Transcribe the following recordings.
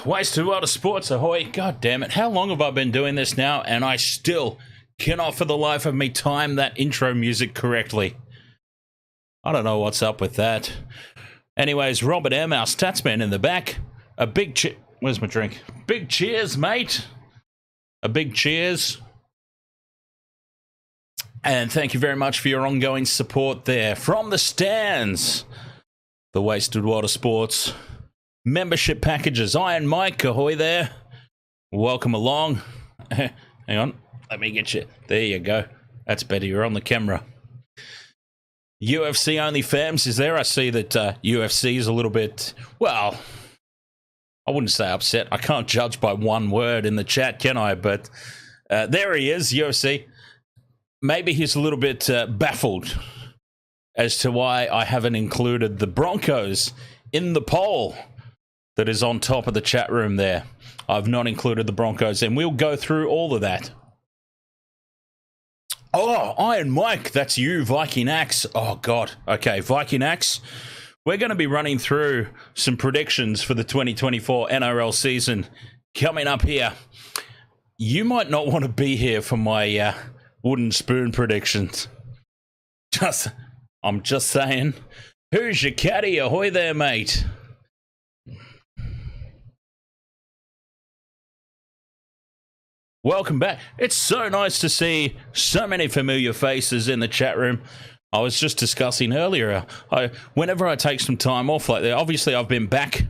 Wasted World of Sports, ahoy. God damn it. How long have I been doing this now? And I still cannot for the life of me time that intro music correctly. I don't know what's up with that. Anyways, Robert M., our statsman in the back. A big where's my drink? Big cheers, mate. A big cheers. And thank you very much for your ongoing support there. From the stands, the Wasted World of Sports membership packages. Iron Mike, ahoy there. Welcome along. Hang on, let me get you. There you go. That's better, you're on the camera. UFC only fams is there. I see that UFC is a little bit, well, I wouldn't say upset. I can't judge by one word in the chat, can I? But there he is, UFC. Maybe he's a little bit baffled as to why I haven't included the Broncos in the poll that is on top of the chat room there. I've not included the Broncos, and we'll go through all of that. Oh, Iron Mike, that's you, Viking Axe. Oh, God. Okay, Viking Axe. We're going to be running through some predictions for the 2024 NRL season coming up here. You might not want to be here for my wooden spoon predictions. I'm just saying. Who's your caddy? Ahoy there, mate. Welcome back. It's so nice to see so many familiar faces in the chat room. I was just discussing earlier, whenever I take some time off like that, obviously I've been back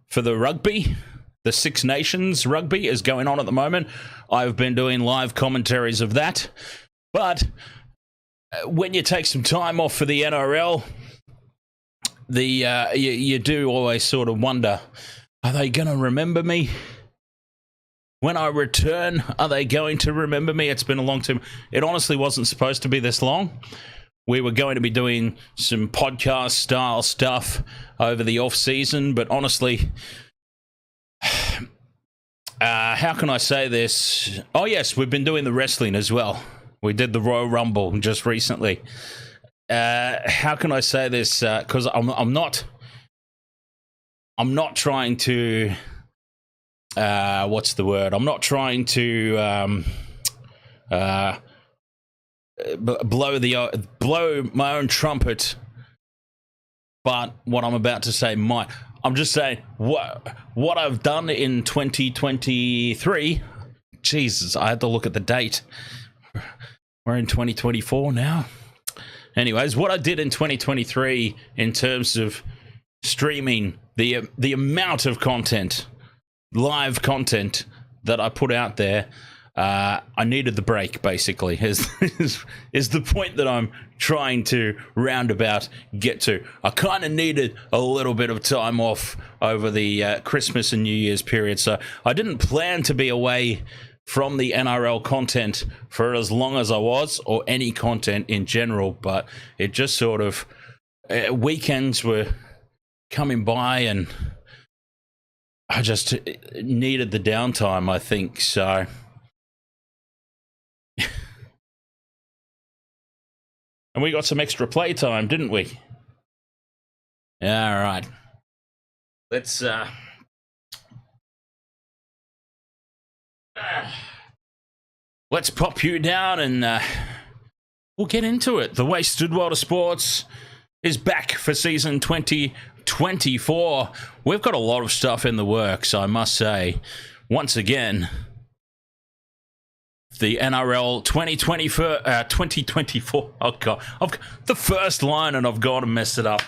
for the rugby. The Six Nations rugby is going on at the moment. I've been doing live commentaries of that. But when you take some time off for the NRL, you do always sort of wonder, are they going to remember me? When I return, are they going to remember me? It's been a long time. It honestly wasn't supposed to be this long. We were going to be doing some podcast-style stuff over the off-season, but honestly, how can I say this? Oh, yes, we've been doing the wrestling as well. We did the Royal Rumble just recently. How can I say this? Because I'm not trying to... what's the word? I'm not trying to blow my own trumpet, but what I'm about to say might. I'm just saying what I've done in 2023. Jesus, I had to look at the date. We're in 2024 now. Anyways, what I did in 2023 in terms of streaming, the amount of content, live content that I put out there, I needed the break, basically, is the point that I'm trying to roundabout get to. I kind of needed a little bit of time off over the Christmas and New Year's period, so I didn't plan to be away from the NRL content for as long as I was, or any content in general, but it just sort of, weekends were coming by and I just needed the downtime, I think, so. And we got some extra play time, didn't we? Yeah, all right. Let's pop you down and we'll get into it. The Wasted World of Sports is back for season 2024. We've got a lot of stuff in the works, I must say. Once again, the NRL 2024. Oh, God. The first line, and I've got to mess it up.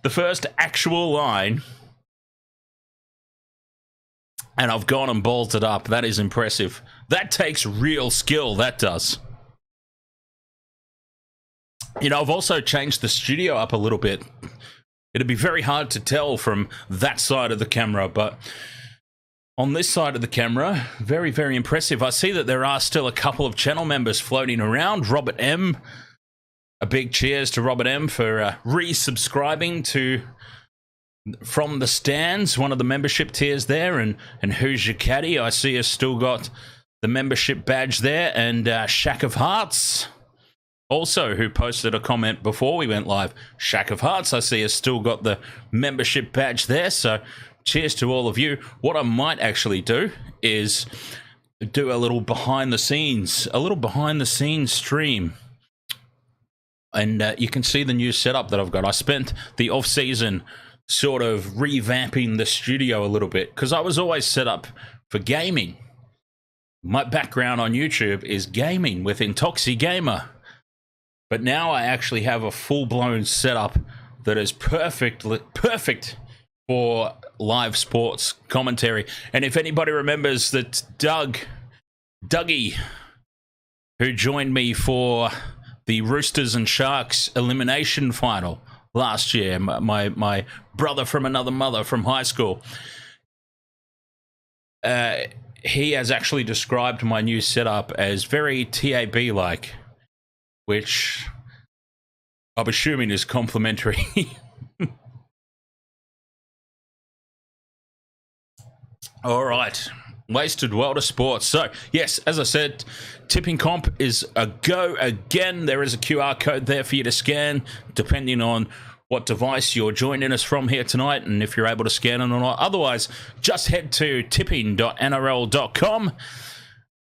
The first actual line, and I've gone and balled it up. That is impressive. That takes real skill, that does. You know, I've also changed the studio up a little bit. It'd be very hard to tell from that side of the camera, but on this side of the camera, very, very impressive. I see that there are still a couple of channel members floating around. Robert M., a big cheers to Robert M. for resubscribing to From the Stands, one of the membership tiers there, and Who's Your Caddy? I see us still got the membership badge there, and Shack of Hearts also who posted a comment before we went live. Shack of Hearts, I see, has still got the membership badge there, so cheers to all of you. What I might actually do is do a little behind the scenes stream. And you can see the new setup that I've got. I spent the off-season sort of revamping the studio a little bit because I was always set up for gaming. My background on YouTube is gaming with Intoxi Gamer. But now I actually have a full-blown setup that is perfect for live sports commentary. And if anybody remembers that Dougie, who joined me for the Roosters and Sharks elimination final last year, my brother from another mother from high school, he has actually described my new setup as very TAB-like, which I'm assuming is complimentary. All right. Wasted World of Sports. So, yes, as I said, tipping comp is a go again. There is a QR code there for you to scan, depending on what device you're joining us from here tonight, and if you're able to scan it or not. Otherwise, just head to tipping.nrl.com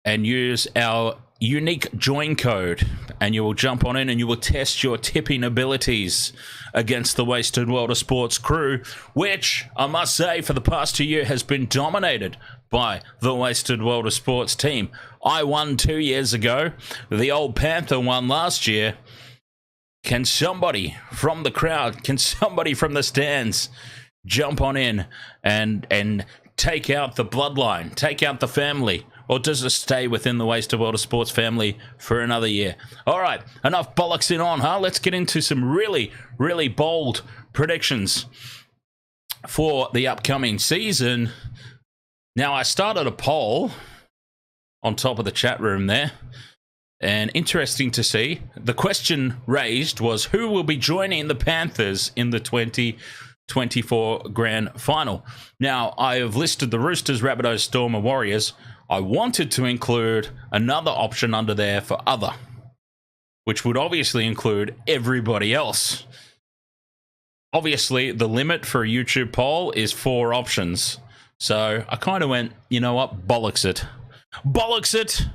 and use our unique join code, and you will jump on in and you will test your tipping abilities against the Wasted World of Sports crew, which, I must say, for the past 2 years has been dominated by the Wasted World of Sports team. I won 2 years ago. The old Panther won last year. Can somebody from the crowd, can somebody from the stands jump on in and take out the bloodline, take out the family? Or does it stay within the Wasted World of Sports family for another year? All right, enough bollocksing on, huh? Let's get into some really, really bold predictions for the upcoming season. Now, I started a poll on top of the chat room there. And interesting to see, the question raised was who will be joining the Panthers in the 2024 Grand Final. Now, I have listed the Roosters, Rabbitohs, Storm and Warriors. I wanted to include another option under there for other, which would obviously include everybody else. Obviously, the limit for a YouTube poll is 4 options. So I kind of went, you know what, bollocks it. Bollocks it!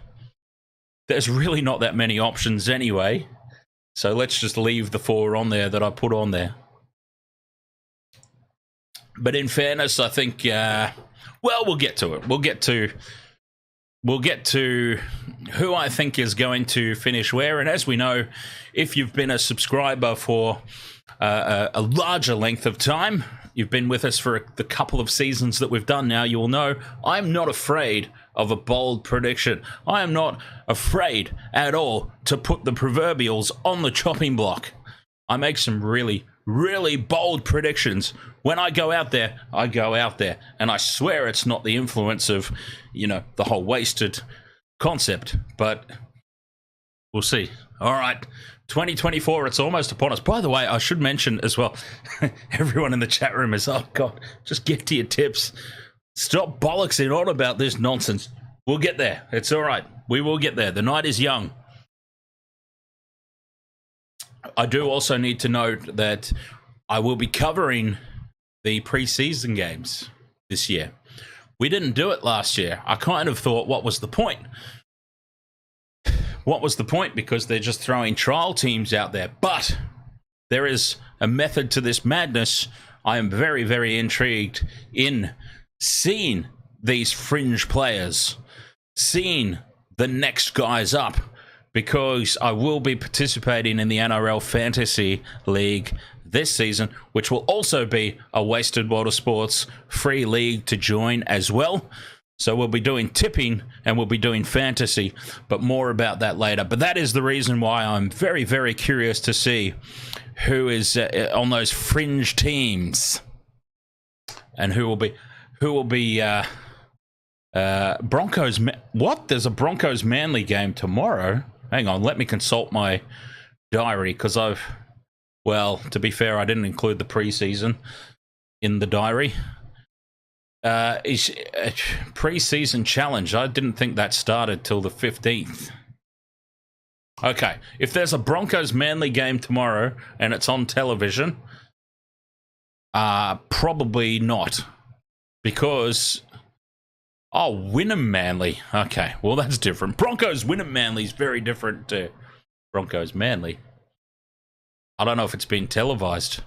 There's really not that many options anyway. So let's just leave the 4 on there that I put on there. But in fairness, I think, well, we'll get to it. We'll get to who I think is going to finish where. And as we know, if you've been a subscriber for a larger length of time, you've been with us for the couple of seasons that we've done now, you will know I'm not afraid of a bold prediction. I am not afraid at all to put the proverbials on the chopping block. I make some really, really bold predictions. When I go out there, I go out there. And I swear it's not the influence of, you know, the whole wasted concept. But we'll see. All right. 2024, it's almost upon us. By the way, I should mention as well, everyone in the chat room is, oh, God, just get to your tips. Stop bollocksing on about this nonsense. We'll get there. It's all right. We will get there. The night is young. I do also need to note that I will be covering the preseason games this year. We didn't do it last year. I kind of thought, what was the point? What was the point? Because they're just throwing trial teams out there. But there is a method to this madness. I am very, very intrigued in seeing these fringe players, seeing the next guys up, because I will be participating in the NRL Fantasy League this season, which will also be a Wasted World of Sports free league to join as well. So we'll be doing tipping and we'll be doing fantasy, but more about that later. But that is the reason why I'm very, very curious to see who is on those fringe teams and who will be Broncos. What? There's a Broncos Manly game tomorrow. Hang on, let me consult my diary because well, to be fair, I didn't include the preseason in the diary. Is a preseason challenge. I didn't think that started till the 15th. Okay, if there's a Broncos-Manly game tomorrow and it's on television, probably not. Because, Wynnum-Manly. Okay, well, that's different. Broncos-Wynnum-Manly is very different to Broncos-Manly. I don't know if it's been televised.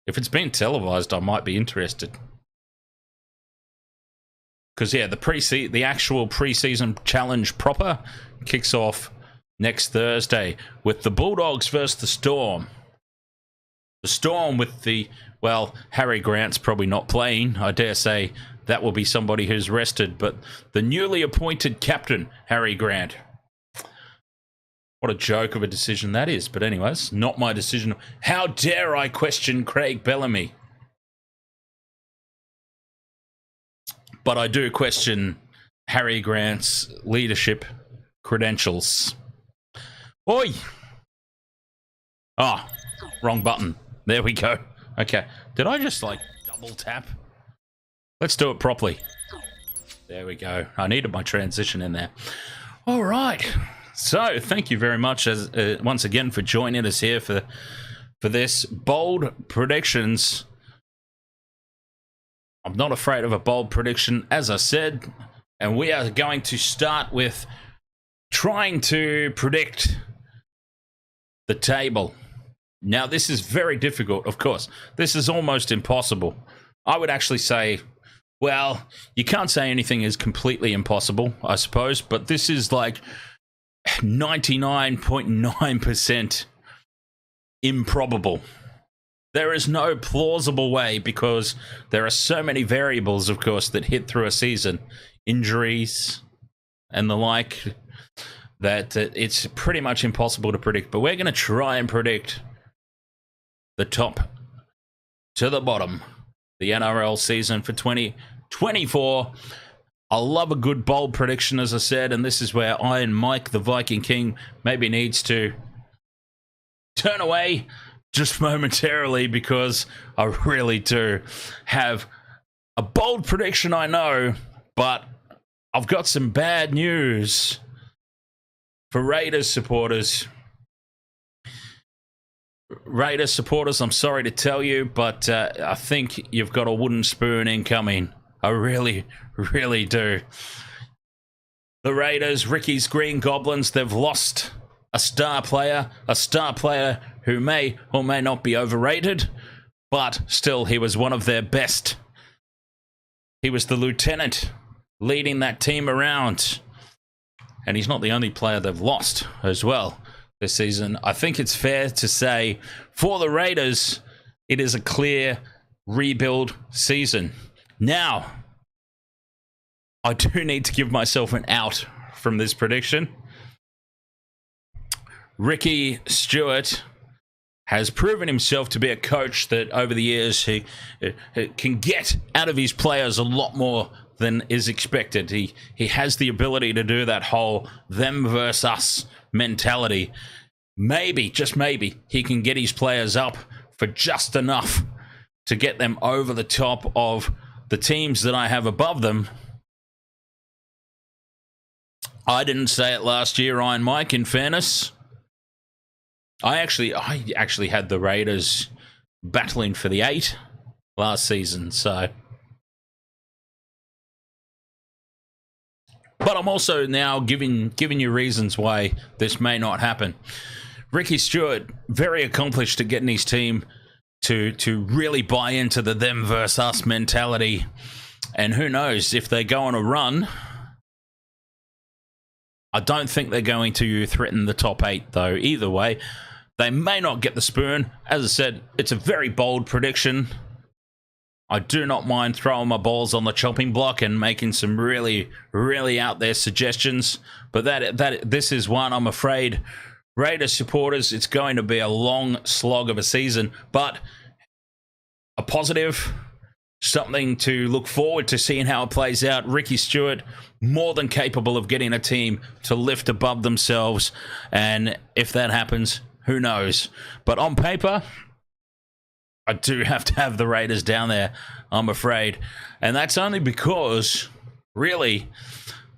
If it's been televised, I might be interested. Because, yeah, the actual preseason challenge proper kicks off next Thursday with the Bulldogs versus the Storm. The Storm with Harry Grant's probably not playing. I dare say that will be somebody who's rested. But the newly appointed captain, Harry Grant. What a joke of a decision that is. But anyways, not my decision. How dare I question Craig Bellamy? But I do question Harry Grant's leadership credentials. Oi! Wrong button. There we go. Okay. Did I just, double tap? Let's do it properly. There we go. I needed my transition in there. All right. So, thank you very much once again for joining us here for this bold predictions. I'm not afraid of a bold prediction, as I said, and we are going to start with trying to predict the table. Now, this is very difficult, of course. This is almost impossible. I would actually say, well, you can't say anything is completely impossible, I suppose, but this is 99.9% improbable. There is no plausible way because there are so many variables, of course, that hit through a season. Injuries and the like, that it's pretty much impossible to predict. But we're going to try and predict the top to the bottom, the NRL season for 2024. I love a good bold prediction, as I said, and this is where I and Mike, the Viking King, maybe needs to turn away just momentarily because I really do have a bold prediction, I know, but I've got some bad news for Raiders supporters. Raiders supporters, I'm sorry to tell you, but I think you've got a wooden spoon incoming. I really, really do. The Raiders, Ricky's Green Goblins, they've lost a star player who may or may not be overrated, but still he was one of their best. He was the lieutenant leading that team around. And he's not the only player they've lost as well this season. I think it's fair to say for the Raiders, it is a clear rebuild season. Now, I do need to give myself an out from this prediction. Ricky Stewart has proven himself to be a coach that over the years he can get out of his players a lot more than is expected. He has the ability to do that whole them versus us mentality. Maybe, just maybe, he can get his players up for just enough to get them over the top of the teams that I have above them. I didn't say it last year, Iron Mike, in fairness. I actually had the Raiders battling for the 8 last season, so. But I'm also now giving you reasons why this may not happen. Ricky Stewart, very accomplished at getting his team to really buy into the them versus us mentality. And who knows, if they go on a run, I don't think they're going to threaten the top 8, though. Either way, they may not get the spoon. As I said, it's a very bold prediction. I do not mind throwing my balls on the chopping block and making some really, really out there suggestions. But this is one, I'm afraid, Raiders supporters, it's going to be a long slog of a season. But a positive, something to look forward to seeing how it plays out. Ricky Stewart, more than capable of getting a team to lift above themselves. And if that happens, who knows? But on paper, I do have to have the Raiders down there, I'm afraid. And that's only because, really,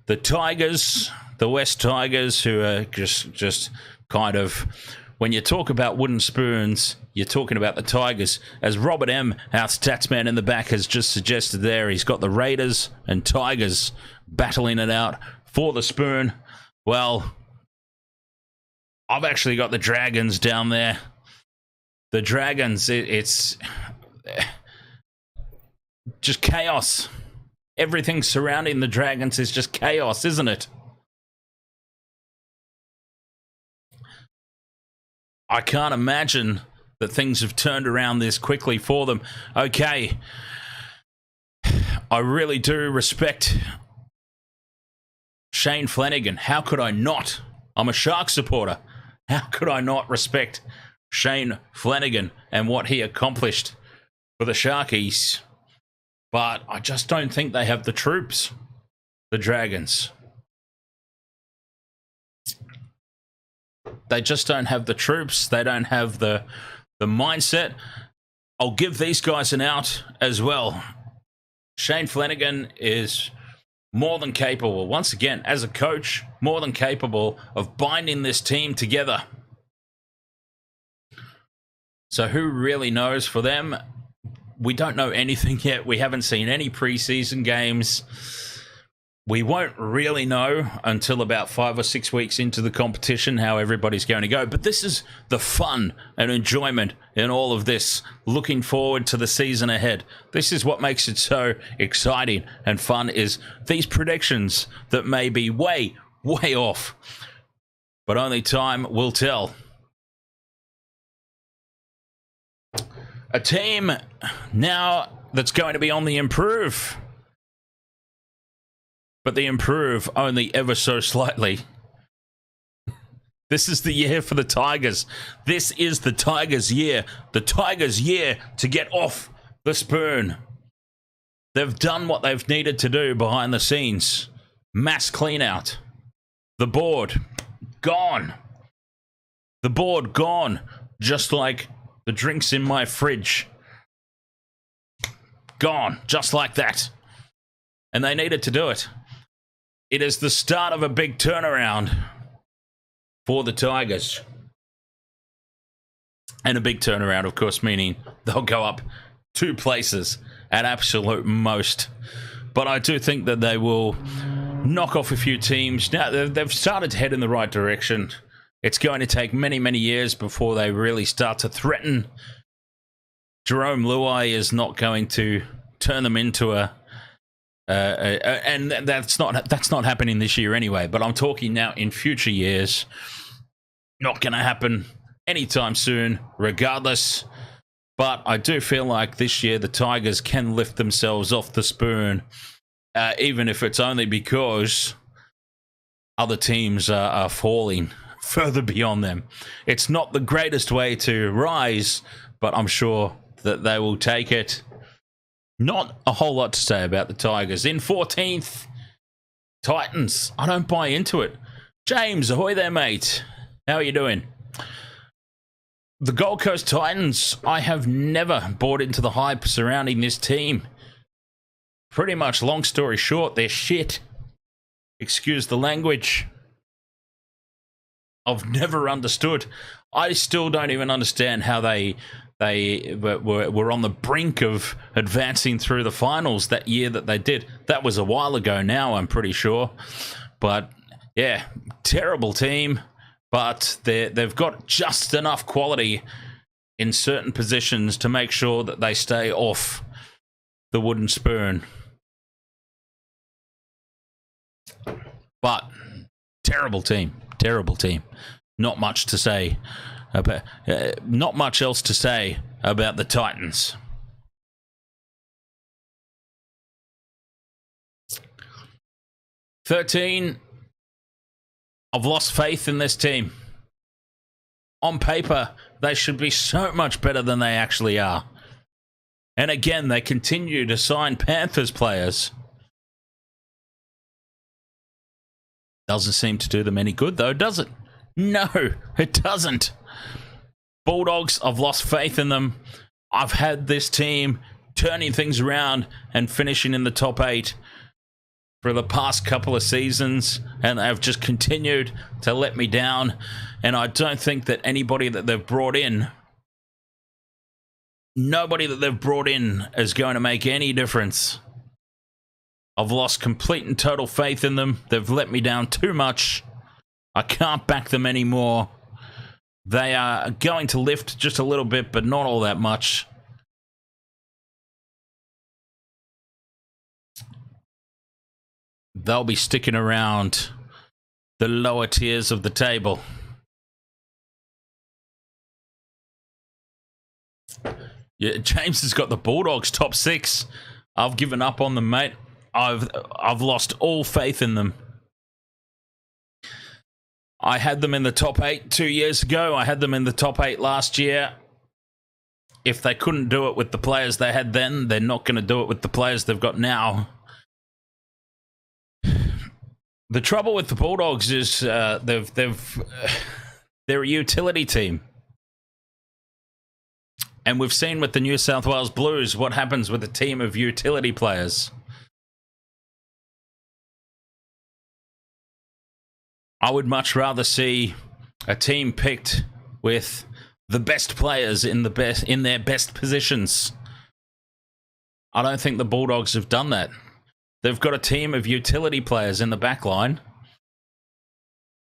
the Tigers, the West Tigers, who are just kind of, when you talk about wooden spoons, you're talking about the Tigers. As Robert M., our statsman in the back, has just suggested there, he's got the Raiders and Tigers battling it out for the spoon. Well, I've actually got the Dragons down there. The Dragons, it's just chaos. Everything surrounding the Dragons is just chaos, isn't it? I can't imagine that things have turned around this quickly for them. Okay, I really do respect Shane Flanagan. How could I not? I'm a Shark supporter. How could I not respect Shane Flanagan and what he accomplished for the Sharkies? But I just don't think they have the troops, the Dragons. They just don't have the troops. They don't have the mindset. I'll give these guys an out as well. Shane Flanagan is more than capable, once again, as a coach, more than capable of binding this team together. So who really knows for them? We don't know anything yet. We haven't seen any preseason games. We won't really know until about 5 or 6 weeks into the competition how everybody's going to go. But this is the fun and enjoyment in all of this. Looking forward to the season ahead. This is what makes it so exciting and fun, is these predictions that may be way, way off. But only time will tell. A team now that's going to be on the improve. But they improve only ever so slightly. This is the year for the Tigers. This is the Tigers' year. The Tigers' year to get off the spoon. They've done what they've needed to do behind the scenes. Mass clean out. The board, gone. The board, gone. Just like the drinks in my fridge. Gone, just like that. And they needed to do it. It is the start of a big turnaround for the Tigers. And a big turnaround, of course, meaning they'll go up 2 places at absolute most. But I do think that they will knock off a few teams. Now, they've started to head in the right direction. It's going to take many, many years before they really start to threaten. Jerome Luai is not going to turn them into and that's not happening this year anyway. But I'm talking now in future years. Not going to happen anytime soon, regardless. But I do feel like this year the Tigers can lift themselves off the spoon, even if it's only because other teams are falling further beyond them. It's not the greatest way to rise, but I'm sure that they will take it. Not a whole lot to say about the Tigers. In 14th, Titans. I don't buy into it. James, ahoy there, mate. How are you doing? The Gold Coast Titans, I have never bought into the hype surrounding this team. Pretty much, long story short, they're shit. Excuse the language. I've never understood. I still don't even understand how they were on the brink of advancing through the finals that year that they did. That was a while ago now, I'm pretty sure. But, yeah, terrible team. But they've got just enough quality in certain positions to make sure that they stay off the wooden spoon. But, terrible team. Terrible team. Not much to say about, not much else to say about the Titans. I've lost faith in this team. On paper, they should be so much better than they actually are. And again, they continue to sign Panthers players. Doesn't seem to do them any good, though, does it? No, it doesn't. Bulldogs, I've lost faith in them. I've had this team turning things around and finishing in the top 8 for the past couple of seasons, and they've just continued to let me down. And I don't think that anybody that they've brought in, nobody that they've brought in is going to make any difference. I've lost complete and total faith in them. They've let me down too much. I can't back them anymore. They are going to lift just a little bit, but not all that much. They'll be sticking around the lower tiers of the table. Yeah, James has got the Bulldogs top 6. I've given up on them, mate. I've lost all faith in them. I had them in the top 8 2 years ago. I had them in the top 8 last year. If they couldn't do it with the players they had then, they're not going to do it with the players they've got now. The trouble with the Bulldogs is they're a utility team. And we've seen with the New South Wales Blues what happens with a team of utility players. I would much rather see a team picked with the best players in their best positions. I don't think the Bulldogs have done that. They've got a team of utility players in the back line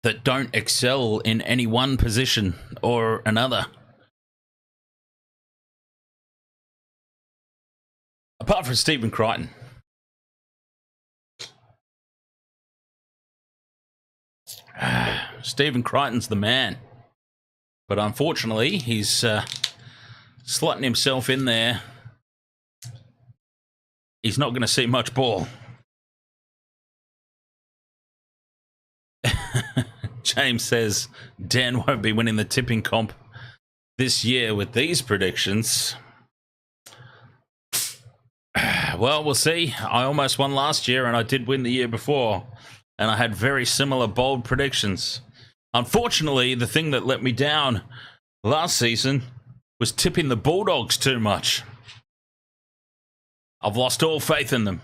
that don't excel in any one position or another. Apart from Stephen Crichton. Stephen Crichton's the man. But unfortunately, he's slotting himself in there. He's not going to see much ball. James says Dan won't be winning the tipping comp this year with these predictions. Well, we'll see. I almost won last year, and I did win the year before. And I had very similar bold predictions. Unfortunately, the thing that let me down last season was tipping the Bulldogs too much. I've lost all faith in them.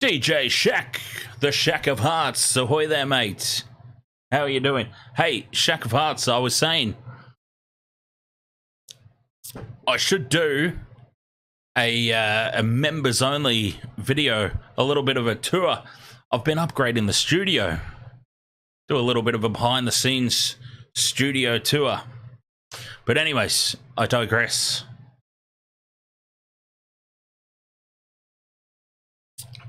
DJ Shack, the Shack of Hearts. Ahoy there, mate. How are you doing? Hey, Shack of Hearts, I was saying I should do a members-only video, a little bit of a tour. I've been upgrading the studio. Do a little bit of a behind-the-scenes studio tour. But anyways, I digress.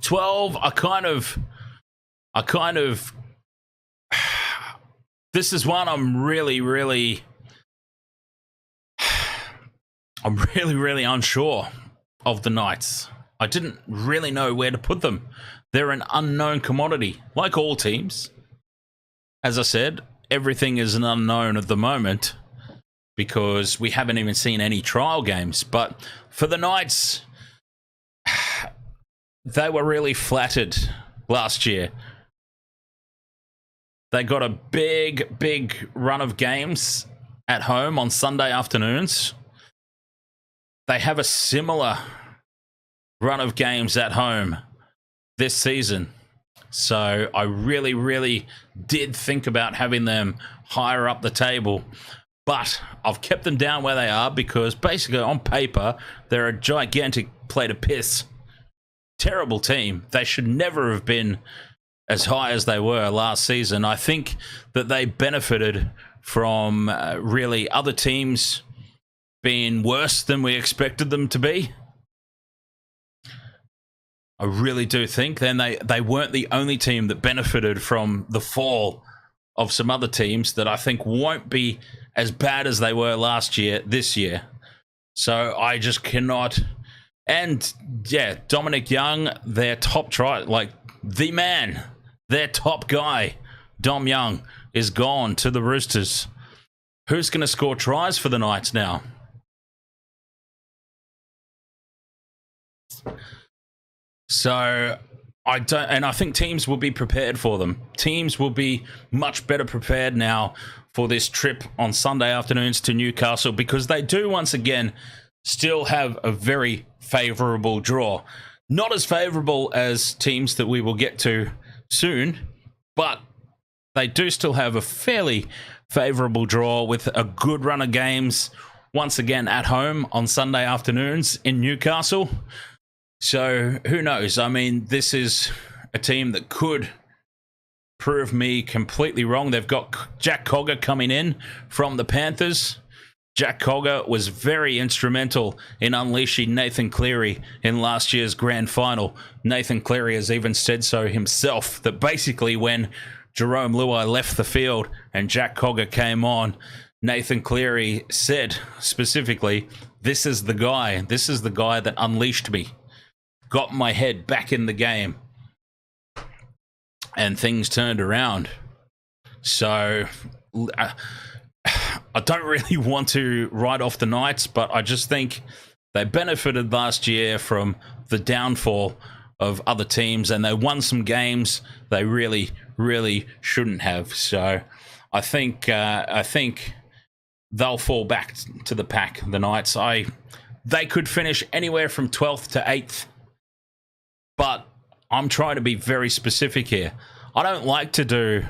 12, I kind of this is one I'm really unsure of the Knights. I didn't really know where to put them. They're an unknown commodity, like all teams. As I said, everything is an unknown at the moment because we haven't even seen any trial games. But for the Knights, they were really flattered last year. They got a big run of games at home on Sunday afternoons. They have a similar run of games at home this season. So I really did think about having them higher up the table. But I've kept them down where they are because basically on paper, they're a gigantic plate of piss. Terrible team. They should never have been as high as they were last season. I think that they benefited from really other teams being worse than we expected them to be. I really do think. Then they weren't the only team that benefited from the fall of some other teams that I think won't be as bad as they were last year, this year. So I just cannot. And yeah, Dominic Young, their top try, like the man, their top guy, Dom Young, is gone to the Roosters. Who's going to score tries for the Knights now? So I don't, and I think teams will be prepared for them. Teams will be much better prepared now for this trip on Sunday afternoons to Newcastle because they do once again still have a very favourable draw. Not as favourable as teams that we will get to soon, but they do still have a fairly favourable draw with a good run of games, once again at home on Sunday afternoons in Newcastle. So who knows? I mean, this is a team that could prove me completely wrong. They've got Jack Cogger coming in from the Panthers. Jack Cogger was very instrumental in unleashing Nathan Cleary in last year's grand final. Nathan Cleary has even said so himself, that basically when Jerome Luai left the field and Jack Cogger came on, Nathan Cleary said specifically, this is the guy that unleashed me, got my head back in the game, and things turned around. So I don't really want to write off the Knights, but I just think they benefited last year from the downfall of other teams, and they won some games they really, really shouldn't have. So I think they'll fall back to the pack, the Knights. They could finish anywhere from 12th to 8th, but I'm trying to be very specific here. I don't like to do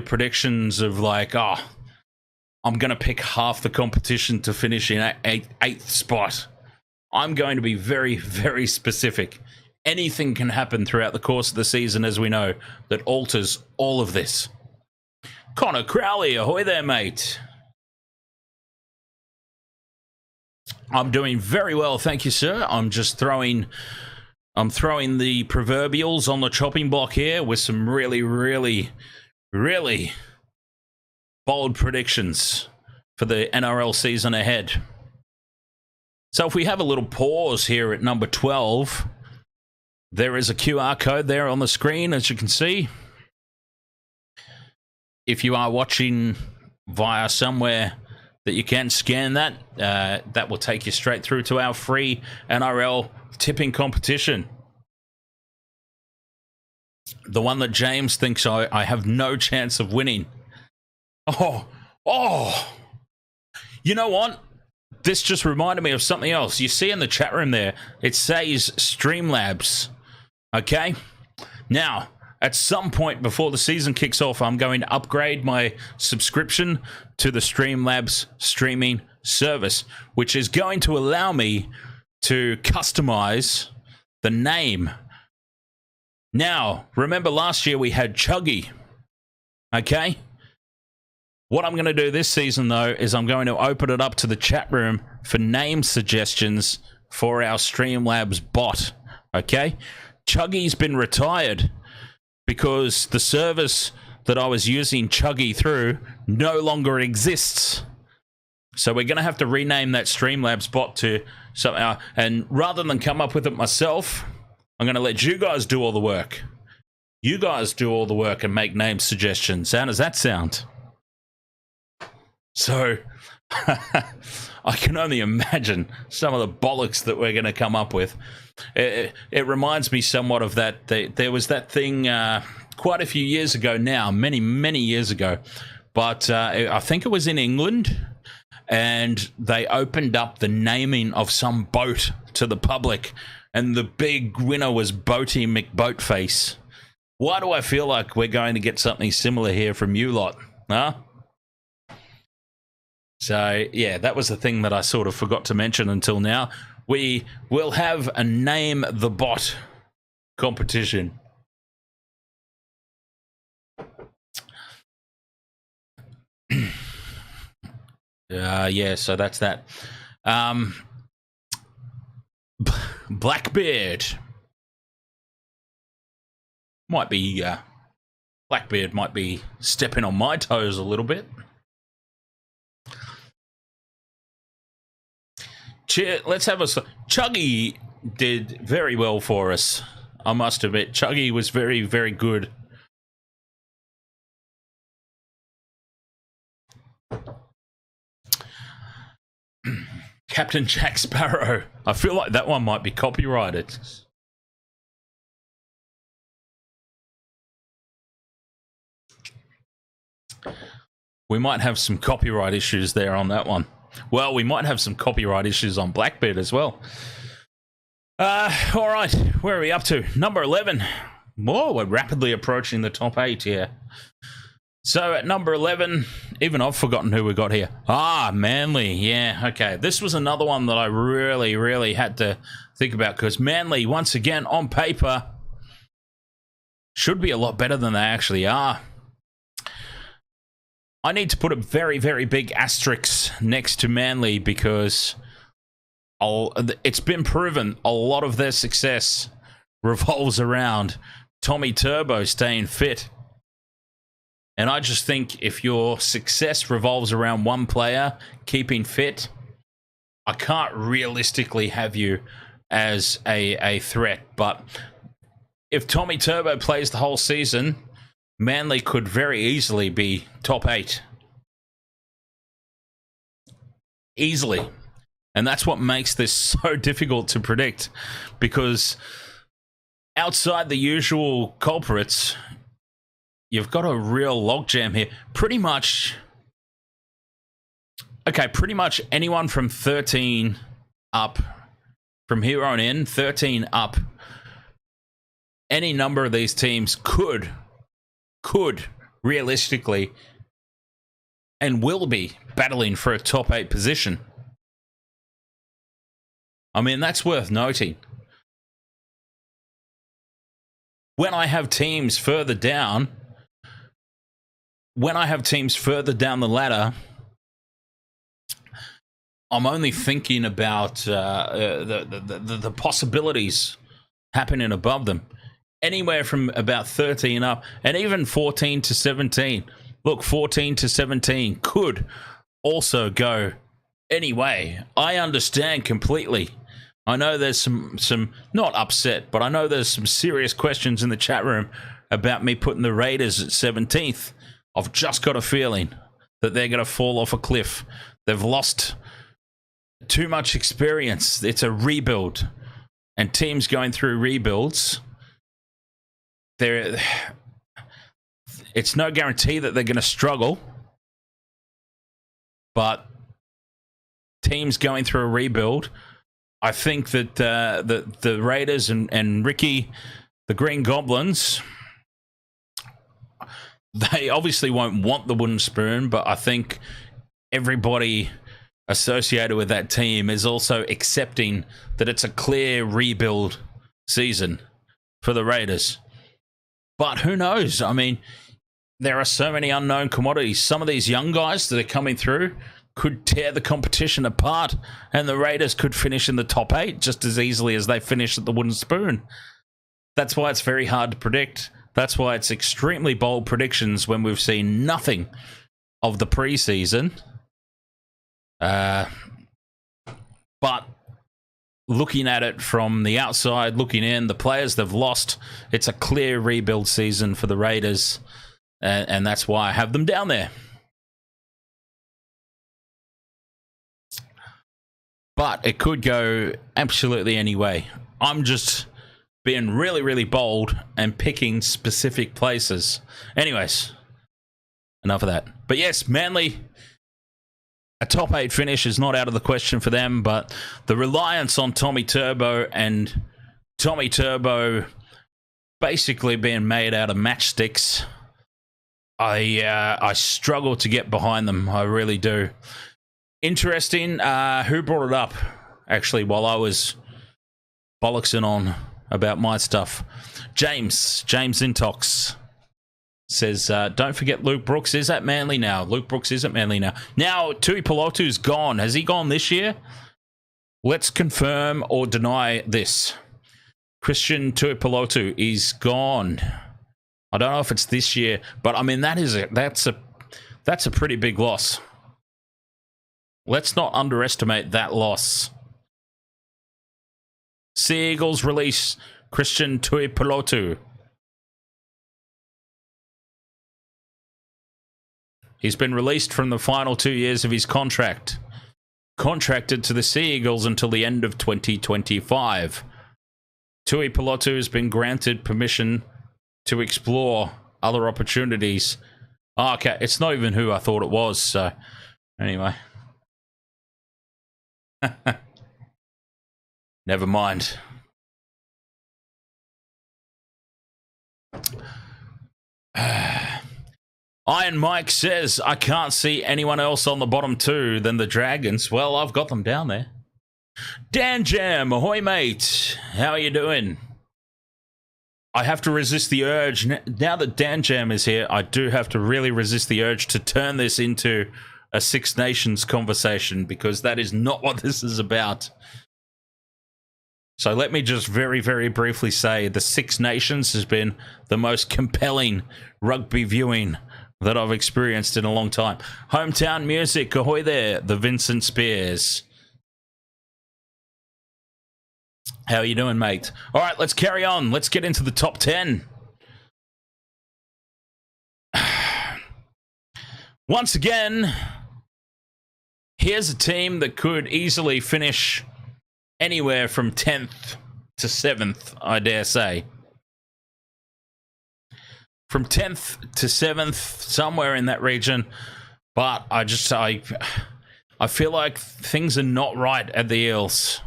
predictions of like, I'm going to pick half the competition to finish in 8th spot. I'm going to be very, very specific. Anything can happen throughout the course of the season, as we know, that alters all of this. Connor Crowley, ahoy there, mate. I'm doing very well, thank you, sir. I'm throwing the proverbials on the chopping block here with some really, really, really bold predictions for the NRL season ahead. So if we have a little pause here at number 12, there is a QR code there on the screen, as you can see. If you are watching via somewhere that you can scan that, that will take you straight through to our free NRL tipping competition. The one that James thinks I have no chance of winning. Oh, you know what? This just reminded me of something else. You see in the chat room there, it says Streamlabs. Okay? Now, at some point before the season kicks off, I'm going to upgrade my subscription to the Streamlabs streaming service, which is going to allow me to customize the name. Now, remember last year we had Chuggy. Okay? What I'm going to do this season, though, is I'm going to open it up to the chat room for name suggestions for our Streamlabs bot. Okay? Chuggy's been retired because the service that I was using Chuggy through no longer exists. So we're going to have to rename that Streamlabs bot to something. And rather than come up with it myself, I'm going to let you guys do all the work. You guys do all the work and make name suggestions. How does that sound? So I can only imagine some of the bollocks that we're going to come up with. It reminds me somewhat of that. There was that thing quite a few years ago now, many, many years ago. But I think it was in England, and they opened up the naming of some boat to the public, and the big winner was Boaty McBoatface. Why do I feel like we're going to get something similar here from you lot? Huh? So, yeah, that was the thing that I sort of forgot to mention until now. We will have a Name the Bot competition. Yeah, so that's that. Blackbeard. Blackbeard might be stepping on my toes a little bit. Let's have a... Chuggy did very well for us, I must admit. Chuggy was very, very good. Captain Jack Sparrow. I feel like that one might be copyrighted. We might have some copyright issues there on that one. Well, we might have some copyright issues on Blackbeard as well. All right, where are we up to? Number 11. Whoa, we're rapidly approaching the top 8 here. So at number 11, even I've forgotten who we got here. Manly. Yeah, okay. This was another one that I really, really had to think about because Manly, once again, on paper, should be a lot better than they actually are. I need to put a very, very big asterisk next to Manly because it's been proven a lot of their success revolves around Tommy Turbo staying fit. And I just think if your success revolves around one player keeping fit, I can't realistically have you as a threat. But if Tommy Turbo plays the whole season, Manly could very easily be top 8. Easily. And that's what makes this so difficult to predict. Because outside the usual culprits, you've got a real logjam here. Pretty much anyone from 13 up, from here on in, 13 up, any number of these teams could realistically and will be battling for a top 8 position. I mean, that's worth noting. When I have teams further down the ladder, I'm only thinking about the possibilities happening above them. Anywhere from about 13 up, and even 14 to 17. Look, 14 to 17 could also go any way. I understand completely. I know there's some not upset, but I know there's some serious questions in the chat room about me putting the Raiders at 17th. I've just got a feeling that they're going to fall off a cliff. They've lost too much experience. It's a rebuild, and teams going through rebuilds, it's no guarantee that they're going to struggle, but teams going through a rebuild, I think that the Raiders and Ricky, the Green Goblins, they obviously won't want the wooden spoon, but I think everybody associated with that team is also accepting that it's a clear rebuild season for the Raiders. But who knows? I mean, there are so many unknown commodities. Some of these young guys that are coming through could tear the competition apart, and the Raiders could finish in the top 8 just as easily as they finished at the wooden spoon. That's why it's very hard to predict. That's why it's extremely bold predictions when we've seen nothing of the preseason. But looking at it from the outside, looking in, the players they've lost, it's a clear rebuild season for the Raiders, and that's why I have them down there. But it could go absolutely any way. I'm just being really, really bold and picking specific places. Anyways, enough of that. But yes, Manly, a top 8 finish is not out of the question for them, but the reliance on Tommy Turbo and Tommy Turbo basically being made out of matchsticks, I struggle to get behind them. I really do. Interesting. Who brought it up, actually, while I was bollocksing on about my stuff? James Intox says, don't forget Luke Brooks is at Manly now. Luke Brooks is at Manly now. Now, Tui Pelotu's gone. Has he gone this year? Let's confirm or deny this. Christian Tui Pelotu is gone. I don't know if it's this year, but I mean, that's a pretty big loss. Let's not underestimate that loss. Sea Eagles release Christian Tui Pelotu. He's been released from the final 2 years of his contract. Contracted to the Sea Eagles until the end of 2025. Tui Pelotu has been granted permission to explore other opportunities. Oh, okay, it's not even who I thought it was, so anyway. Never mind. Iron Mike says, I can't see anyone else on the bottom two than the Dragons. Well, I've got them down there. Dan Jam, ahoy, mate. How are you doing? I have to resist the urge. Now that Dan Jam is here, I do have to really resist the urge to turn this into a Six Nations conversation, because that is not what this is about. So let me just very, very briefly say the Six Nations has been the most compelling rugby viewing that I've experienced in a long time. Hometown music, ahoy there, the Vincent Spears. How are you doing, mate? All right, let's carry on. Let's get into the top 10. Once again, here's a team that could easily finish anywhere from 10th to 7th, I dare say. From 10th to 7th, somewhere in that region. But I feel like things are not right at the Eels.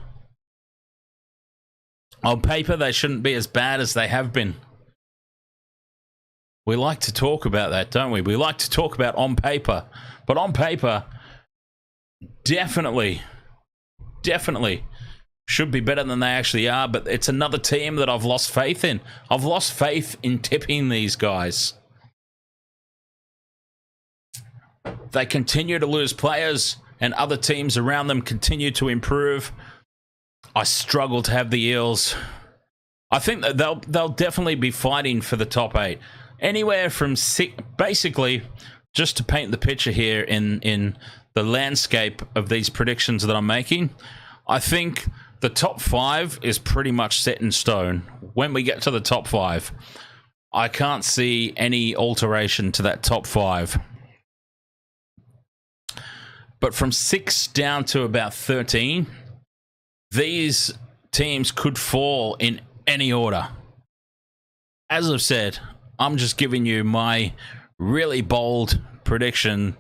On paper, they shouldn't be as bad as they have been. We like to talk about that, don't we? We like to talk about on paper. But on paper, definitely should be better than they actually are. But it's another team that I've lost faith in. I've lost faith in tipping these guys. They continue to lose players, and other teams around them continue to improve. I struggle to have the Eels. I think that they'll definitely be fighting for the top 8. Anywhere from 6, basically, just to paint the picture here in the landscape of these predictions that I'm making, I think the top 5 is pretty much set in stone. When we get to the top 5, I can't see any alteration to that top 5. But from 6 down to about 13, these teams could fall in any order. As I've said, I'm just giving you my really bold prediction,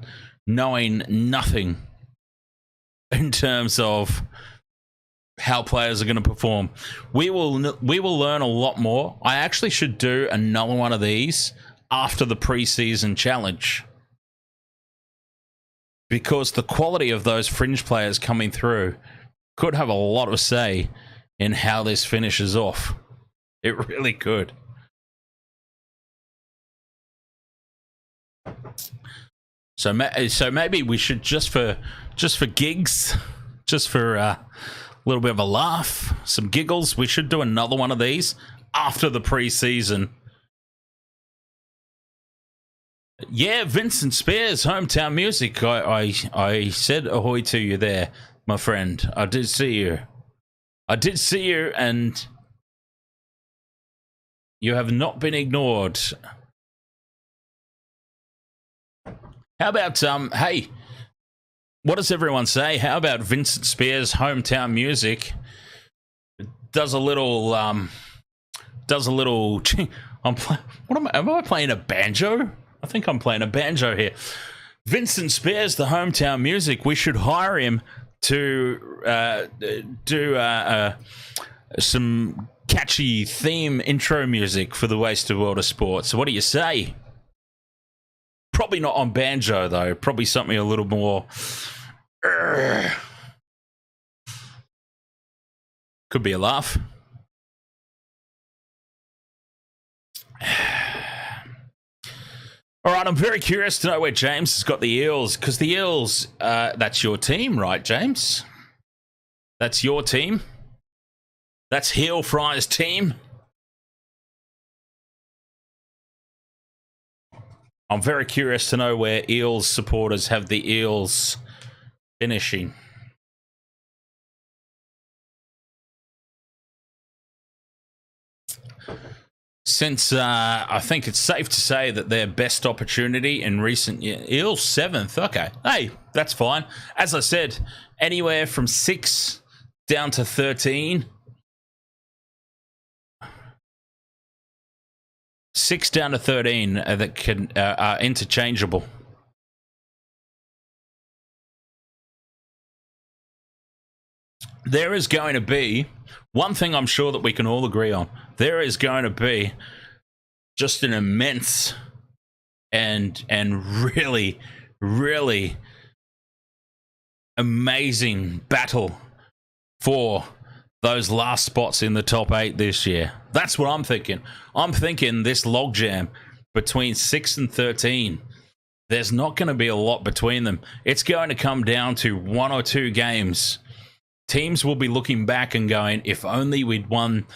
knowing nothing in terms of how players are going to perform. We will learn a lot more. I actually should do another one of these after the preseason challenge, because the quality of those fringe players coming through could have a lot of say in how this finishes off. It really could. So maybe we should, just for gigs, just for a little bit of a laugh, some giggles, we should do another one of these after the preseason. Yeah, Vincent Spears, hometown music. I said ahoy to you there, my friend. I did see you. And you have not been ignored. How about, hey, what does everyone say? How about Vincent Spears' hometown music? Does a little, am I playing a banjo? I think I'm playing a banjo here. Vincent Spears, the hometown music. We should hire him to do some catchy theme intro music for the Wasted World of Sport. So what do you say? Probably not on banjo, though. Probably something a little more... Could be a laugh. All right, I'm very curious to know where James has got the Eels, because the Eels, that's your team, right, James? That's your team? That's Heel Fry's team? I'm very curious to know where Eels supporters have the Eels finishing. Since I think it's safe to say that their best opportunity in recent years, Eels 7th. Okay, hey, that's fine. As I said, anywhere from 6 down to 13. 6 down to 13 that can are interchangeable. there is going to be one thing I'm sure that we can all agree on. There is going to be just an immense and really, really amazing battle for those last spots in the top 8 this year. That's what I'm thinking. I'm thinking this logjam between 6 and 13, there's not going to be a lot between them. It's going to come down to 1 or 2 games. Teams will be looking back and going, if only we'd won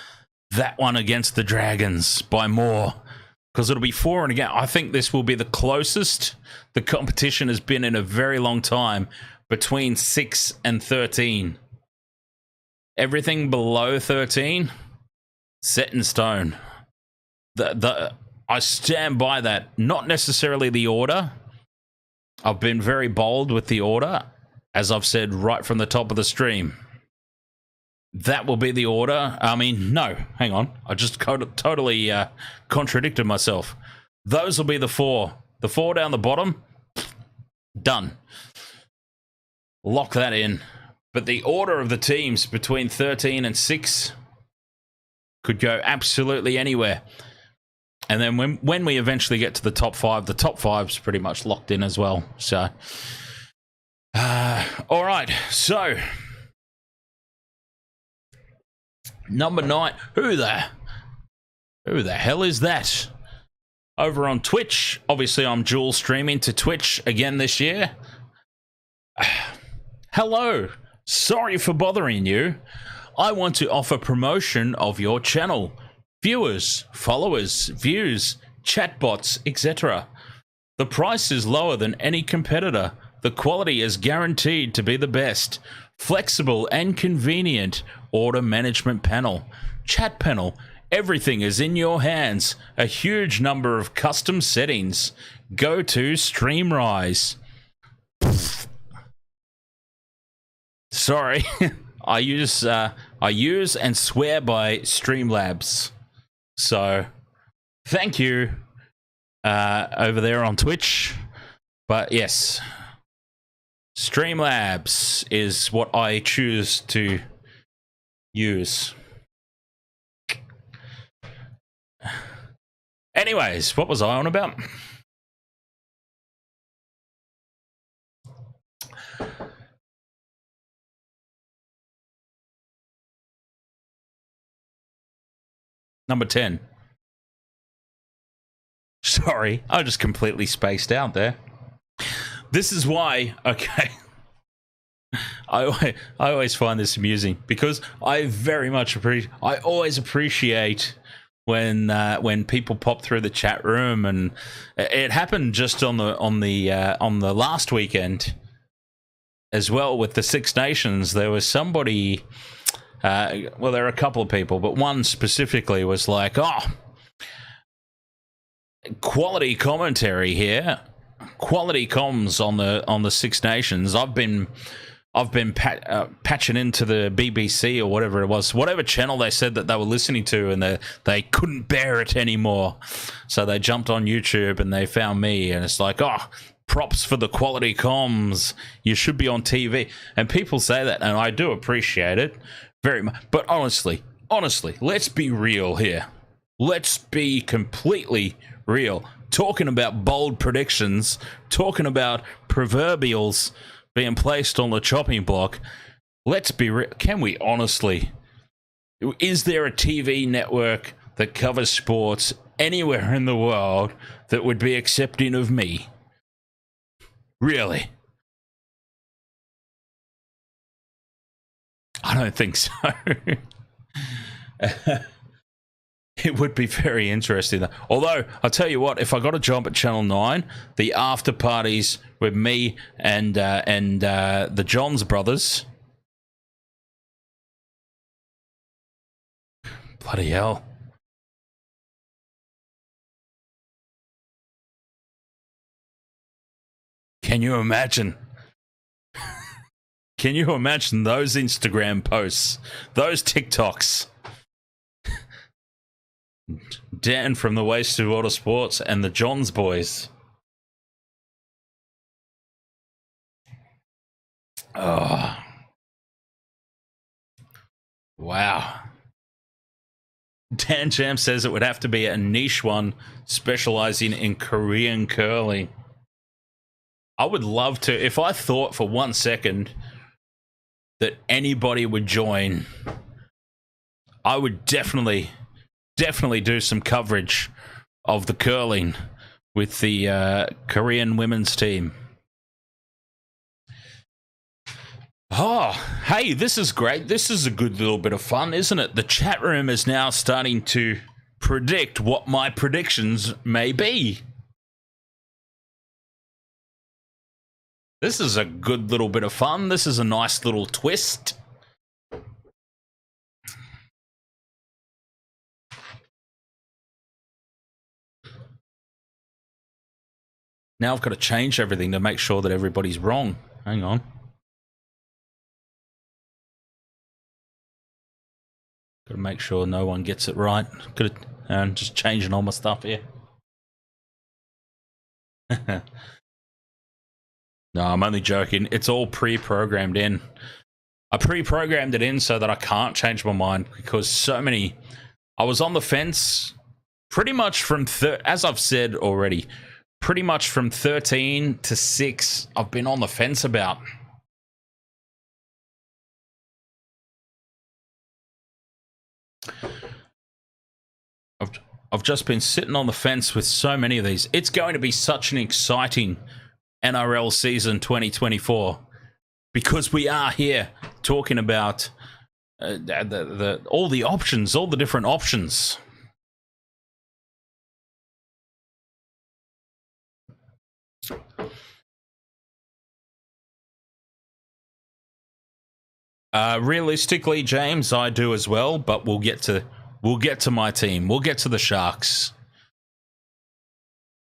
that one against the Dragons by more. Because it'll be 4 and again. I think this will be the closest the competition has been in a very long time between 6 and 13. Everything below 13, set in stone. I stand by that. Not necessarily the order. I've been very bold with the order, as I've said right from the top of the stream. That will be the order. I mean, no, hang on. I just totally contradicted myself. Those will be the 4. The 4 down the bottom, done. Lock that in. But the order of the teams between 13 and 6 could go absolutely anywhere. And then when we eventually get to the top 5, the top 5's pretty much locked in as well. So, all right. So, number 9. Who the hell is that? Over on Twitch. Obviously, I'm dual streaming to Twitch again this year. Hello. Sorry for bothering you. I want to offer promotion of your channel. Viewers, followers, views, chatbots, etc. The price is lower than any competitor. The quality is guaranteed to be the best. Flexible and convenient order management panel. Chat panel. Everything is in your hands. A huge number of custom settings. Go to Streamrise. Sorry. I use and swear by Streamlabs. So, thank you over there on Twitch. But yes, Streamlabs is what I choose to use. Anyways, what was I on about? Number 10. Sorry, I just completely spaced out there. This is why, okay, I always find this amusing because I very much always appreciate when people pop through the chat room, and it happened just on the last weekend as well with the Six Nations. There was somebody. Well, there are a couple of people, but one specifically was like, "Oh, quality commentary here, quality comms on the Six Nations." I've been patching into the BBC or whatever it was, whatever channel they said that they were listening to, and they couldn't bear it anymore, so they jumped on YouTube and they found me, and it's like, "Oh, props for the quality comms. You should be on TV." And people say that, and I do appreciate it. Very much. But honestly, let's be real here. Let's be completely real. Talking about bold predictions, talking about proverbials being placed on the chopping block. Let's be real. Can we honestly? Is there a TV network that covers sports anywhere in the world that would be accepting of me? Really? I don't think so. It would be very interesting, though. Although, I'll tell you what, if I got a job at Channel 9, the after parties with me and the Johns brothers. Bloody hell. Can you imagine? Can you imagine those Instagram posts, those TikToks? Dan from the Wasted Water Sports and the Johns boys. Oh. Wow. Dan Jam says it would have to be a niche one specializing in Korean curling. I would love to, if I thought for 1 second that anybody would join, I would definitely do some coverage of the curling with the Korean women's team. Oh, hey, this is great. This is a good little bit of fun, isn't it? The chat room is now starting to predict what my predictions may be. This is a good little bit of fun. This is a nice little twist. Now I've got to change everything to make sure that everybody's wrong. Hang on. Got to make sure no one gets it right. I'm just changing all my stuff here. No, I'm only joking. It's all pre-programmed in. I pre-programmed it in so that I can't change my mind because so many... I was on the fence pretty much from... as I've said already, pretty much from 13 to 6, I've been on the fence about. I've just been sitting on the fence with so many of these. It's going to be such an exciting NRL season 2024 because we are here talking about all the options, all the different options. Realistically, James, I do as well, but we'll get to my team. We'll get to the Sharks.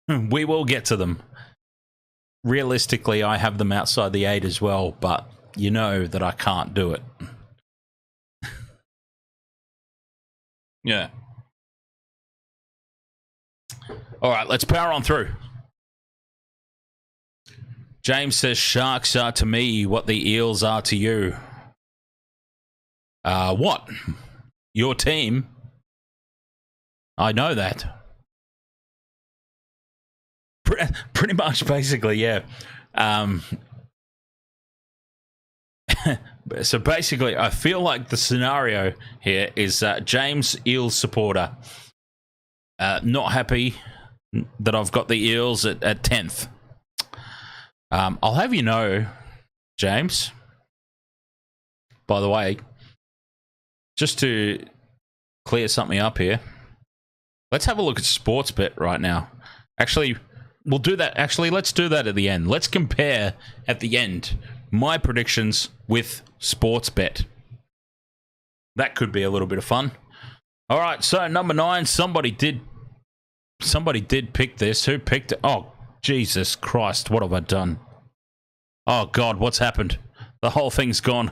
We will get to them. Realistically, I have them outside the 8 as well, but you know that I can't do it. Yeah. All right, let's power on through. James says Sharks are to me what the Eels are to you. What? Your team? I know that. Pretty much, basically, yeah. So basically, I feel like the scenario here is James, Eels supporter, not happy that I've got the Eels at 10th. I'll have you know, James, by the way, just to clear something up here, let's have a look at Sportsbet right now. Actually, we'll do that. Actually, let's do that at the end. Let's compare at the end my predictions with Sportsbet. That could be a little bit of fun. All right, so number 9, somebody did pick this. Who picked it? Oh, Jesus Christ, what have I done? Oh, God, what's happened? The whole thing's gone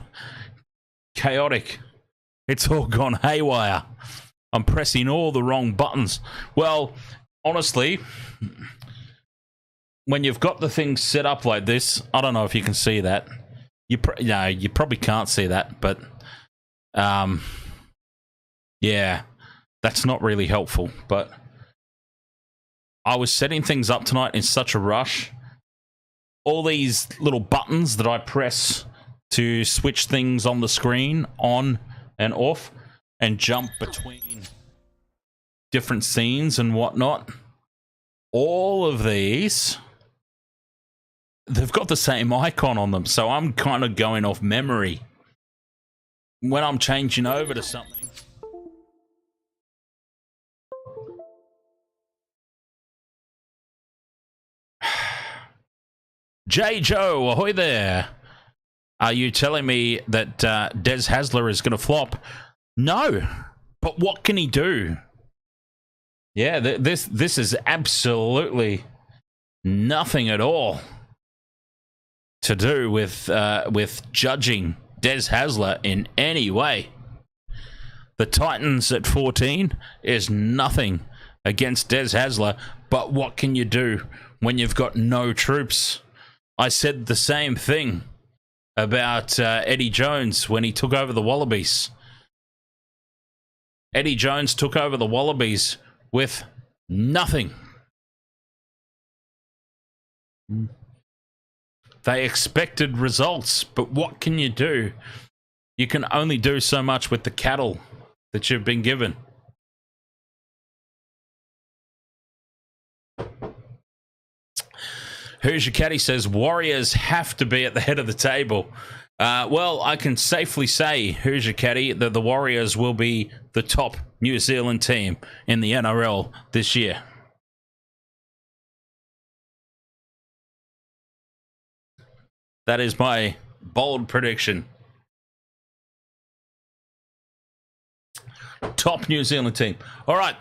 chaotic. It's all gone haywire. I'm pressing all the wrong buttons. Well, honestly, when you've got the thing set up like this, I don't know if you can see that. You probably can't see that, but yeah, that's not really helpful. But I was setting things up tonight in such a rush. All these little buttons that I press to switch things on the screen on and off and jump between different scenes and whatnot. All of these, they've got the same icon on them, so I'm kind of going off memory when I'm changing over to something. J. Joe, ahoy there. Are you telling me that Des Hasler is going to flop? No, but what can he do? Yeah, this is absolutely nothing at all to do with judging Des Hasler in any way. The Titans at 14 is nothing against Des Hasler, but what can you do when you've got no troops? I said the same thing about Eddie Jones when he took over the Wallabies. Eddie Jones took over the Wallabies with nothing. They expected results, but what can you do? You can only do so much with the cattle that you've been given. Who's Your Caddy says, Warriors have to be at the head of the table. Well, I can safely say, Who's Your Caddy, that the Warriors will be the top New Zealand team in the NRL this year. That is my bold prediction. Top New Zealand team. All right.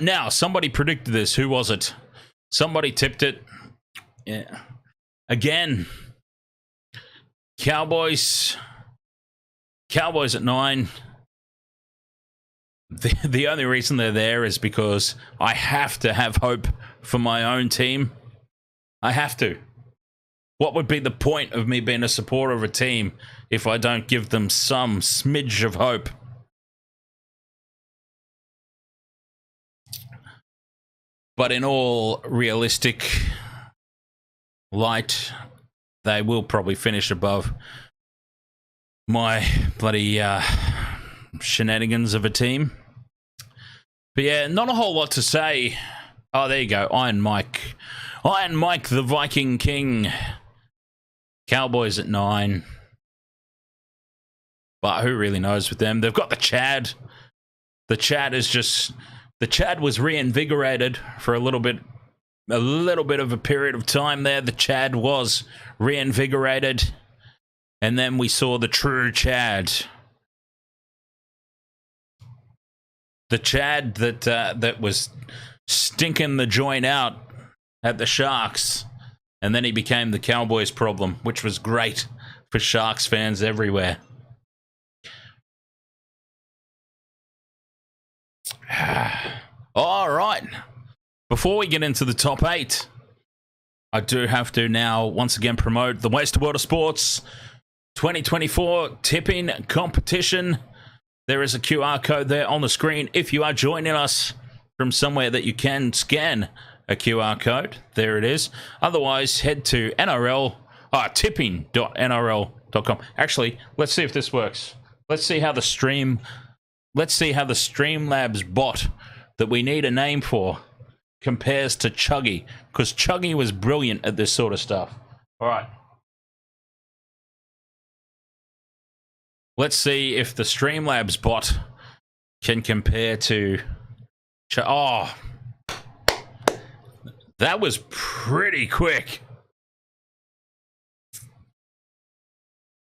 Now, somebody predicted this. Who was it? Somebody tipped it. Yeah. Again. Cowboys at 9. The only reason they're there is because I have to have hope for my own team. I have to. What would be the point of me being a supporter of a team if I don't give them some smidge of hope? But in all realistic light, they will probably finish above my bloody shenanigans of a team. But yeah, not a whole lot to say. Oh, there you go. Iron Mike. Iron Mike, the Viking King. Cowboys at 9. But who really knows with them? They've got the Chad. The Chad is just... The Chad was reinvigorated for a little bit of a period of time there. The Chad was reinvigorated. And then we saw the true Chad. The Chad that was stinking the joint out at the Sharks. And then he became the Cowboys problem, which was great for Sharks fans everywhere. All right. Before we get into the top 8, I do have to now once again promote the Wasted World of Sports 2024 tipping competition. There is a QR code there on the screen. If you are joining us from somewhere that you can scan a QR code, there it is. Otherwise, head to tipping.nrl.com. Actually, let's see if this works. Let's see how the Streamlabs bot that we need a name for compares to Chuggy, because Chuggy was brilliant at this sort of stuff. All right. Let's see if the Streamlabs bot can compare to... Oh, that was pretty quick.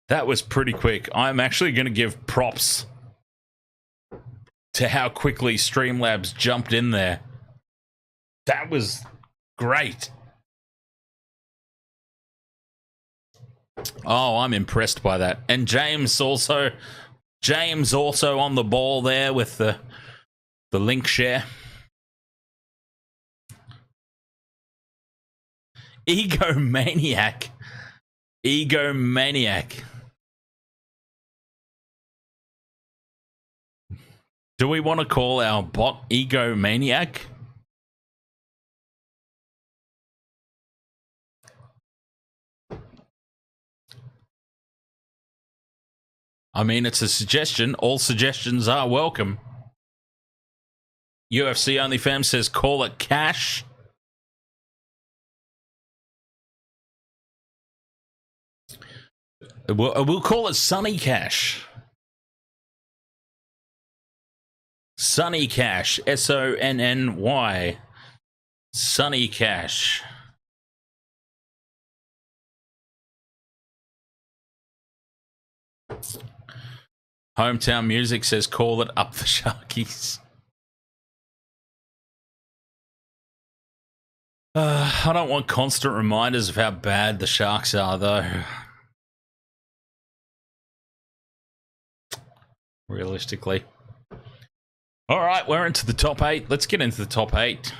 That was pretty quick. I'm actually going to give props to how quickly Streamlabs jumped in there. That was great. Oh, I'm impressed by that. And James also on the ball there with the link share. Egomaniac. Do we want to call our bot Egomaniac? I mean, it's a suggestion. All suggestions are welcome. UFC OnlyFans says call it Cash. We'll call it Sunny Cash. Sunny Cash. SONNY. Sunny Cash. Hometown Music says call it Up the Sharkies. I don't want constant reminders of how bad the Sharks are, though. Realistically. All right, we're into the top 8. Let's get into the top 8.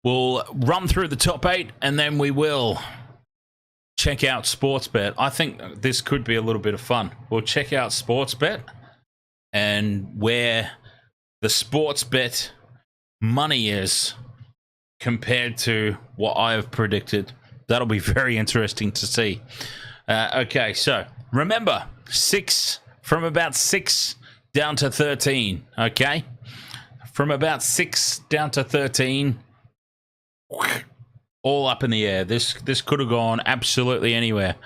We'll run through the top 8, and then we will check out Sportsbet. I think this could be a little bit of fun. We'll check out Sportsbet and where the Sportsbet money is compared to what I have predicted. That'll be very interesting to see. Okay, so remember, from about 6 down to 13, okay? From about 6 down to 13, all up in the air. This could have gone absolutely anywhere.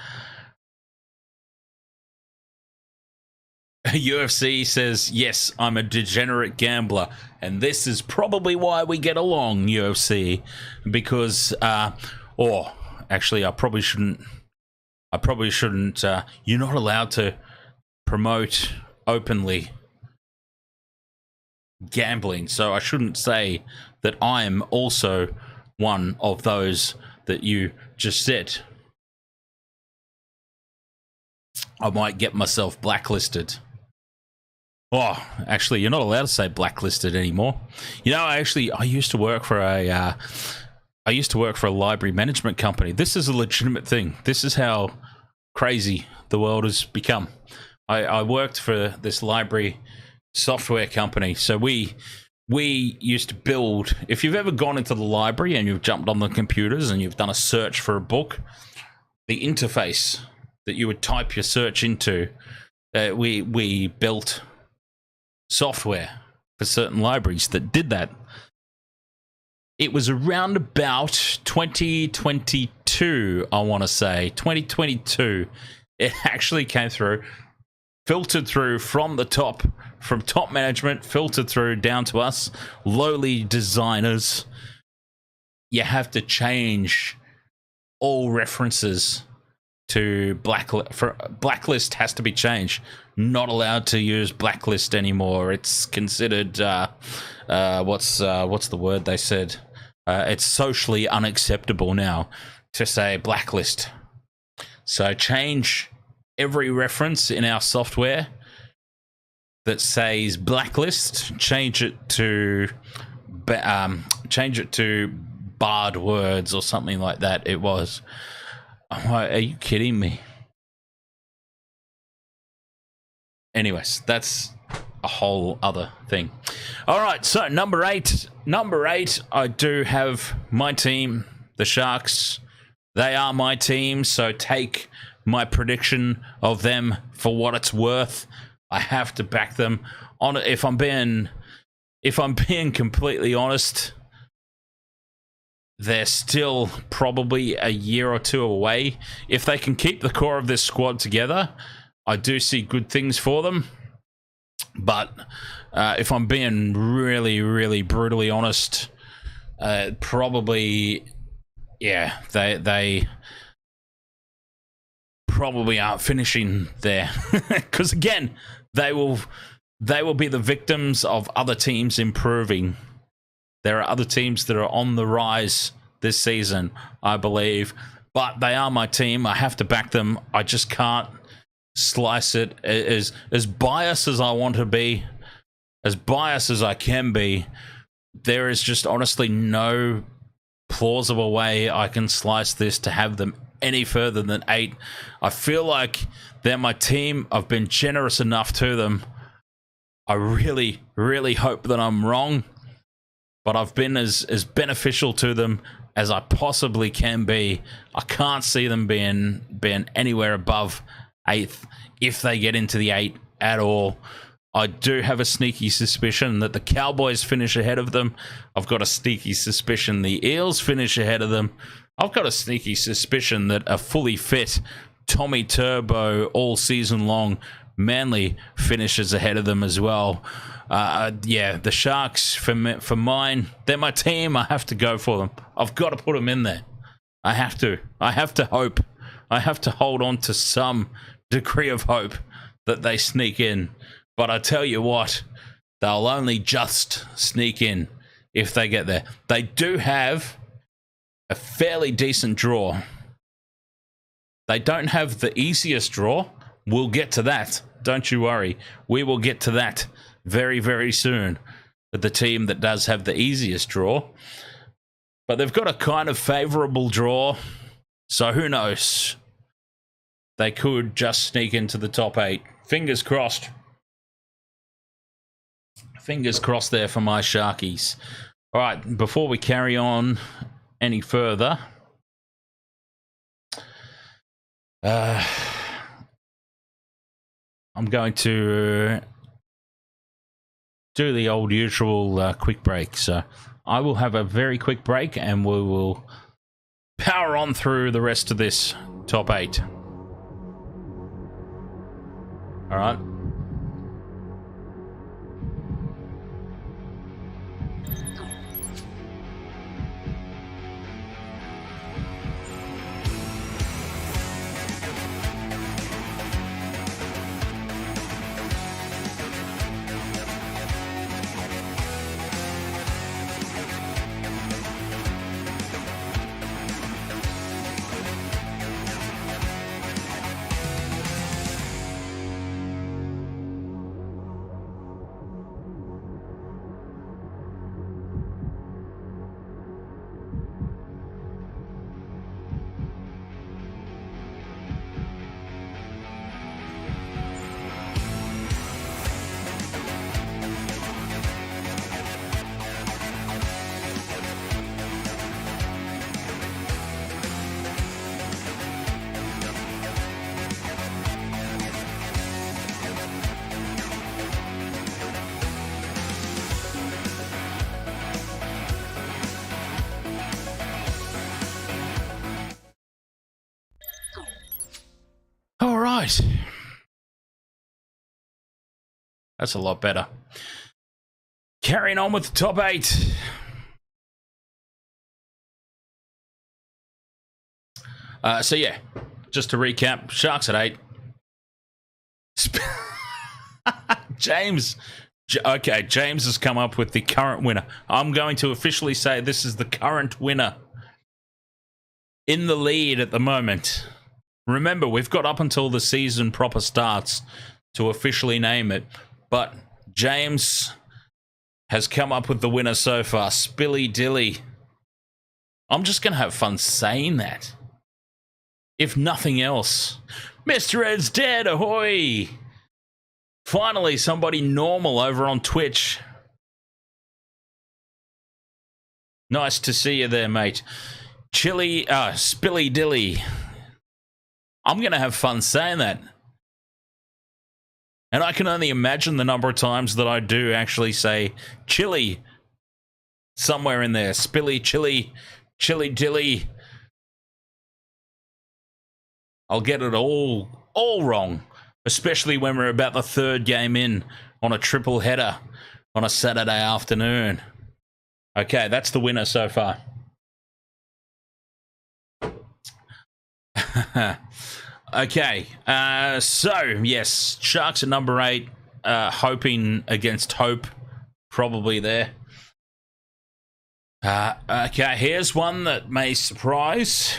UFC says, yes, I'm a degenerate gambler, and this is probably why we get along, UFC, because, or actually, I probably shouldn't, you're not allowed to promote openly gambling, so I shouldn't say that I'm also one of those that you just said. I might get myself blacklisted. Oh, actually, you're not allowed to say blacklisted anymore. You know, I used to work for a library management company. This is a legitimate thing. This is how crazy the world has become. I worked for this library software company. So we used to build, if you've ever gone into the library and you've jumped on the computers and you've done a search for a book, the interface that you would type your search into, we built software for certain libraries that did that. It was around about 2022, I want to say. 2022. It actually came through, filtered through from the top, from top management, filtered through down to us, lowly designers. You have to change all references to blacklist has to be changed. Not allowed to use blacklist anymore. It's considered what's the word they said? It's socially unacceptable now to say blacklist. So blacklist every reference in our software that says blacklist, change it to barred words or something like that. It was. Are you kidding me? Anyways, that's a whole other thing. All right, so number eight, I do have my team, the Sharks. They are my team, so take my prediction of them for what it's worth. I have to back them on it. If I'm being completely honest, they're still probably a year or two away. If they can keep the core of this squad together, I do see good things for them. But if I'm being really, really brutally honest, probably, yeah, they probably aren't finishing there. Because again, they will be the victims of other teams improving. There are other teams that are on the rise this season, I believe. But they are my team. I have to back them. I just can't slice it. As biased as I want to be, as biased as I can be, there is just honestly no plausible way I can slice this to have them any further than 8. I feel like they're my team. I've been generous enough to them. I really, really hope that I'm wrong. But I've been as beneficial to them as I possibly can be. I can't see them being anywhere above 8th if they get into the 8 at all. I do have a sneaky suspicion that the Cowboys finish ahead of them. I've got a sneaky suspicion the Eels finish ahead of them. I've got a sneaky suspicion that a fully fit Tommy Turbo all season long Manly finishes ahead of them as well. Yeah, the Sharks, for mine, they're my team. I have to go for them. I've got to put them in there. I have to hope. I have to hold on to some degree of hope that they sneak in. But I tell you what, they'll only just sneak in if they get there. They do have a fairly decent draw. They don't have the easiest draw. We'll get to that. Don't you worry. We will get to that very, very soon with the team that does have the easiest draw. But they've got a kind of favourable draw. So who knows? they could just sneak into the top 8. Fingers crossed. Fingers crossed there for my Sharkies. All right, before we carry on any further, I'm going to do the old usual quick break. So I will have a very quick break and we will power on through the rest of this top 8. All right. All right. That's a lot better. Carrying on with the top 8. So yeah, just to recap, Sharks at 8. James. Okay, James has come up with the current winner. I'm going to officially say this is the current winner. In the lead at the moment. Remember, we've got up until the season proper starts to officially name it. But James has come up with the winner so far. Spilly Dilly. I'm just going to have fun saying that. If nothing else. Mr. Ed's dead. Ahoy. Finally, somebody normal over on Twitch. Nice to see you there, mate. Spilly Dilly. I'm going to have fun saying that. And I can only imagine the number of times that I do actually say chili somewhere in there. Spilly, chili, chili, dilly. I'll get it all wrong, especially when we're about the 3rd game in on a triple header on a Saturday afternoon. Okay, that's the winner so far. Okay, so yes, Sharks at number 8, hoping against hope, probably there. Okay, here's one that may surprise.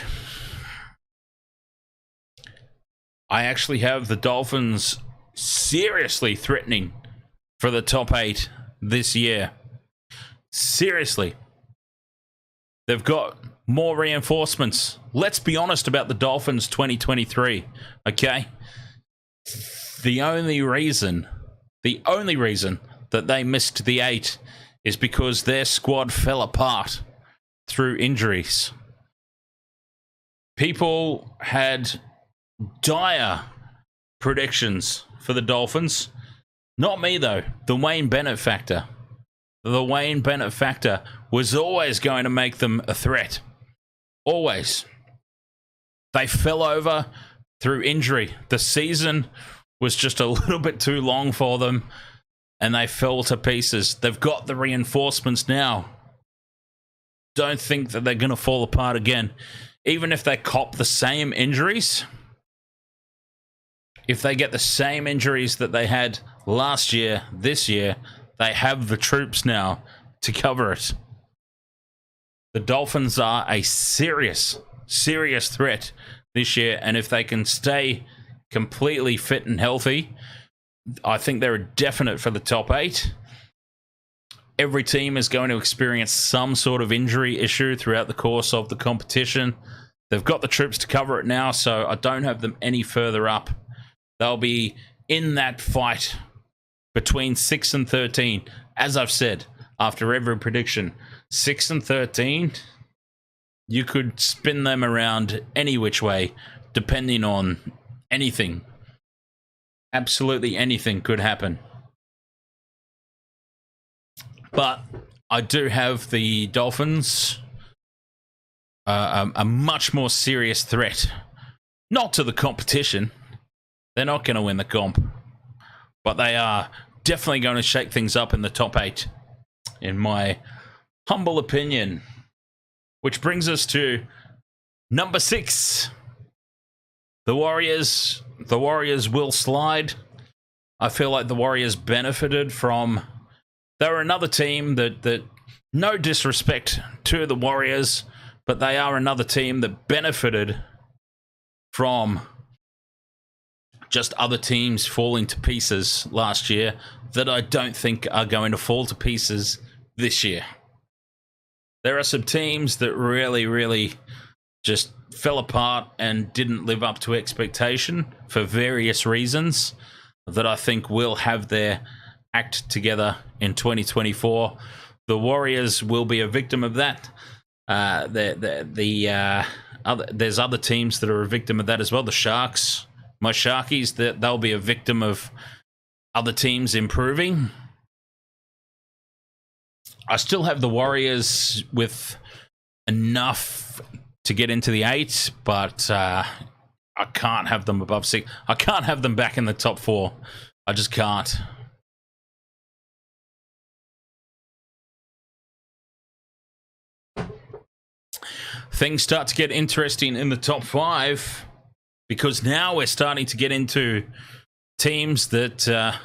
I actually have the Dolphins seriously threatening for the top 8 this year. Seriously. They've got more reinforcements. Let's be honest about the Dolphins 2023, okay? The only reason that they missed the 8 is because their squad fell apart through injuries. People had dire predictions for the Dolphins. Not me, though. The Wayne Bennett factor. The Wayne Bennett factor was always going to make them a threat. Always. They fell over through injury. The season was just a little bit too long for them, and they fell to pieces. They've got the reinforcements now. Don't think that they're going to fall apart again. Even if they cop the same injuries, if they get the same injuries that they had last year, this year, they have the troops now to cover it. The Dolphins are a serious threat this year, and if they can stay completely fit and healthy, I think they're a definite for the top 8. Every team is going to experience some sort of injury issue throughout the course of the competition. They've got the troops to cover it now, so I don't have them any further up. They'll be in that fight between 6 and 13. As I've said, after every prediction, 6 and 13, you could spin them around any which way, depending on anything. Absolutely anything could happen. But I do have the Dolphins a much more serious threat. Not to the competition. They're not going to win the comp. But they are definitely going to shake things up in the top 8, in my humble opinion. Which brings us to number 6. The Warriors. The Warriors will slide. I feel like the Warriors benefited from... They were another team that no disrespect to the Warriors, but they are another team that benefited from just other teams falling to pieces last year that I don't think are going to fall to pieces this year. There are some teams that really just fell apart and didn't live up to expectation for various reasons that I think will have their act together in 2024. The Warriors will be a victim of that. There's other teams that are a victim of that as well. The Sharks, my Sharkies, they'll be a victim of other teams improving. I still have the Warriors with enough to get into the 8, but I can't have them above 6. I can't have them back in the top 4. I just can't. Things start to get interesting in the top 5 because now we're starting to get into teams that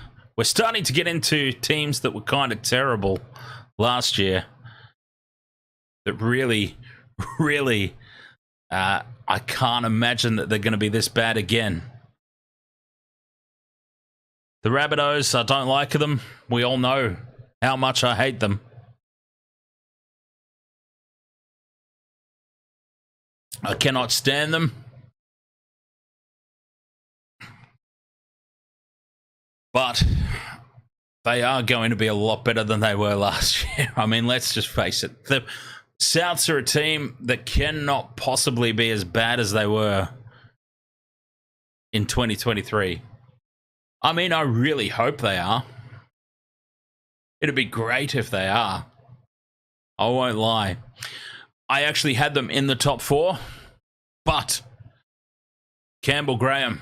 were kind of terrible last year. That really, I can't imagine that they're going to be this bad again. The Rabbitohs, I don't like them. We all know how much I hate them. I cannot stand them. But they are going to be a lot better than they were last year. I mean, let's just face it. The Souths are a team that cannot possibly be as bad as they were in 2023. I mean, I really hope they are. It'd be great if they are. I won't lie. I actually had them in the top 4, but Campbell Graham,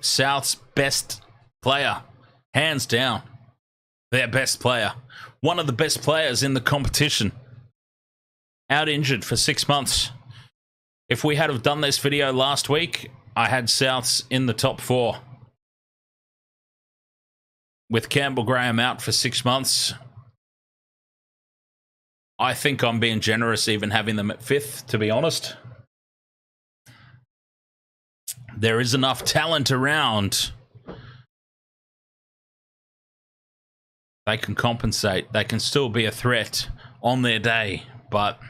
South's best player, hands down, their best player, one of the best players in the competition, out injured for 6 months. If we had have done this video last week, I had Souths in the top 4. With Campbell Graham out for 6 months, I think I'm being generous even having them at 5th, to be honest. There is enough talent around. They can compensate. They can still be a threat on their day. But,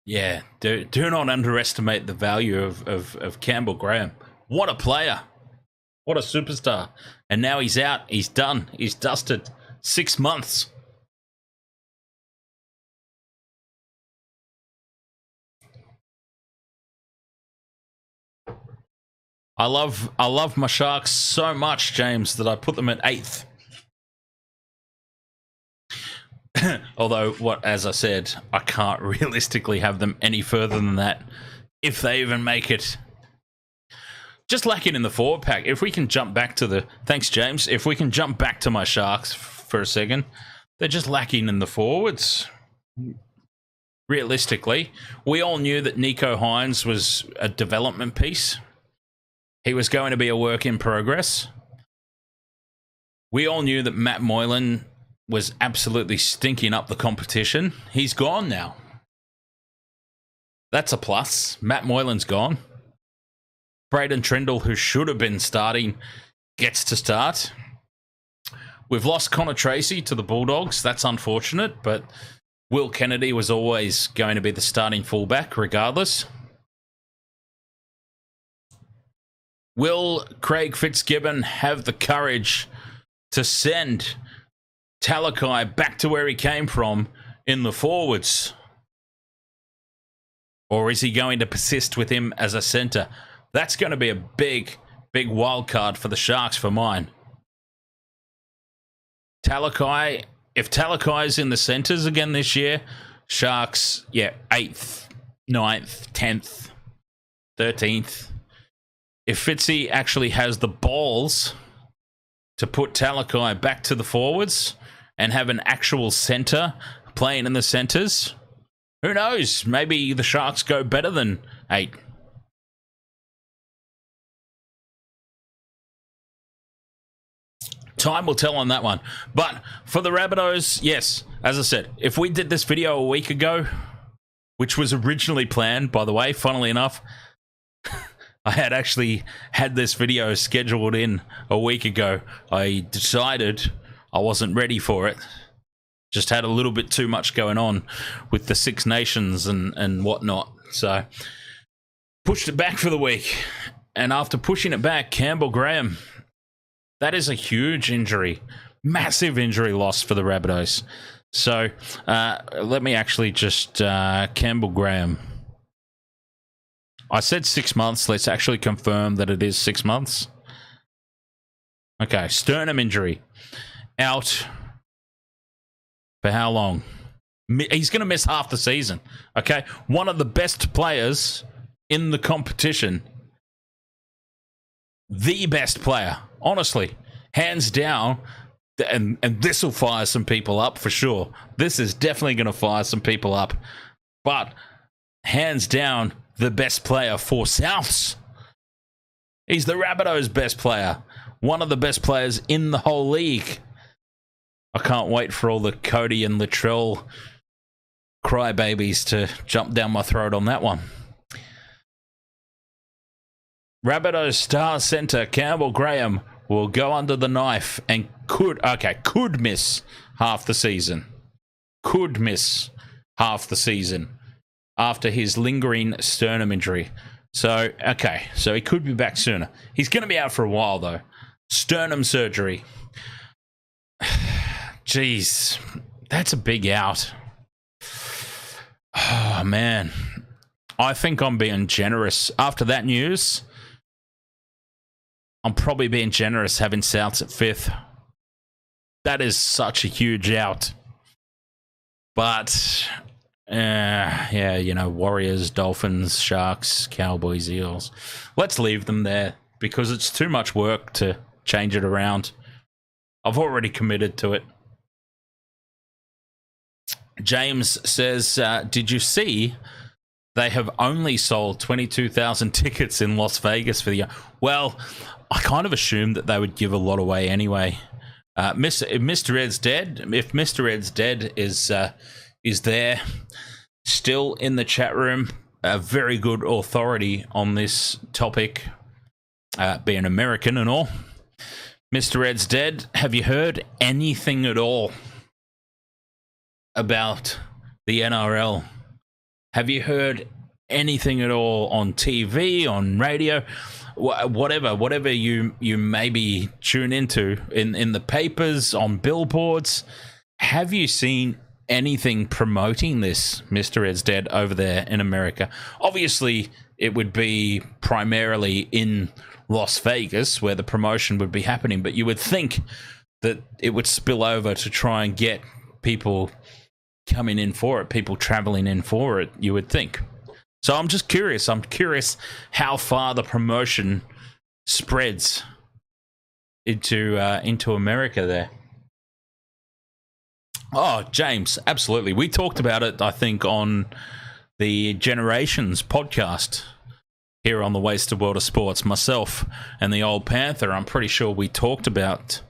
yeah, do not underestimate the value of Campbell Graham. What a player. What a superstar. And now he's out. He's done. He's dusted. 6 months. I love my Sharks so much, James, that I put them at 8th. Although, as I said, I can't realistically have them any further than that, if they even make it. Just lacking in the forward pack. If we can jump back to the... Thanks, James. If we can jump back to my Sharks for a second, they're just lacking in the forwards. Realistically, we all knew that Nico Hines was a development piece. He was going to be a work in progress. We all knew that Matt Moylan was absolutely stinking up the competition. He's gone now. That's a plus. Matt Moylan's gone. Braden Trindle, who should have been starting, gets to start. we've lost Connor Tracy to the Bulldogs. That's unfortunate, but Will Kennedy was always going to be the starting fullback regardless. Will Craig Fitzgibbon have the courage to send Talakai back to where he came from in the forwards? Or is he going to persist with him as a centre? That's going to be a big wild card for the Sharks for mine. Talakai, if Talakai is in the centres again this year, Sharks, 8th, 9th, 10th, 13th. If Fitzy actually has the balls to put Talakai back to the forwards and have an actual centre playing in the centres, who knows? Maybe the Sharks go better than 8. Time will tell on that one. But for the Rabbitohs, yes, as I said, if we did this video a week ago, which was originally planned, by the way, funnily enough, I had actually had this video scheduled in a week ago. I decided I wasn't ready for it. Just had a little bit too much going on with the Six Nations and whatnot. So pushed it back for the week. And after pushing it back, Campbell Graham, that is a huge injury. Massive injury loss for the Rabbitohs. So let me actually just... Campbell Graham. I said 6 months. Let's actually confirm that it is 6 months. Okay, sternum injury. Out for how long? He's going to miss half the season. Okay, one of the best players in the competition. The best player, honestly, hands down. And this will fire some people up for sure. This is definitely going to fire some people up. But hands down, the best player for Souths. He's the Rabbitohs' best player. One of the best players in the whole league. I can't wait for all the Cody and Latrell crybabies to jump down my throat on that one. Rabbitohs star centre Campbell Graham will go under the knife and could miss half the season. Could miss half the season after his lingering sternum injury. So, okay, so he could be back sooner. He's going to be out for a while, though. Sternum surgery. Jeez, that's a big out. Oh, man. I think I'm being generous. After that news, I'm probably being generous having Souths at 5th. That is such a huge out. But... yeah, you know, Warriors, Dolphins, Sharks, Cowboys, Eels. Let's leave them there because it's too much work to change it around. I've already committed to it. James says, did you see they have only sold 22,000 tickets in Las Vegas for the year? Well, I kind of assumed that they would give a lot away anyway. Mr. Ed's dead. If Mr. Ed's dead is there still in the chat room, a very good authority on this topic, being American and all. Mr. Ed's dead. Have you heard anything at all about the NRL? Have you heard anything at all on TV, on radio, whatever you maybe tune into in the papers, on billboards? Have you seen anything promoting this Mr. Ed's Dead over there in America? Obviously, it would be primarily in Las Vegas where the promotion would be happening, but you would think that it would spill over to try and get people coming in for it, people traveling in for it, you would think. So I'm just curious. I'm curious how far the promotion spreads into America there. Oh, James, absolutely. We talked about it, I think, on the Generations podcast here on the Wasted World of Sports. Myself and the Old Panther, I'm pretty sure we talked about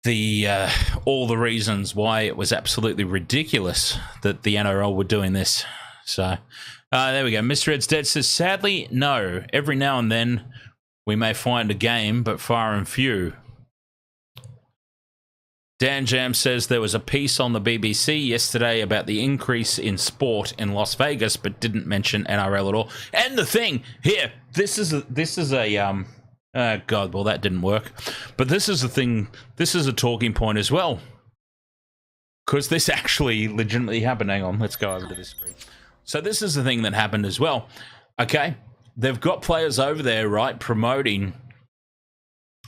the all the reasons why it was absolutely ridiculous that the NRL were doing this. So there we go. Mr. Ed's Dead says, sadly, no. Every now and then we may find a game, but far and few. Dan Jam says there was a piece on the BBC yesterday about the increase in sport in Las Vegas, but didn't mention NRL at all. And the thing here, this is a God, well that didn't work. But this is the thing. This is a talking point as well, because this actually legitimately happened. Hang on, let's go over to this screen. So this is the thing that happened as well. Okay, they've got players over there, right, promoting.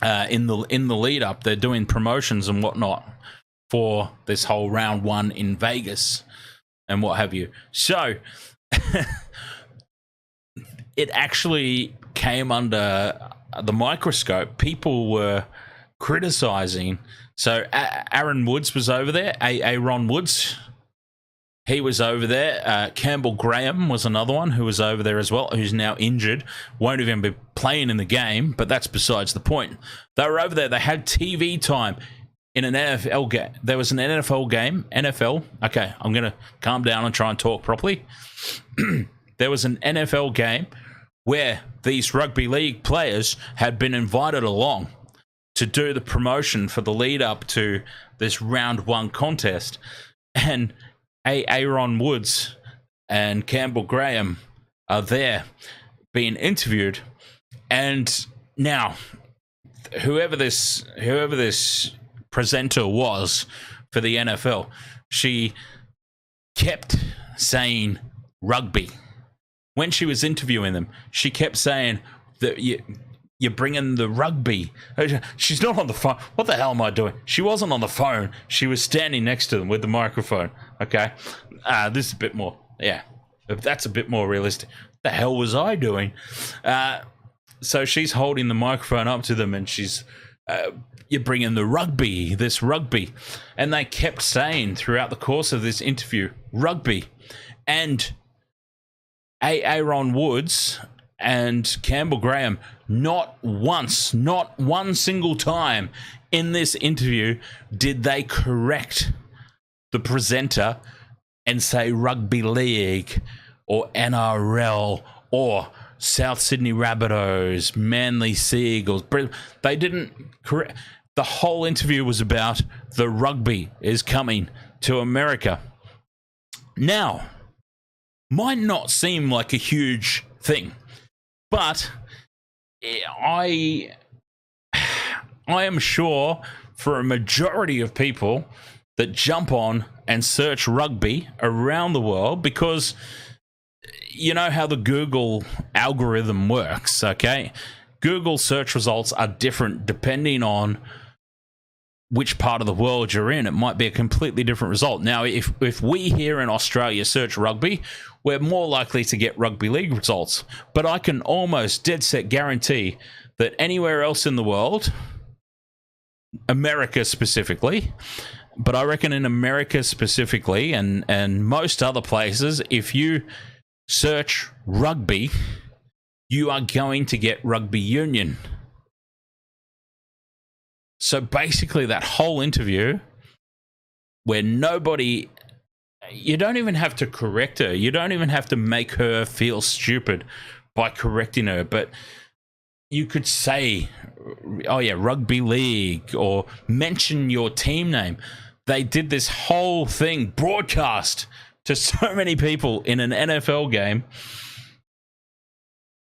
In the lead up, they're doing promotions and whatnot for this whole round 1 in Vegas and what have you. So it actually came under the microscope. People were criticizing. So Aaron Woods was over there. Aaron Woods. He was over there. Campbell Graham was another one who was over there as well, who's now injured. Won't even be playing in the game, but that's besides the point. They were over there. They had TV time in an NFL game. There was an NFL game. NFL. Okay, I'm going to calm down and try and talk properly. There was an NFL game where these rugby league players had been invited along to do the promotion for the lead up to this round 1 contest. And Aaron Woods and Campbell Graham are there being interviewed, and now whoever this presenter was for the NFL, she kept saying rugby when she was interviewing them. She kept saying that you're bringing the rugby. She's not on the phone. What the hell am I doing? She wasn't on the phone. She was standing next to them with the microphone. Okay. This is a bit more. Yeah. That's a bit more realistic. What the hell was I doing? So she's holding the microphone up to them and she's, you're bringing the rugby, this rugby. And they kept saying throughout the course of this interview, rugby. And Aaron Woods and Campbell Graham, not once, not one single time in this interview did they correct the presenter and say rugby league or NRL or South Sydney Rabbitohs, Manly Seagulls. They didn't correct. The whole interview was about the rugby is coming to America. Now, might not seem like a huge thing, but I am sure for a majority of people that jump on and search rugby around the world, because you know how the Google algorithm works, okay? Google search results are different depending on which part of the world you're in. It might be a completely different result. Now, if we here in Australia search rugby, we're more likely to get rugby league results. But I can almost dead set guarantee that anywhere else in the world, America specifically, but I reckon in America specifically and most other places, if you search rugby, you are going to get rugby union. So basically that whole interview where nobody, you don't even have to correct her. You don't even have to make her feel stupid by correcting her. But you could say, oh yeah, rugby league, or mention your team name. They did this whole thing broadcast to so many people in an NFL game.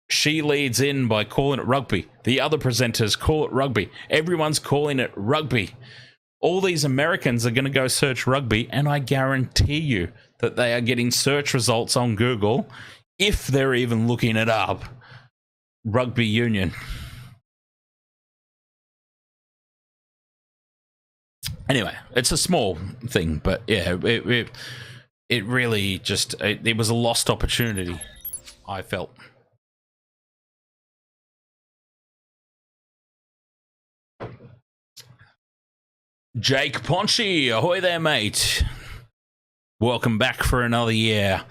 She leads in by calling it rugby. The other presenters call it rugby. Everyone's calling it rugby. All these Americans are going to go search rugby, and I guarantee you that they are getting search results on Google, if they're even looking it up, rugby union. Anyway, it's a small thing, but yeah, it really just, it was a lost opportunity, I felt. Jake Ponchi, ahoy there, mate. Welcome back for another year.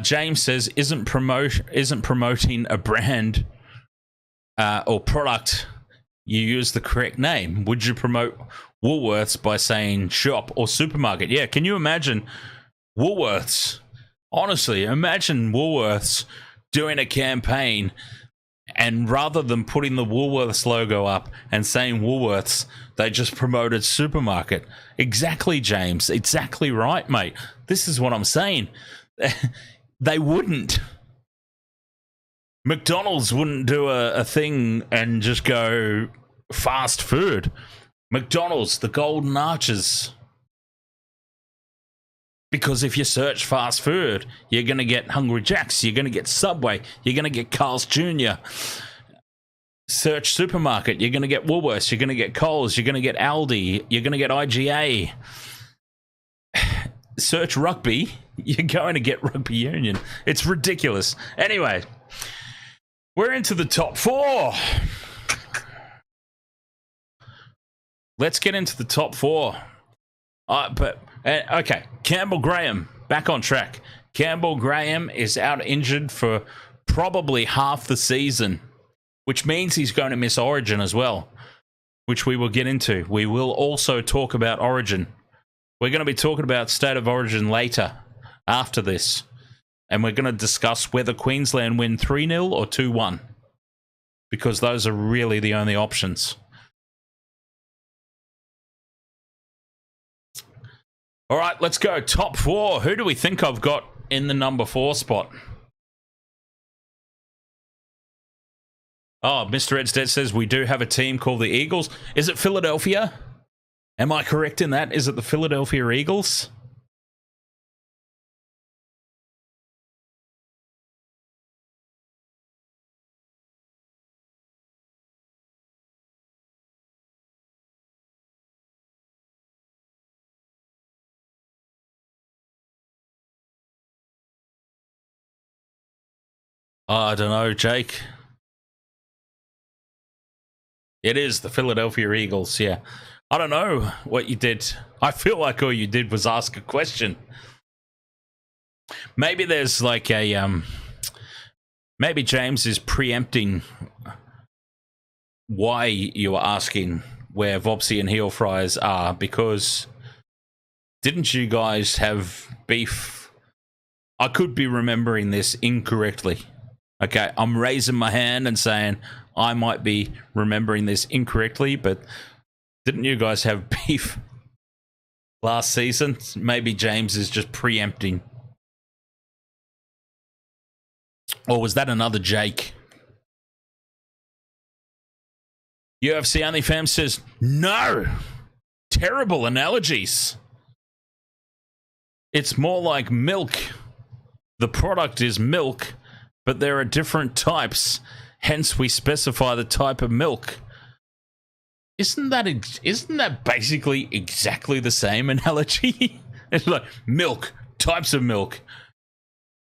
James says, isn't promoting a brand or product, you use the correct name. Would you promote Woolworths by saying shop or supermarket? Yeah, can you imagine Woolworths? Honestly, imagine Woolworths doing a campaign, and rather than putting the Woolworths logo up and saying Woolworths, They just promoted supermarket. Exactly, James. Exactly right, mate. This is what I'm saying. They wouldn't. McDonald's wouldn't do a thing and just go fast food. McDonald's, the Golden Arches. Because if you search fast food, you're going to get Hungry Jack's, you're going to get Subway, you're going to get Carl's Jr. Search supermarket, you're going to get Woolworths, you're going to get Coles, you're going to get Aldi, you're going to get IGA. Search rugby, you're going to get Rugby Union. It's ridiculous. Anyway, we're into the top 4. Let's get into the top 4. Okay, Campbell Graham, back on track. Campbell Graham is out injured for probably half the season, which means he's going to miss Origin as well, which we will get into. We will also talk about Origin. We're going to be talking about State of Origin later, after this. And we're going to discuss whether Queensland win 3-0 or 2-1. Because those are really the only options. All right, let's go. Top 4. Who do we think I've got in the number 4 spot? Oh, Mr. Edstead says we do have a team called the Eagles. Is it Philadelphia? Am I correct in that? Is it the Philadelphia Eagles? I don't know, Jake. It is the Philadelphia Eagles, yeah. I don't know what you did. I feel like all you did was ask a question. Maybe there's like a... maybe James is preempting why you are asking where Vopsy and Heel Fries are, because didn't you guys have beef? I could be remembering this incorrectly. Okay, I'm raising my hand and saying I might be remembering this incorrectly, but didn't you guys have beef last season? Maybe James is just preempting. Or was that another Jake? UFC Only Fam says, no! Terrible analogies. It's more like milk. The product is milk, but there are different types. Hence, we specify the type of milk. Isn't that basically exactly the same analogy? It's like milk, types of milk.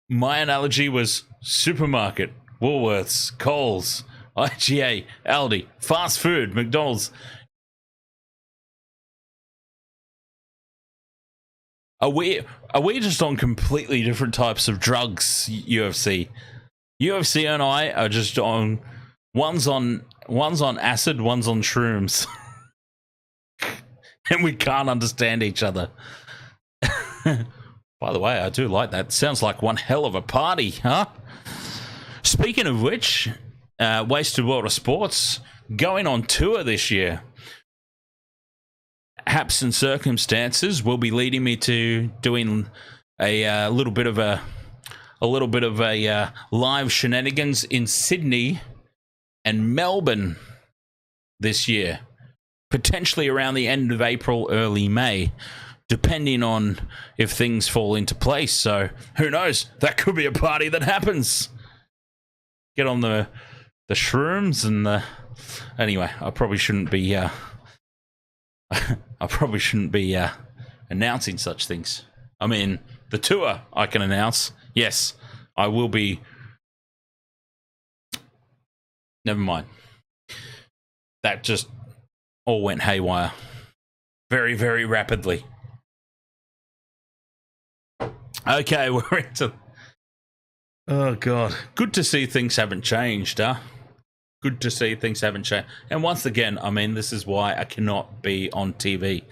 My analogy was supermarket, Woolworths, Coles, IGA, Aldi, fast food, McDonald's. Are we just on completely different types of drugs, UFC? UFC and I are just on one's on acid, one's on shrooms. And we can't understand each other. By the way, I do like that. Sounds like one hell of a party, huh? Speaking of which, Wasted World of Sports going on tour this year. Haps and circumstances will be leading me to doing a little bit of a live shenanigans in Sydney and Melbourne this year, potentially around the end of April, early May, depending on if things fall into place. So who knows? That could be a party that happens. Get on the shrooms and the... Anyway, I probably shouldn't be announcing such things. I mean, the tour I can announce. Yes, I will be... Never mind. That just all went haywire. Very, very rapidly. Okay, we're into... Oh, God. Good to see things haven't changed, huh? Good to see things haven't changed. And once again, I mean, this is why I cannot be on TV.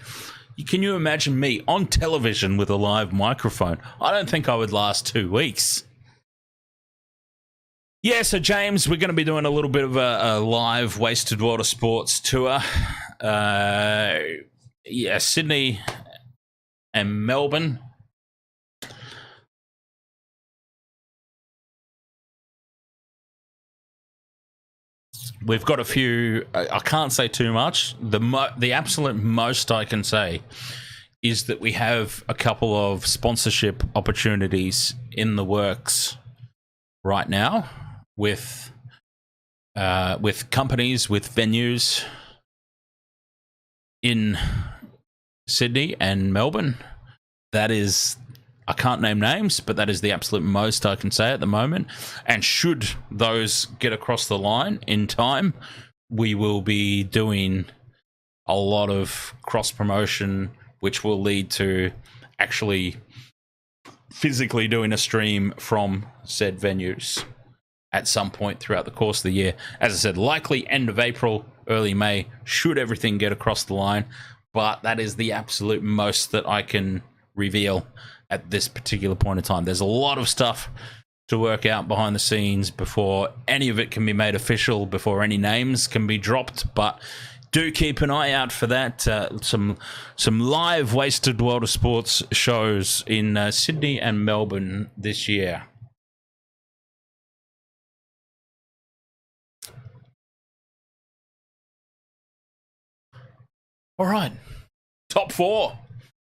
Can you imagine me on television with a live microphone? I don't think I would last 2 weeks. Yeah, so James, we're going to be doing a little bit of a live Wasted World of Sports tour. Yeah, Sydney and Melbourne. We've got a few. I can't say too much. The absolute most I can say is that we have a couple of sponsorship opportunities in the works right now with companies, with venues in Sydney and Melbourne. That is, I can't name names, but that is the absolute most I can say at the moment. And should those get across the line in time, we will be doing a lot of cross promotion, which will lead to actually physically doing a stream from said venues at some point throughout the course of the year. As I said, likely end of April, early May, should everything get across the line. But that is the absolute most that I can reveal at this particular point in time. There's a lot of stuff to work out behind the scenes before any of it can be made official, before any names can be dropped. But do keep an eye out for that. Some live Wasted World of Sports shows in Sydney and Melbourne this year. All right, top four.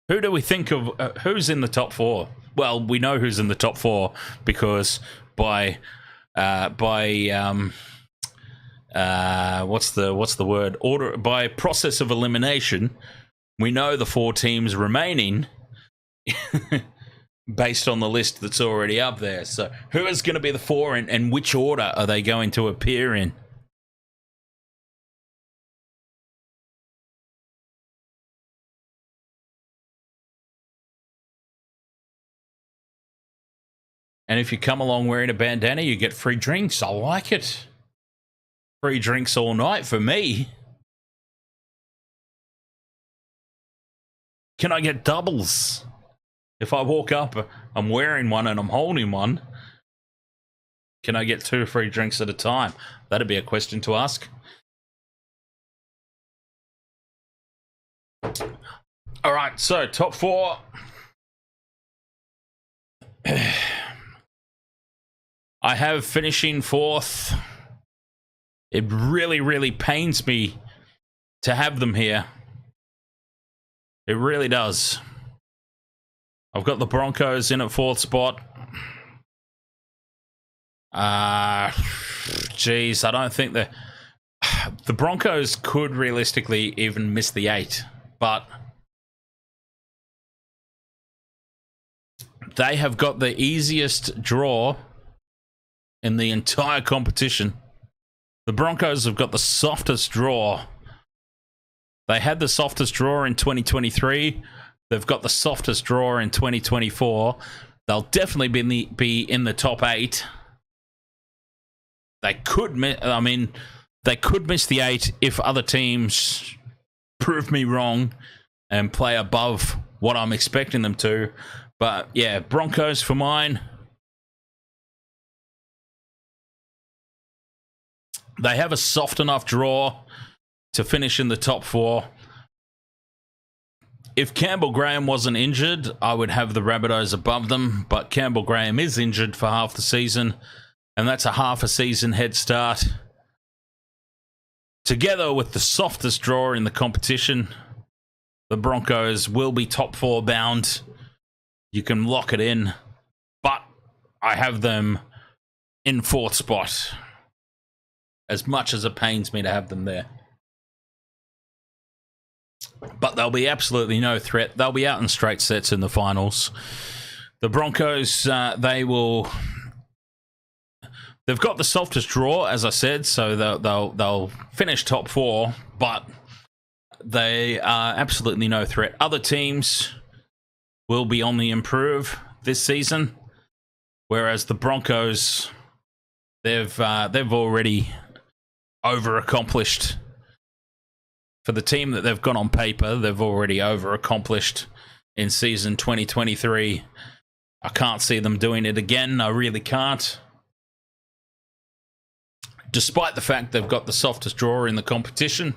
Who do we think of? Who's in the top four? Well, we know who's in the top four because by what's the word? Order, by process of elimination, we know the four teams remaining based on the list that's already up there. So, who is going to be the four, and which order are they going to appear in? And if you come along wearing a bandana, you get free drinks. I like it. Free drinks all night for me. Can I get doubles? If I walk up, I'm wearing one and I'm holding one, can I get 2 free drinks at a time? That'd be a question to ask. All right, so top four. I have finishing fourth. It really, really pains me to have them here. It really does. I've got the Broncos in at fourth spot. Geez, I don't think the Broncos could realistically even miss the 8, but they have got the easiest draw in the entire competition. The Broncos have got the softest draw. They had the softest draw in 2023. They've got the softest draw in 2024. They'll definitely be in the top 8. They could miss the 8 if other teams prove me wrong and play above what I'm expecting them to. But yeah, Broncos for mine. They have a soft enough draw to finish in the top 4. If Campbell Graham wasn't injured, I would have the Rabbitohs above them, but Campbell Graham is injured for half the season, and that's a half a season head start. Together with the softest draw in the competition, the Broncos will be top 4 bound. You can lock it in, but I have them in 4th spot, as much as it pains me to have them there. But they'll be absolutely no threat. They'll be out in straight sets in the finals. The Broncos, they've got the softest draw, as I said, so they'll finish top 4, but they are absolutely no threat. Other teams will be on the improve this season, whereas the Broncos, they've already overaccomplished. For the team that they've got on paper, they've already overaccomplished in season 2023. I can't see them doing it again. I really can't. Despite the fact they've got the softest draw in the competition,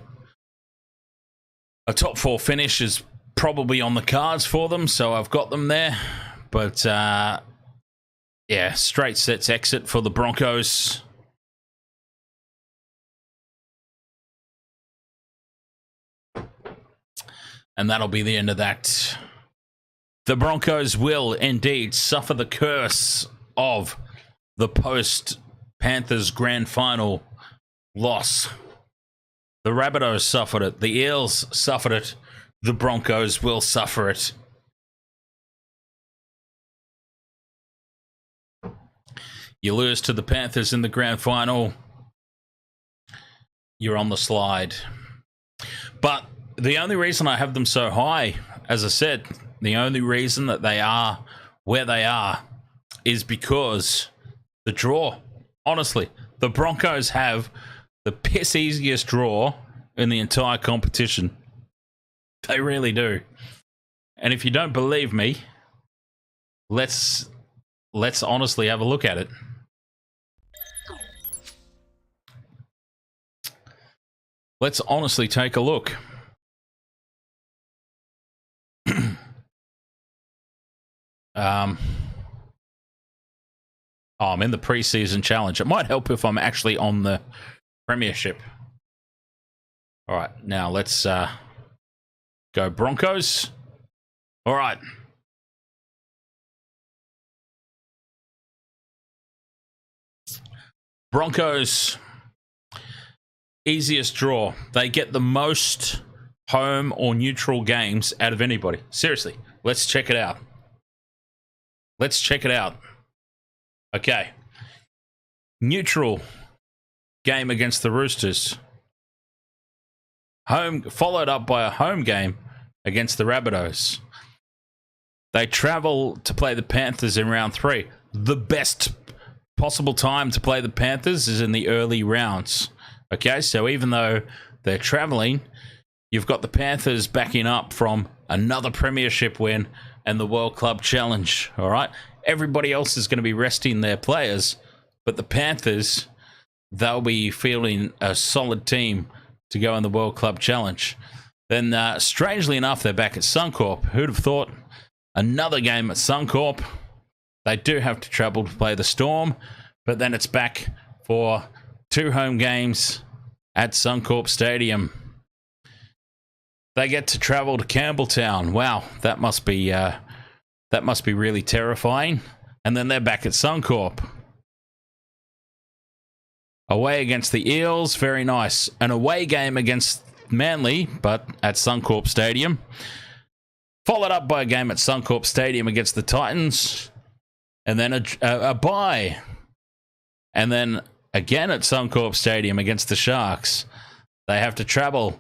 a top 4 finish is probably on the cards for them, so I've got them there. But yeah, straight sets exit for the Broncos. And that'll be the end of that. The Broncos will indeed suffer the curse of the post-Panthers grand final loss. The Rabbitohs suffered it. The Eels suffered it. The Broncos will suffer it. You lose to the Panthers in the grand final, you're on the slide. But the only reason I have them so high, as I said, the only reason that they are where they are is because the draw. Honestly, the Broncos have the piss easiest draw in the entire competition. They really do. And if you don't believe me, let's honestly have a look at it. Let's honestly take a look. Oh, I'm in the preseason challenge. It might help if I'm actually on the premiership. All right, now let's go Broncos. All right. Broncos, easiest draw. They get the most home or neutral games out of anybody. Seriously, let's check it out. Let's check it out. Okay. Neutral game against the Roosters. Home, followed up by a home game against the Rabbitohs. They travel to play the Panthers in round 3. The best possible time to play the Panthers is in the early rounds. Okay, so even though they're traveling, you've got the Panthers backing up from another premiership win and the World Club Challenge, all right? Everybody else is going to be resting their players, but the Panthers, they'll be fielding a solid team to go in the World Club Challenge. Then, strangely enough, they're back at Suncorp. Who'd have thought? Another game at Suncorp. They do have to travel to play the Storm, but then it's back for 2 home games at Suncorp Stadium. They get to travel to Campbelltown. Wow, that must be really terrifying. And then they're back at Suncorp. Away against the Eels, very nice. An away game against Manly, but at Suncorp Stadium. Followed up by a game at Suncorp Stadium against the Titans. And then a bye. And then again at Suncorp Stadium against the Sharks. They have to travel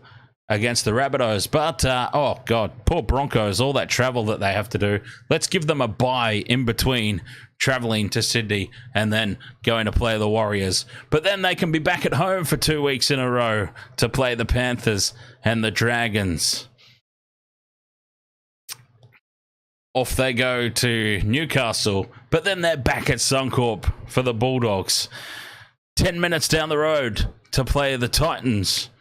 against the Rabbitohs. But, oh, God, poor Broncos, all that travel that they have to do. Let's give them a bye in between traveling to Sydney and then going to play the Warriors. But then they can be back at home for 2 weeks in a row to play the Panthers and the Dragons. Off they go to Newcastle, but then they're back at Suncorp for the Bulldogs. 10 minutes down the road to play the Titans.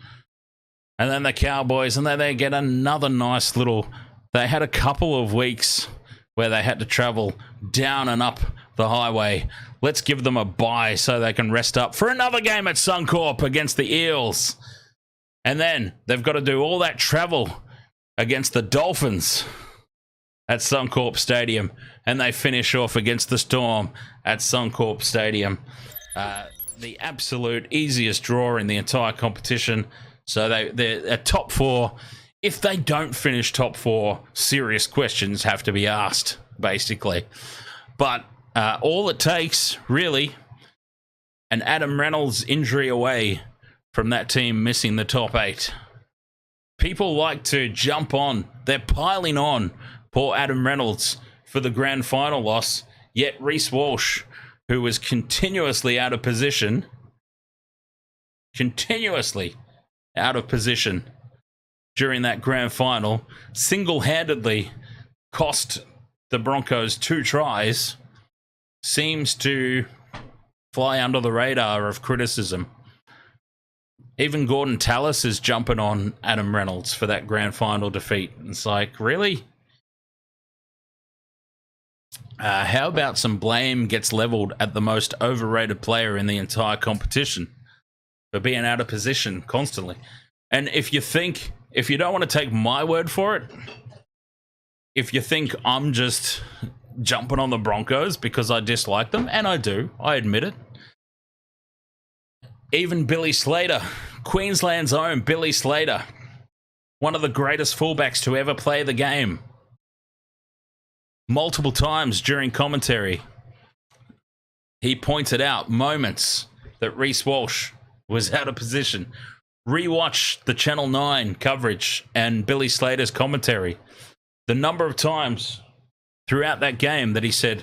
And then the Cowboys, and then they get another nice little... They had a couple of weeks where they had to travel down and up the highway. Let's give them a bye so they can rest up for another game at Suncorp against the Eels. And then they've got to do all that travel against the Dolphins at Suncorp Stadium. And they finish off against the Storm at Suncorp Stadium. The absolute easiest draw in the entire competition. So they're at top 4. If they don't finish top 4, serious questions have to be asked, basically. But all it takes, really, an Adam Reynolds injury away from that team missing the top 8. People like to jump on. They're piling on poor Adam Reynolds for the grand final loss. Yet Reece Walsh, who was continuously out of position, during that grand final, single-handedly cost the Broncos 2 tries, seems to fly under the radar of criticism. Even Gordon Tallis is jumping on Adam Reynolds for that grand final defeat. It's like, really? How about some blame gets leveled at the most overrated player in the entire competition for being out of position constantly? And if you don't want to take my word for it, if you think I'm just jumping on the Broncos because I dislike them, and I do, I admit it. Even Billy Slater, Queensland's own Billy Slater, one of the greatest fullbacks to ever play the game, multiple times during commentary, he pointed out moments that Reece Walsh was out of position. Rewatch the Channel 9 coverage and Billy Slater's commentary. The number of times throughout that game that he said,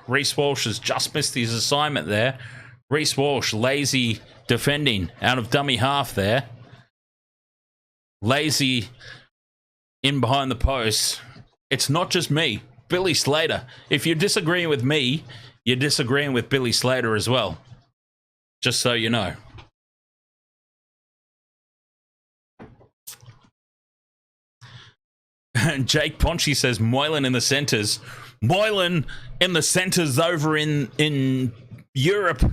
Reece Walsh has just missed his assignment there. Reece Walsh, lazy defending out of dummy half there. Lazy in behind the post. It's not just me. Billy Slater. If you're disagreeing with me, you're disagreeing with Billy Slater as well. Just so you know. And Jake Ponchi says Moylan in the centres. Moylan in the centres over in Europe.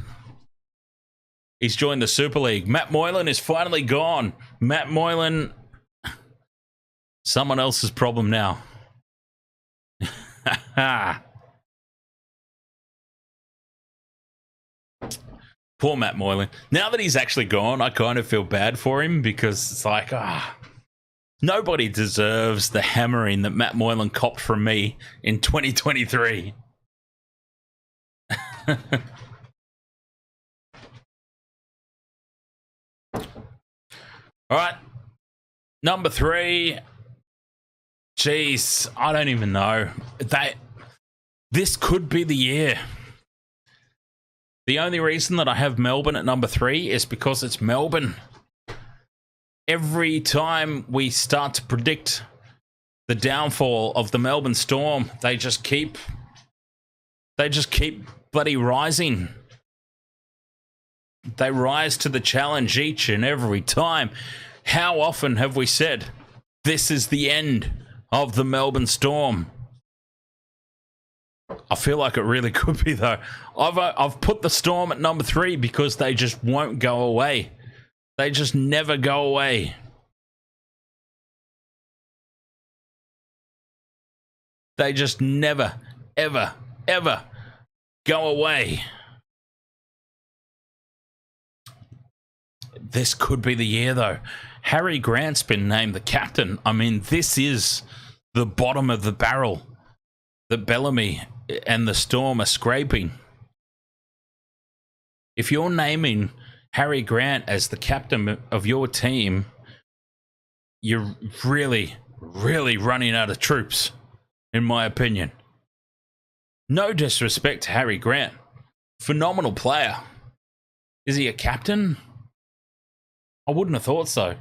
He's joined the Super League. Matt Moylan is finally gone. Matt Moylan, someone else's problem now. Poor Matt Moylan. Now that he's actually gone, I kind of feel bad for him because it's like, nobody deserves the hammering that Matt Moylan copped from me in 2023. All right, number 3. Jeez, I don't even know. This could be the year. The only reason that I have Melbourne at number 3 is because it's Melbourne. Every time we start to predict the downfall of the Melbourne Storm, they just keep bloody rising. They rise to the challenge each and every time. How often have we said, this is the end of the Melbourne Storm? I feel like it really could be, though. I've put the Storm at number 3 because they just won't go away. They just never go away. They just never, ever, ever go away. This could be the year, though. Harry Grant's been named the captain. I mean, this is the bottom of the barrel that Bellamy and the Storm are scraping. If you're naming Harry Grant as the captain of your team, you're really, really running out of troops, in my opinion. No disrespect to Harry Grant. Phenomenal player. Is he a captain? I wouldn't have thought so.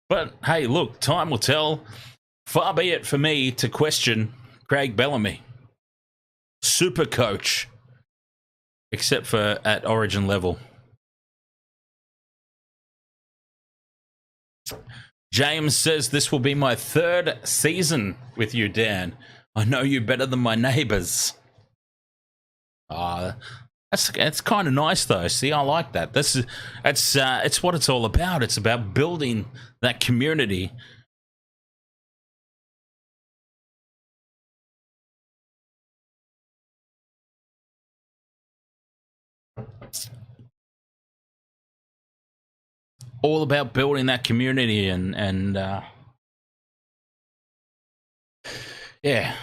But hey, look, time will tell. Far be it for me to question Craig Bellamy. Super coach. Except for at Origin level. James says, this will be my 3rd season with you, Dan. I know you better than my neighbours. It's kind of nice, though. See, I like that. It's what it's all about. It's about building that community. All about building that community and yeah,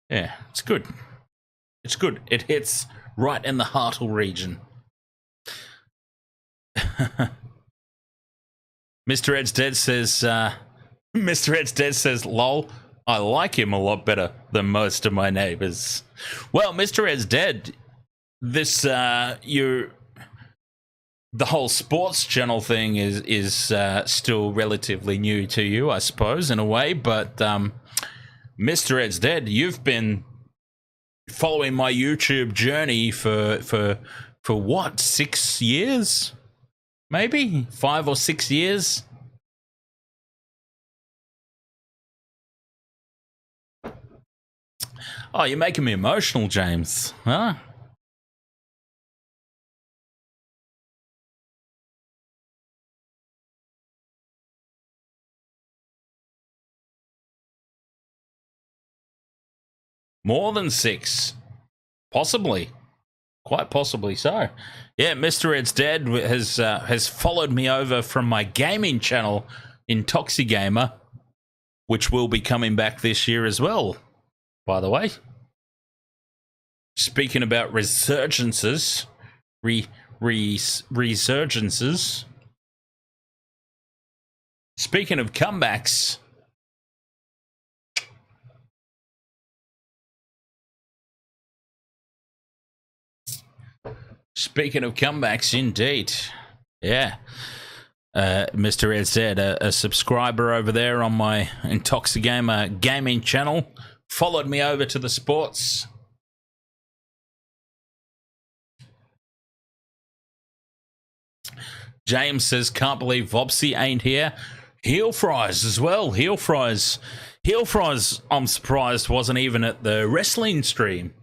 it's good. It's good. It hits right in the Hartle region. Mr. Ed's Dead says, lol, I like him a lot better than most of my neighbors. Well, Mr. Ed's Dead, this, the whole sports channel thing is still relatively new to you, I suppose, in a way. But Mr. Ed's Dead, you've been following my YouTube journey for what, 6 years? Maybe 5 or 6 years. Oh, you're making me emotional, James. Huh? More than 6. Possibly. Quite possibly so. Yeah, Mr. Ed's Dead has followed me over from my gaming channel, Intoxigamer, which will be coming back this year as well, by the way. Speaking about resurgences, resurgences. Speaking of comebacks, indeed. Yeah. Mr. Ed said, a subscriber over there on my Intoxigamer gaming channel followed me over to the sports. James says, can't believe Vopsy ain't here. Heel Fries as well. Heel Fries, I'm surprised, wasn't even at the wrestling stream.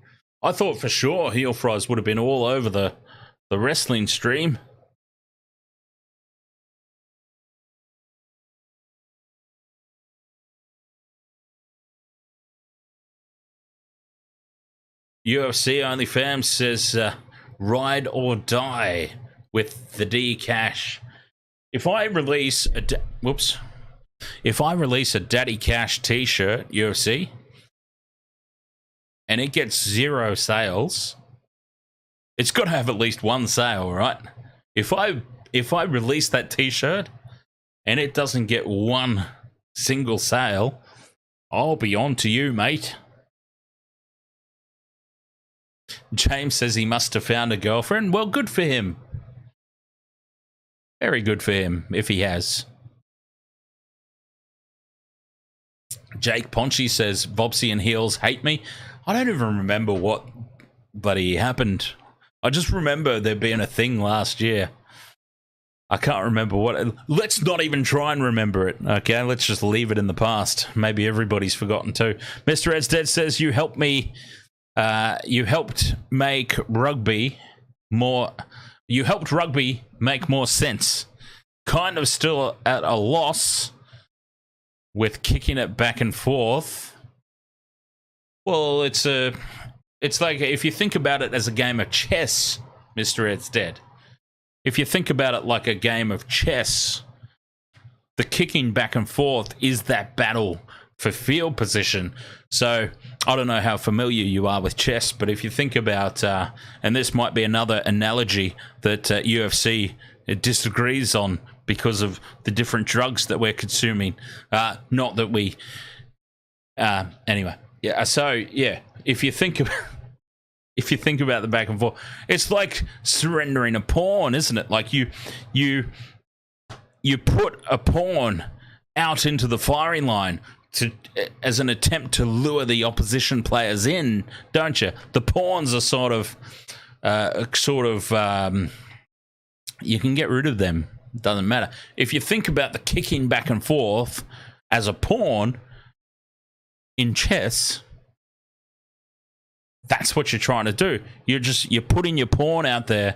I thought for sure Heel Fries would have been all over the wrestling stream. UFC OnlyFans says, ride or die with the D Cash. If I release a Daddy Cash t-shirt, UFC, and it gets 0 sales, it's got to have at least 1 sale, right? If I release that t-shirt and it doesn't get 1 single sale, I'll be on to you, mate. James says he must have found a girlfriend. Well, good for him. Very good for him, if he has. Jake Ponchy says, Vopsy and Heels hate me. I don't even remember what bloody happened. I just remember there being a thing last year. I can't remember what. Let's not even try and remember it, okay? Let's just leave it in the past. Maybe everybody's forgotten too. Mr. Edstead says, you helped me. You helped make rugby more. You helped rugby make more sense. Kind of still at a loss with kicking it back and forth. Well, it's like if you think about it as a game of chess, Mr. Ed's Dead. If you think about it like a game of chess, the kicking back and forth is that battle for field position. So I don't know how familiar you are with chess, but if you think about, and this might be another analogy that UFC disagrees on because of the different drugs that we're consuming. Not that we... anyway. Yeah, so, yeah, if you think about the back and forth, it's like surrendering a pawn, isn't it? Like you put a pawn out into the firing line as an attempt to lure the opposition players in, don't you? The pawns are sort of, you can get rid of them. It doesn't matter. If you think about the kicking back and forth as a pawn in chess, that's what you're trying to do. You're putting your pawn out there,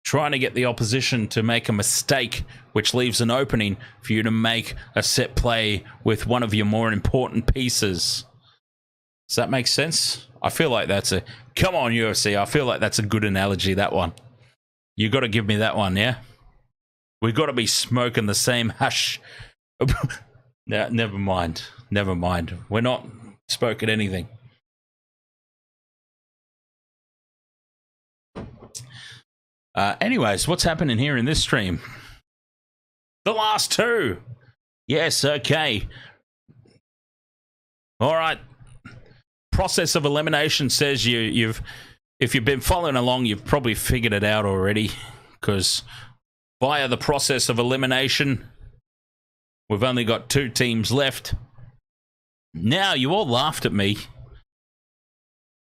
trying to get the opposition to make a mistake, which leaves an opening for you to make a set play with one of your more important pieces. Does that make sense? I feel like come on, UFC. I feel like that's a good analogy, that one. You got to give me that one, yeah? We've got to be smoking the same hash. No, never mind. Never mind. We're not smoking anything. Anyways, what's happening here in this stream? The last 2. Yes, okay. All right. Process of elimination says if you've been following along, you've probably figured it out already, because via the process of elimination, we've only got 2 teams left. Now, you all laughed at me.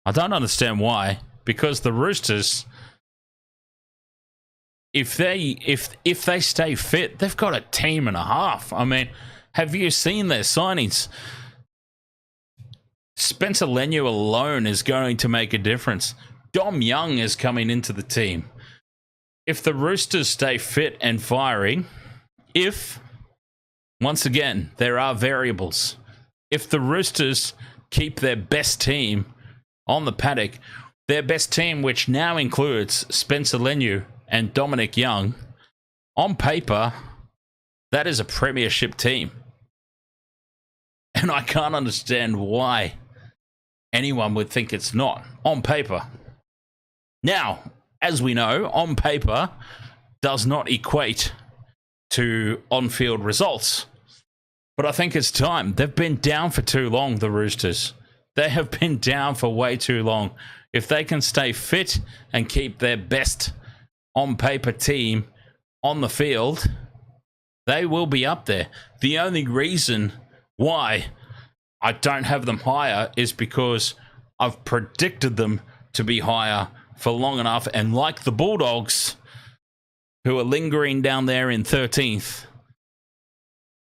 I don't understand why, because the Roosters if they stay fit, they've got a team and a half. I mean, have you seen their signings? Spencer Leniu alone is going to make a difference. Dom Young is coming into the team. If the Roosters stay fit and firing, once again, there are variables. If the Roosters keep their best team on the paddock, their best team, which now includes Spencer Leniu and Dominic Young, on paper, that is a premiership team. And I can't understand why anyone would think it's not on paper. Now, as we know, on paper does not equate to on-field results. But I think it's time. They've been down for too long, the Roosters. They have been down for way too long. If they can stay fit and keep their best on-paper team on the field, they will be up there. The only reason why I don't have them higher is because I've predicted them to be higher for long enough. And like the Bulldogs, who are lingering down there in 13th,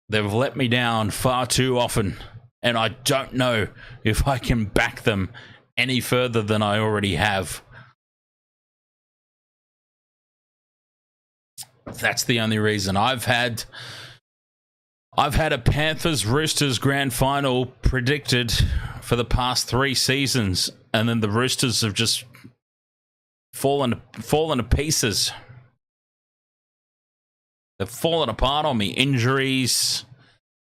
they've let me down far too often. And I don't know if I can back them any further than I already have. That's the only reason. I've had a Panthers-Roosters grand final predicted for the past 3 seasons, and then the Roosters have just fallen to pieces. They've fallen apart on me. Injuries,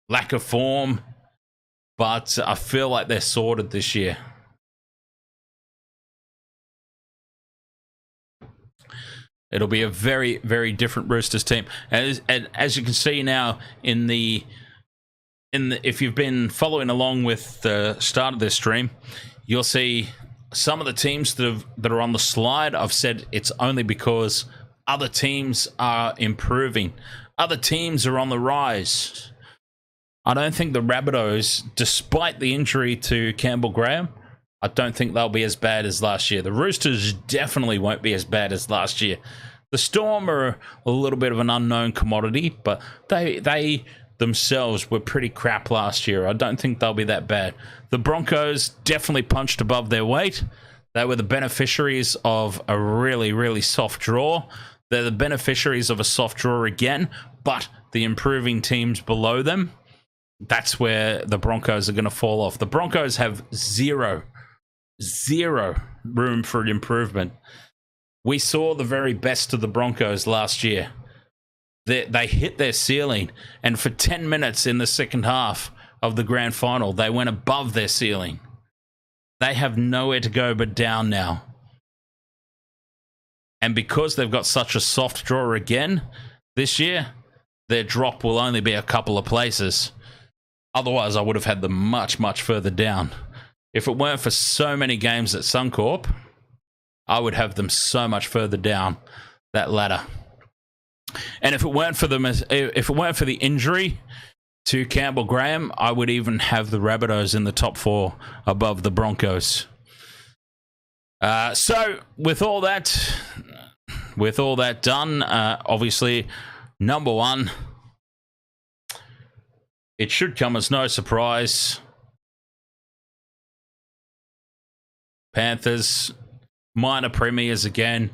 lack of form, but I feel like they're sorted this year. It'll be a very, very different Roosters team. And as you can see now if you've been following along with the start of this stream, you'll see some of the teams that are on the slide. I've said it's only because other teams are improving. Other teams are on the rise. I don't think the Rabbitohs, despite the injury to Campbell Graham, I don't think they'll be as bad as last year. The Roosters definitely won't be as bad as last year. The Storm are a little bit of an unknown commodity, but they themselves were pretty crap last year. I don't think they'll be that bad. The Broncos definitely punched above their weight. They were the beneficiaries of a really, really soft draw. They're the beneficiaries of a soft draw again, but the improving teams below them, that's where the Broncos are going to fall off. The Broncos have zero room for improvement. We saw the very best of the Broncos last year. They hit their ceiling, and for 10 minutes in the second half of the grand final, they went above their ceiling. They have nowhere to go but down now. And because they've got such a soft draw again this year, their drop will only be a couple of places. Otherwise, I would have had them much, much further down. If it weren't for so many games at Suncorp, I would have them so much further down that ladder. And if it weren't for the injury to Campbell Graham, I would even have the Rabbitohs in the top 4 above the Broncos. So with all that done, obviously, number 1, it should come as no surprise. Panthers, minor premiers again.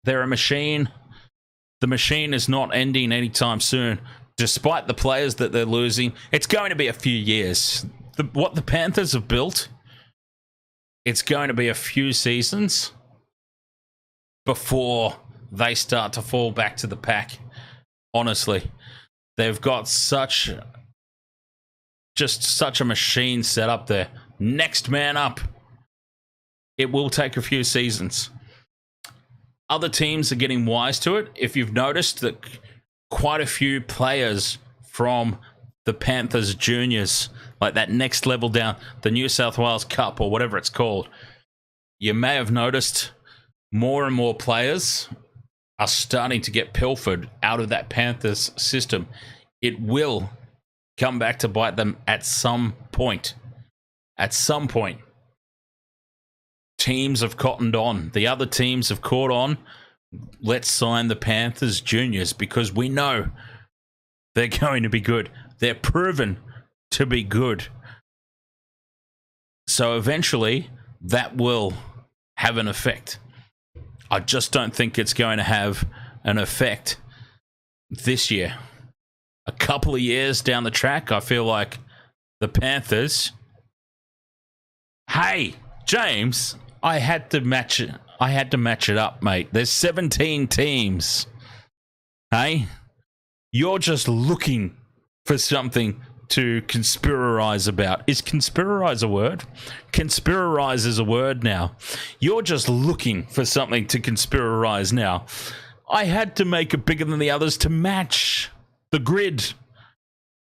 They're a machine. The machine is not ending anytime soon. Despite the players that they're losing, it's going to be a few years. What the Panthers have built, it's going to be a few seasons before they start to fall back to the pack. Honestly, they've got such a machine set up there. Next man up. It will take a few seasons. Other teams are getting wise to it. If you've noticed that quite a few players from the Panthers juniors, like that next level down, the New South Wales Cup or whatever it's called, you may have noticed more and more players are starting to get pilfered out of that Panthers system. It will come back to bite them at some point. At some point. Teams have cottoned on. The other teams have caught on let's sign the Panthers juniors because we know they're going to be good. They're proven to be good. So eventually that will have an effect. I just don't think it's going to have an effect this year. A couple of years down the track, I feel like the Panthers... Hey, James, I had to match it. I had to match it up, mate. There's 17 teams. Hey? You're just looking for something to conspirarize about. Is conspirarize a word? Conspirarize is a word now. You're just looking for something to conspirarize now. I had to make it bigger than the others to match the grid.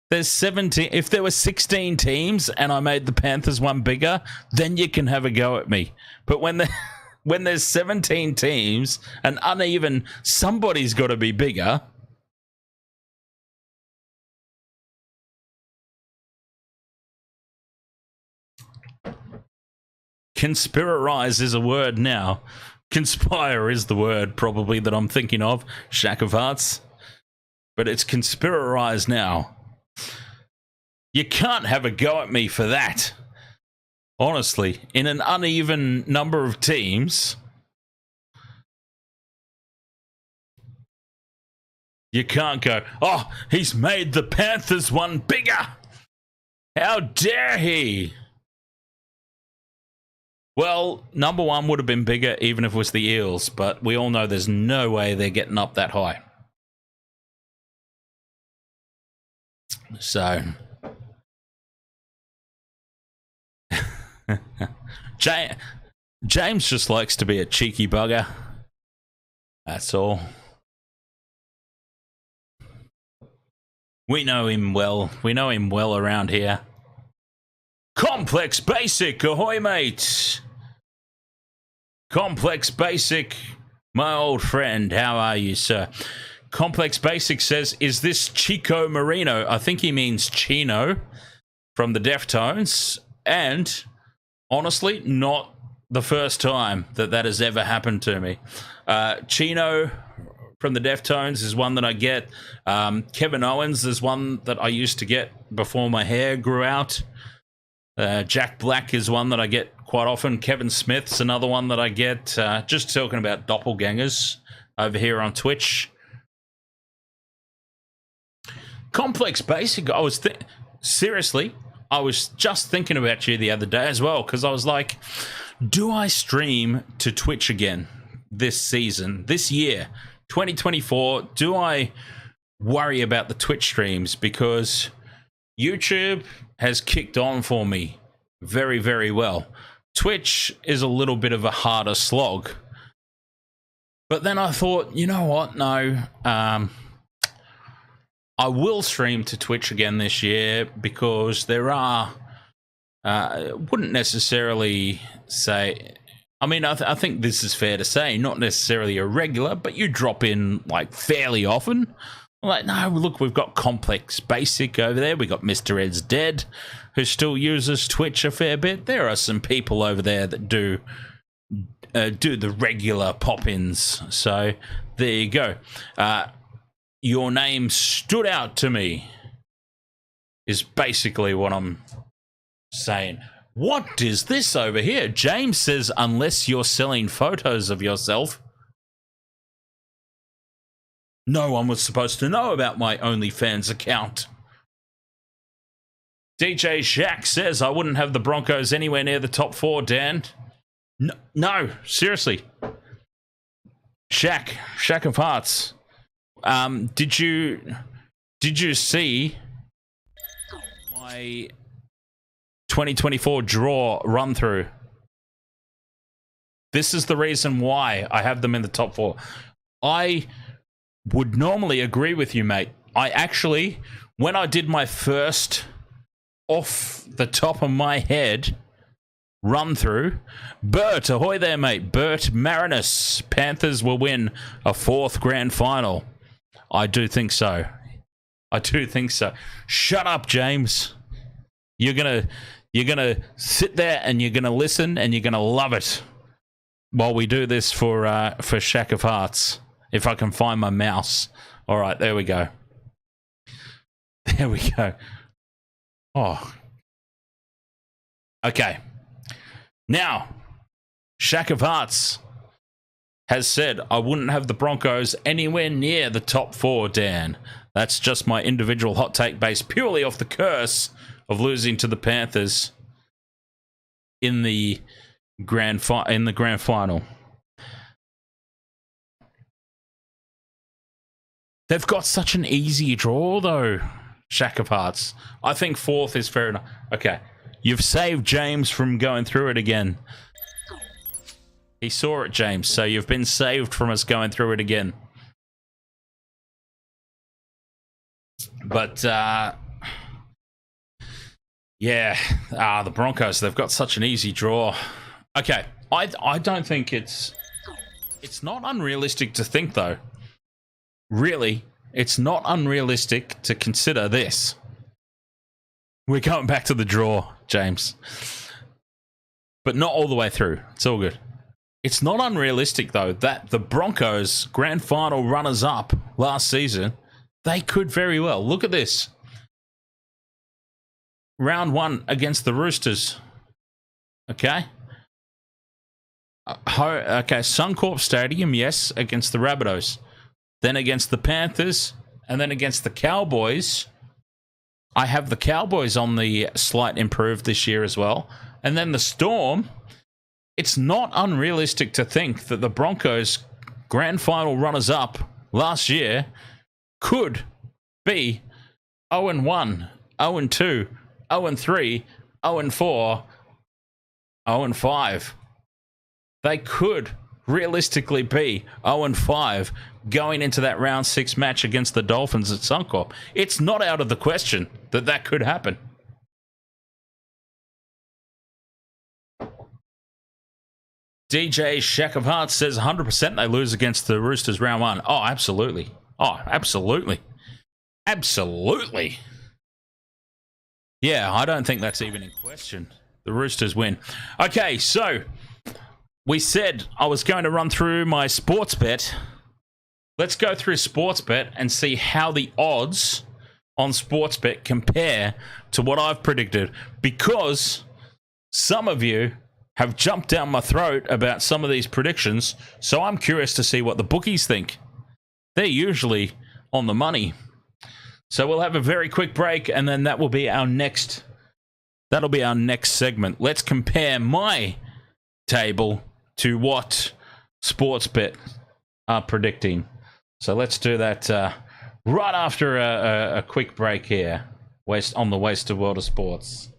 There's 17. If there were 16 teams and I made the Panthers one bigger, then you can have a go at me. But when there's 17 teams and uneven, somebody's got to be bigger. Conspirarize is a word now. Conspire is the word probably that I'm thinking of. Shack of Hearts. But it's conspirarize now. You can't have a go at me for that. Honestly, in an uneven number of teams, you can't go, oh, he's made the Panthers one bigger. How dare he? Well, number one would have been bigger even if it was the Eels, but we all know there's no way they're getting up that high. So... James just likes to be a cheeky bugger. That's all. We know him well. We know him well around here. Complex Basic, ahoy, mate. Complex Basic, my old friend. How are you, sir? Complex Basic says, is this Chico Marino? I think he means Chino from the Deftones. And honestly, not the first time that has ever happened to me. Chino from the Deftones is one that I get. Kevin Owens is one that I used to get before my hair grew out. Jack Black is one that I get quite often. Kevin Smith's another one that I get. Just talking about doppelgangers over here on Twitch. Complex Basic, seriously, I was just thinking about you the other day as well, because I was like, do I stream to Twitch again this season, this year, 2024? Do I worry about the Twitch streams? Because YouTube has kicked on for me very, very well. Twitch is a little bit of a harder slog. But then I thought, you know what? No, I will stream to Twitch again this year because there are, wouldn't necessarily say, I mean, I think this is fair to say, not necessarily a regular, but you drop in like fairly often. Like, no, look, we've got Complex Basic over there. We've got Mr. Ed's Dead, who still uses Twitch a fair bit. There are some people over there that do the regular pop-ins. So there you go. Your name stood out to me is basically what I'm saying. What is this over here? James says, unless you're selling photos of yourself. No one was supposed to know about my OnlyFans account. DJ Shaq says, I wouldn't have the Broncos anywhere near the top 4, Dan. No, seriously. Shaq of Hearts. Did you see my 2024 draw run through? This is the reason why I have them in the top 4. I would normally agree with you, mate. I actually, when I did my first off the top of my head run through, Bert, ahoy there, mate. Bert Marinus, Panthers will win a 4th grand final. I do think so. I do think so. Shut up, James. You're gonna sit there and you're gonna listen and you're gonna love it. while we do this for Shack of Hearts. If I can find my mouse. All right, there we go. There we go. Oh. Okay. Now, Shack of Hearts has said, I wouldn't have the Broncos anywhere near the top 4, Dan. That's just my individual hot take based purely off the curse of losing to the Panthers in the grand final. They've got such an easy draw, though, Shack of Hearts. I think 4th is fair enough. Okay, you've saved James from going through it again. He saw it, James, so you've been saved from us going through it again. But, yeah, the Broncos, they've got such an easy draw. Okay, I don't think it's not unrealistic to think, though. Really, it's not unrealistic to consider this. We're going back to the draw, James. But not all the way through. It's all good. It's not unrealistic, though, that the Broncos, grand final runners-up last season, they could very well. Look at this. Round 1 against the Roosters. Okay? Okay, Suncorp Stadium, yes, against the Rabbitohs. Then against the Panthers, and then against the Cowboys. I have the Cowboys on the slight improve this year as well. And then the Storm. It's not unrealistic to think that the Broncos, grand final runners-up last year, could be 0-1, 0-2, 0-3, 0-4, 0-5. They could realistically be 0-5 going into that round 6 match against the Dolphins at Suncorp. It's not out of the question that that could happen. DJ Shack of Hearts says 100% they lose against the Roosters round 1. Oh, absolutely. Oh, absolutely. Absolutely. Yeah, I don't think that's even in question. The Roosters win. Okay, so we said I was going to run through my sports bet. Let's go through Sportsbet and see how the odds on Sportsbet compare to what I've predicted. Because some of you have jumped down my throat about some of these predictions, so I'm curious to see what the bookies think. They're usually on the money. So we'll have a very quick break, and then that'll be our next segment. Let's compare my table to what Sportsbet are predicting. So let's do that right after a quick break here on the Wasted World of Sports.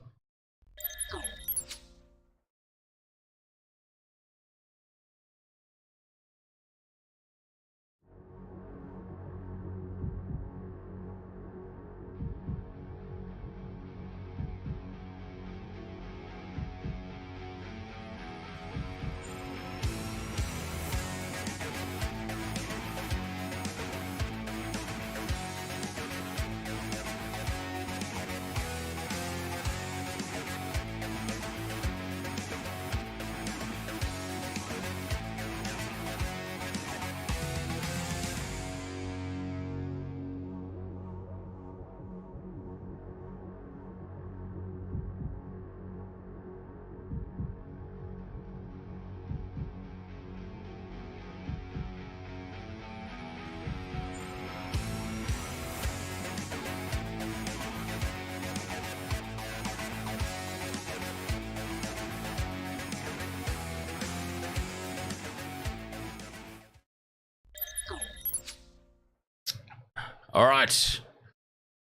All right,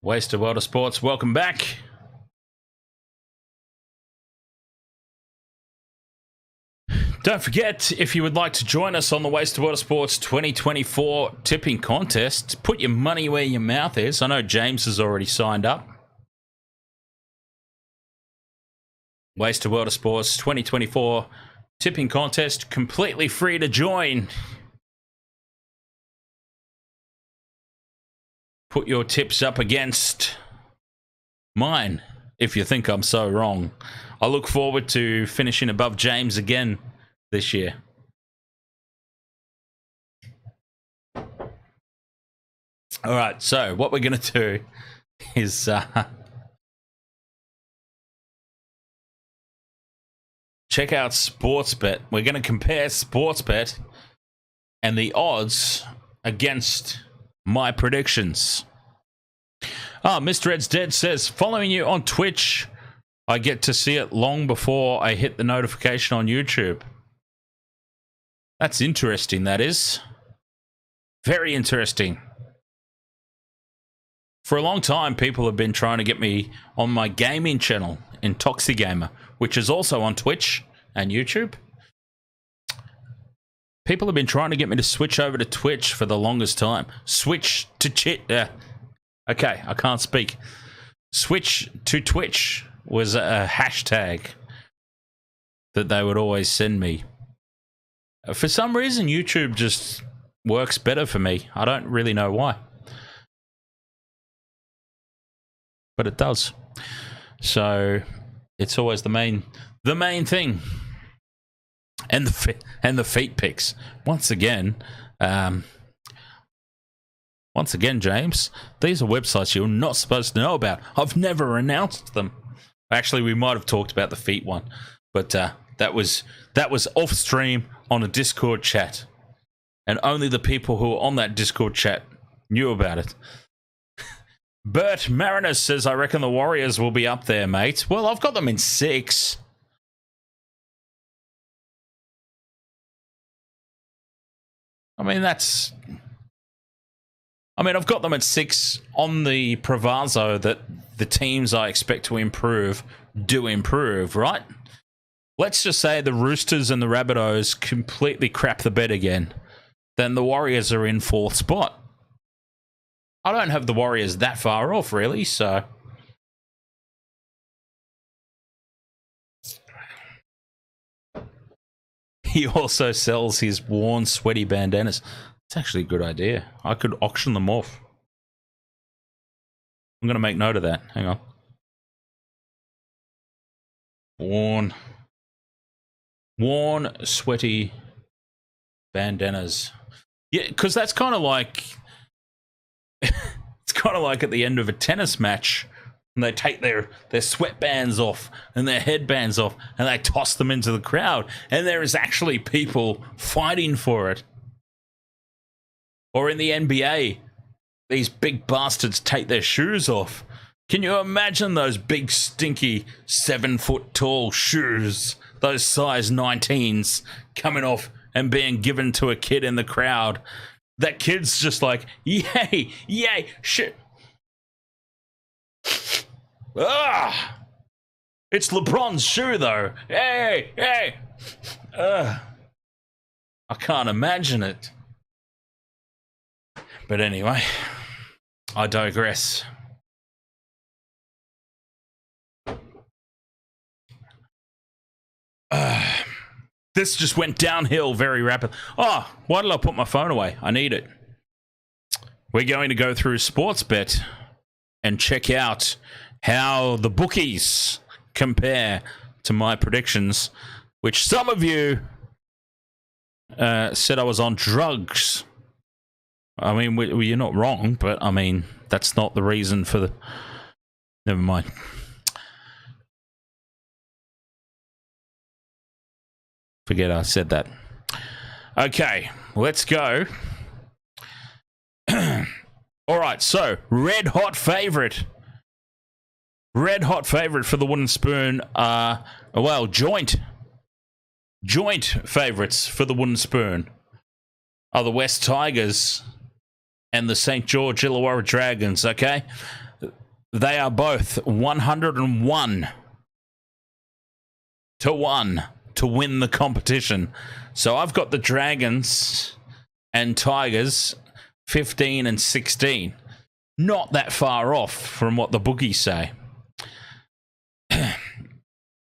Wasted World of Sports, welcome back. Don't forget, if you would like to join us on the Wasted World of Sports 2024 tipping contest, put your money where your mouth is. I know James has already signed up. Wasted World of Sports 2024 tipping contest, completely free to join. Put your tips up against mine if you think I'm so wrong. I look forward to finishing above James again this year. All right, so what we're going to do is check out Sportsbet. We're going to compare Sportsbet and the odds against my predictions. Mr. Ed's Dead says, following you on Twitch, I get to see it long before I hit the notification on YouTube. That's interesting, that is. Very interesting. For a long time, people have been trying to get me on my gaming channel, Intoxigamer, which is also on Twitch and YouTube. People have been trying to get me to switch over to Twitch for the longest time. Switch to okay, I can't speak. Switch to Twitch was a hashtag that they would always send me. For some reason, YouTube just works better for me. I don't really know why. But it does. So it's always the main thing. And the feet pics. Once again, James, these are websites you're not supposed to know about. I've never announced them. Actually, we might have talked about the feet one, but that was off stream on a Discord chat, and only the people who were on that Discord chat knew about it. Bert Marinus says, I reckon the Warriors will be up there, mate. Well, I've got them in 6. I've got them at 6 on the proviso that the teams I expect to improve do improve, right? Let's just say the Roosters and the Rabbitohs completely crap the bed again. Then the Warriors are in 4th spot. I don't have the Warriors that far off, really, so... He also sells his worn, sweaty bandanas. It's actually a good idea. I could auction them off. I'm going to make note of that. Hang on. Worn, sweaty bandanas. Yeah, because that's kind of like... It's kind of like at the end of a tennis match, and they take their sweatbands off and their headbands off, and they toss them into the crowd, and there is actually people fighting for it. Or in the NBA, these big bastards take their shoes off. Can you imagine those big, stinky, 7-foot-tall shoes, those size 19s, coming off and being given to a kid in the crowd? That kid's just like, yay, yay, shit. It's LeBron's shoe, though. Hey, hey. I can't imagine it. But anyway, I digress. This just went downhill very rapidly. Oh, why did I put my phone away? I need it. We're going to go through Sportsbet and check out how the bookies compare to my predictions, which some of you said I was on drugs. I mean, you're not wrong, but I mean, that's not the reason for the... Never mind. Forget I said that. Okay, let's go. All right, so red hot favorite for the wooden spoon. Well, joint favorites for the wooden spoon are the West Tigers and the St. George Illawarra Dragons. Okay, they are both 101 to 1 to win the competition. So I've got the Dragons and Tigers 15 and 16. Not that far off from what the bookies say.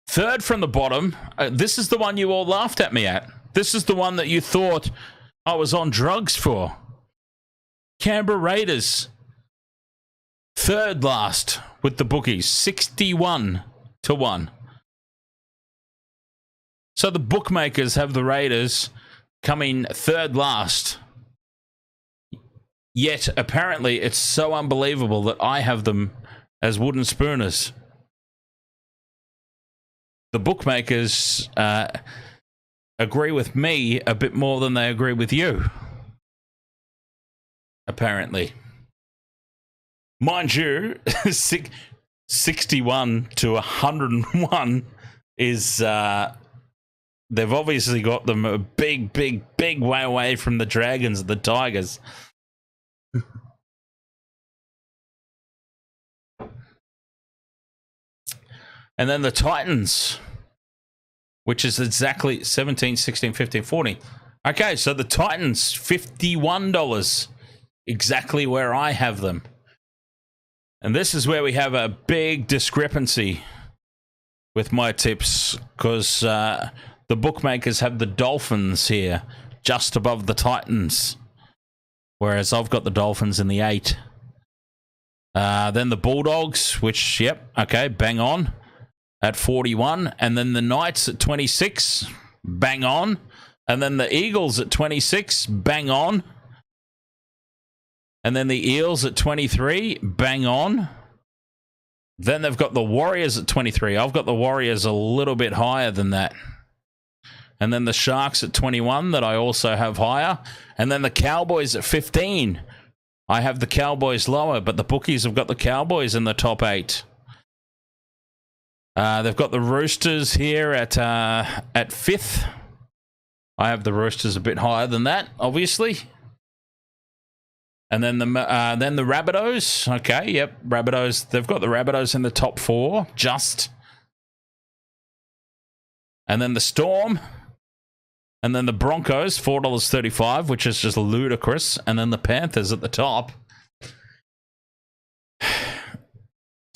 Third from the bottom, this is the one you all laughed at me at. This is the one that you thought I was on drugs for. Canberra Raiders. Third last with the bookies, 61 to 1. So the bookmakers have the Raiders coming third last. Yet, apparently, it's so unbelievable that I have them as wooden spooners. The bookmakers agree with me a bit more than they agree with you. Apparently. Mind you, 61 to 101 is... they've obviously got them a big way away from the Dragons and the Tigers. And then the Titans, which is exactly 17, 16, 15, 14. Okay, so the Titans, $51, exactly where I have them. And this is where we have a big discrepancy with my tips, because the bookmakers have the Dolphins here, just above the Titans, whereas I've got the Dolphins in the 8. Then the Bulldogs, which, yep, okay, bang on, at 41. And then the Knights at 26, bang on. And then the Eagles at 26, bang on. And then the Eels at 23, bang on. Then they've got the Warriors at 23. I've got the Warriors a little bit higher than that. And then the Sharks at 21 that I also have higher. And then the Cowboys at 15. I have the Cowboys lower, but the bookies have got the Cowboys in the top 8. They've got the Roosters here at 5th. I have the Roosters a bit higher than that, obviously. And then the Rabbitohs. Okay, yep, Rabbitohs. They've got the Rabbitohs in the top 4, just. And then the Storm. And then the Broncos, $4.35, which is just ludicrous. And then the Panthers at the top.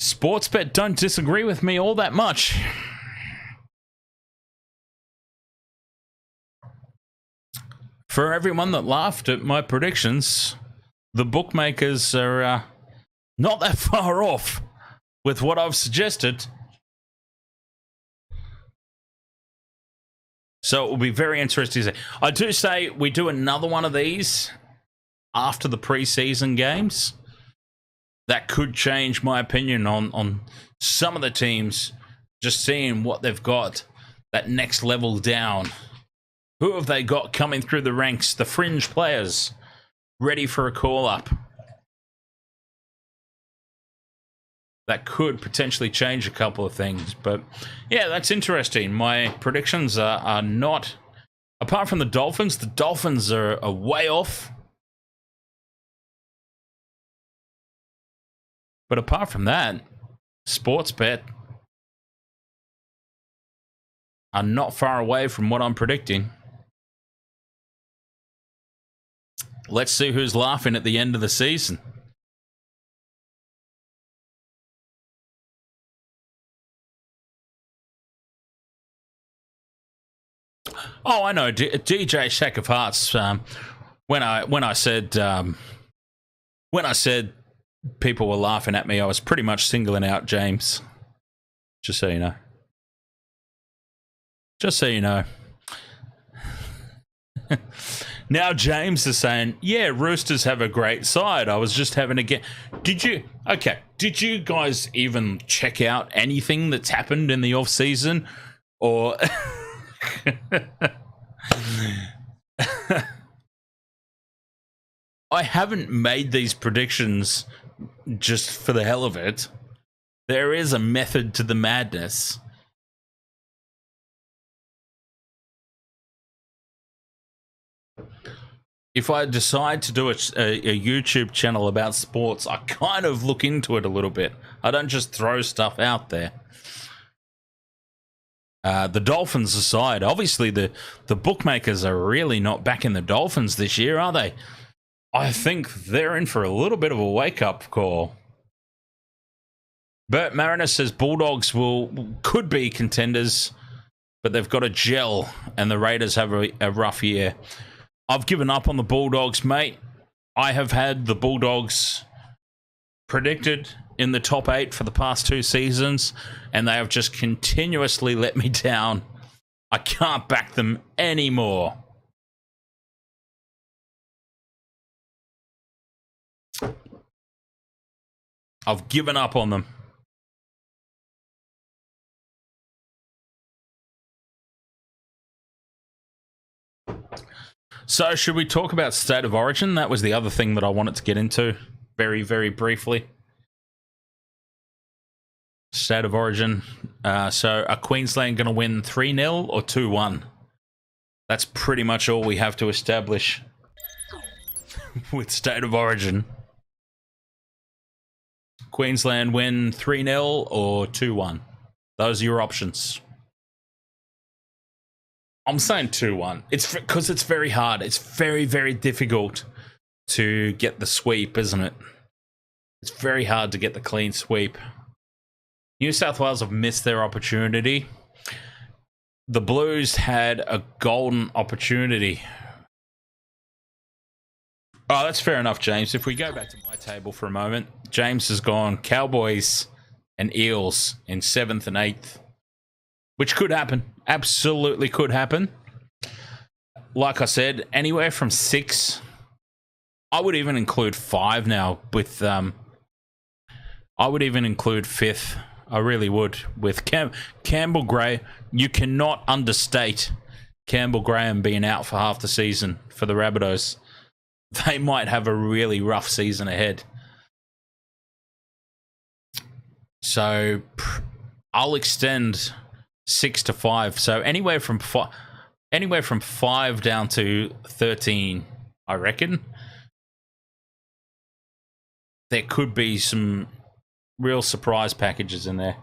Sportsbet don't disagree with me all that much. For everyone that laughed at my predictions, the bookmakers are not that far off with what I've suggested. So it will be very interesting to see. I do say we do another one of these after the preseason games. That could change my opinion on some of the teams, just seeing what they've got, that next level down. Who have they got coming through the ranks, the fringe players, ready for a call-up? That could potentially change a couple of things. But, yeah, that's interesting. My predictions are not... Apart from the Dolphins are way off. But apart from that, Sportsbet are not far away from what I'm predicting. Let's see who's laughing at the end of the season. Oh, I know, DJ Shack of Hearts. When I said people were laughing at me, I was pretty much singling out James. Just so you know. Just so you know. Now James is saying, yeah, Roosters have a great side. I was just having a get. Did you guys even check out anything that's happened in the off season? Or I haven't made these predictions just for the hell of it. There is a method to the madness. If I decide to do a YouTube channel about sports, I kind of look into it a little bit. I don't just throw stuff out there. The Dolphins aside, obviously the bookmakers are really not backing the Dolphins this year, are they? I think they're in for a little bit of a wake-up call. Bert Mariner says Bulldogs could be contenders, but they've got to gel, and the Raiders have a rough year. I've given up on the Bulldogs, mate. I have had the Bulldogs predicted in the top 8 for the past 2 seasons, and they have just continuously let me down. I can't back them anymore. I've given up on them. So should we talk about State of Origin? That was the other thing that I wanted to get into very, very briefly. State of Origin. So are Queensland going to win 3-0 or 2-1? That's pretty much all we have to establish with State of Origin. Queensland win 3-0 or 2-1. Those are your options. I'm saying 2-1. It's because it's very hard. It's very, very difficult to get the sweep, isn't it? It's very hard to get the clean sweep. New South Wales have missed their opportunity. The Blues had a golden opportunity. Oh, that's fair enough, James. If we go back to my table for a moment, James has gone Cowboys and Eels in 7th and 8th, which could happen. Absolutely could happen. Like I said, anywhere from 6. I would even include 5 now with... I would even include 5th. I really would. With Campbell Gray, you cannot understate Campbell Graham being out for half the season for the Rabbitohs. They might have a really rough season ahead. So I'll extend 6 to 5. So anywhere from 5 down to 13, I reckon. There could be some real surprise packages in there.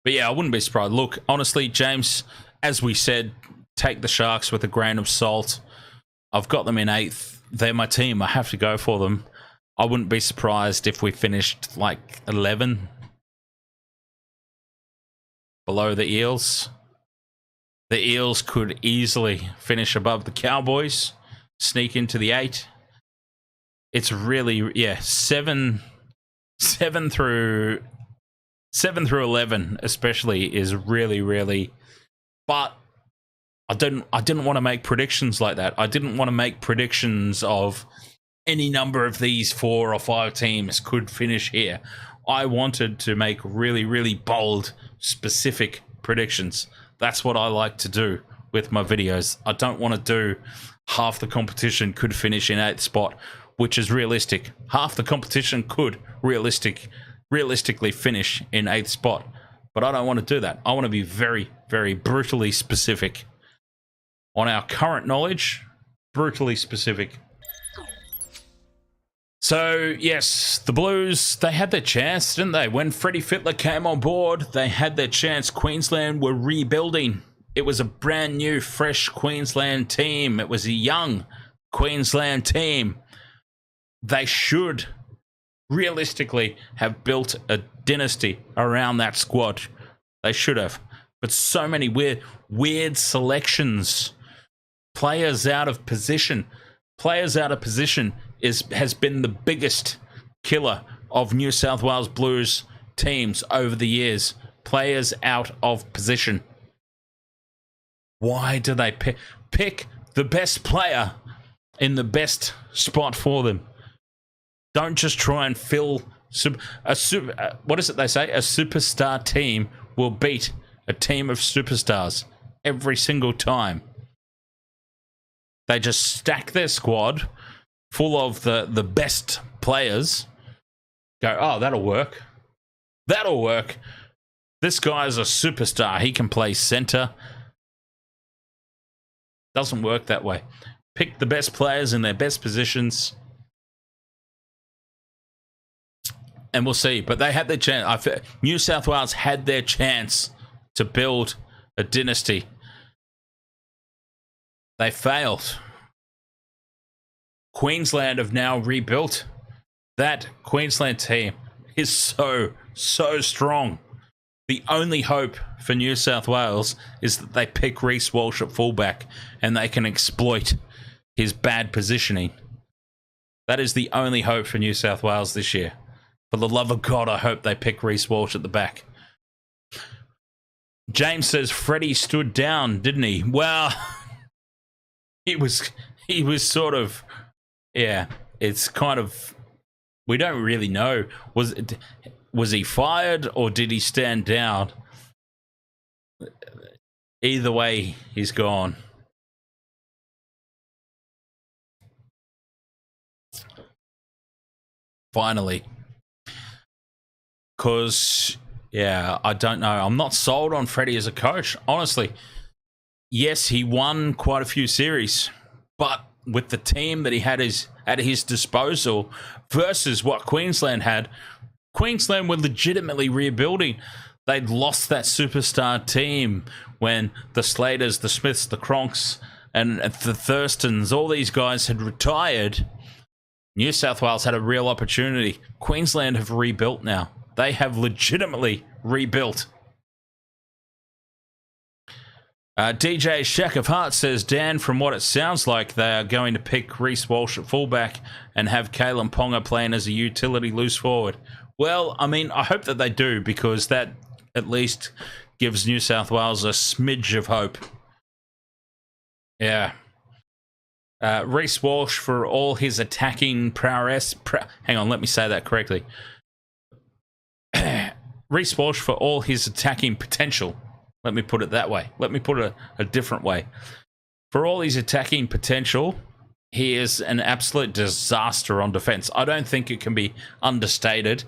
But yeah, I wouldn't be surprised. Look, honestly, James, as we said, take the Sharks with a grain of salt. I've got them in 8th. They're my team. I have to go for them. I wouldn't be surprised if we finished like 11 below the Eels. The Eels could easily finish above the Cowboys, sneak into the 8. It's really, yeah, 7 through 11 especially is really, really, but I didn't want to make predictions like that. I didn't want to make predictions of any number of these 4 or 5 teams could finish here. I wanted to make really, really bold, specific predictions. That's what I like to do with my videos. I don't want to do half the competition could finish in 8th spot, which is realistic. Half the competition could realistically finish in 8th spot. But I don't want to do that. I want to be very, very brutally specific. On our current knowledge, brutally specific. So, yes, the Blues, they had their chance, didn't they? When Freddie Fittler came on board, they had their chance. Queensland were rebuilding. It was a brand new, fresh Queensland team. It was a young Queensland team. They should realistically have built a dynasty around that squad. They should have. But so many weird selections. Players out of position. Players out of position has been the biggest killer of New South Wales Blues teams over the years. Players out of position. Why do they pick the best player in the best spot for them? Don't just try and fill what is it they say? A superstar team will beat a team of superstars every single time. They just stack their squad full of the best players. Go, oh, that'll work. That'll work. This guy's a superstar. He can play center. Doesn't work that way. Pick the best players in their best positions. And we'll see. But they had their chance. New South Wales had their chance to build a dynasty. They failed. Queensland have now rebuilt. That Queensland team is so strong. The only hope for New South Wales is that they pick Reece Walsh at fullback and they can exploit his bad positioning. That is the only hope for New South Wales this year. For the love of God, I hope they pick Reece Walsh at the back. James says Freddie stood down, didn't he? Well, he was sort of, yeah, it's kind of We don't really know. Was he fired or did he stand down? Either way, he's gone. Finally. Because, yeah, I don't know. I'm not sold on Freddie as a coach, honestly. Yes, he won quite a few series, but with the team that he had at his disposal versus what Queensland had, Queensland were legitimately rebuilding. They'd lost that superstar team when the Slaters, the Smiths, the Cronks, and the Thurstons, all these guys had retired. New South Wales had a real opportunity. Queensland have rebuilt now. They have legitimately rebuilt. DJ Shack of Heart says, Dan, from what it sounds like, they are going to pick Reece Walsh at fullback and have Kalen Ponga playing as a utility loose forward. Well, I mean, I hope that they do, because that at least gives New South Wales a smidge of hope. Yeah. Reece Walsh, for all his attacking prowess... hang on, let me say that correctly. Reece Walsh, for all his attacking potential... Let me put it that way. Let me put it a different way. For all his attacking potential, he is an absolute disaster on defense. I don't think it can be understated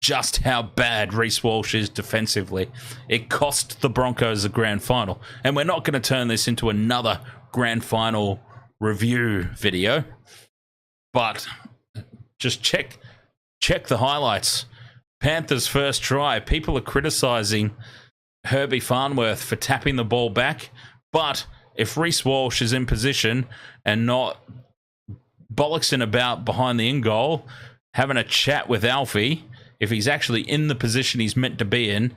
just how bad Reece Walsh is defensively. It cost the Broncos a grand final. And we're not going to turn this into another grand final review video. But just check the highlights. Panthers' first try. People are criticising Herbie Farnworth for tapping the ball back, but if Reece Walsh is in position and not bollocksing about behind the in goal, having a chat with Alfie, if he's actually in the position he's meant to be in,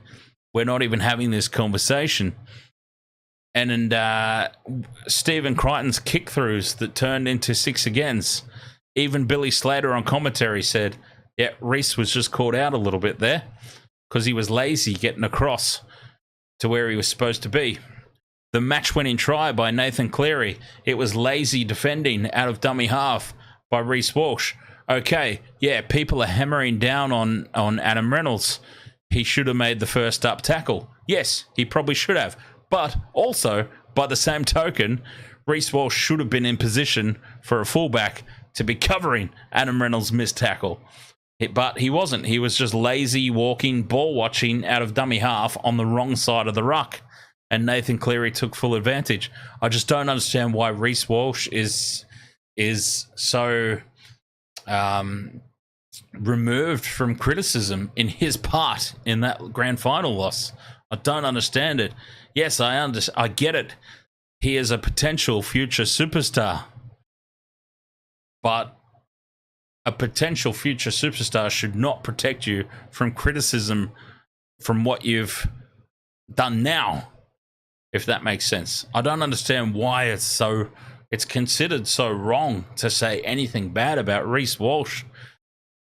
we're not even having this conversation. And Stephen Crichton's kick-throughs that turned into six agains. Even Billy Slater on commentary said, yeah, Reece was just caught out a little bit there because he was lazy getting across to where he was supposed to be. The match-winning try by Nathan Cleary. It was lazy defending out of dummy half by Reece Walsh. Okay, yeah, people are hammering down on Adam Reynolds. He should have made the first up tackle. Yes, he probably should have. But also, by the same token, Reece Walsh should have been in position for a fullback to be covering Adam Reynolds' missed tackle. But he wasn't. He was just lazy walking, ball watching out of dummy half on the wrong side of the ruck. And Nathan Cleary took full advantage. I just don't understand why Reece Walsh is so removed from criticism in his part in that grand final loss. I don't understand it. Yes, I get it. He is a potential future superstar. But a potential future superstar should not protect you from criticism from what you've done now, if that makes sense. I don't understand why it's considered so wrong to say anything bad about Reece Walsh.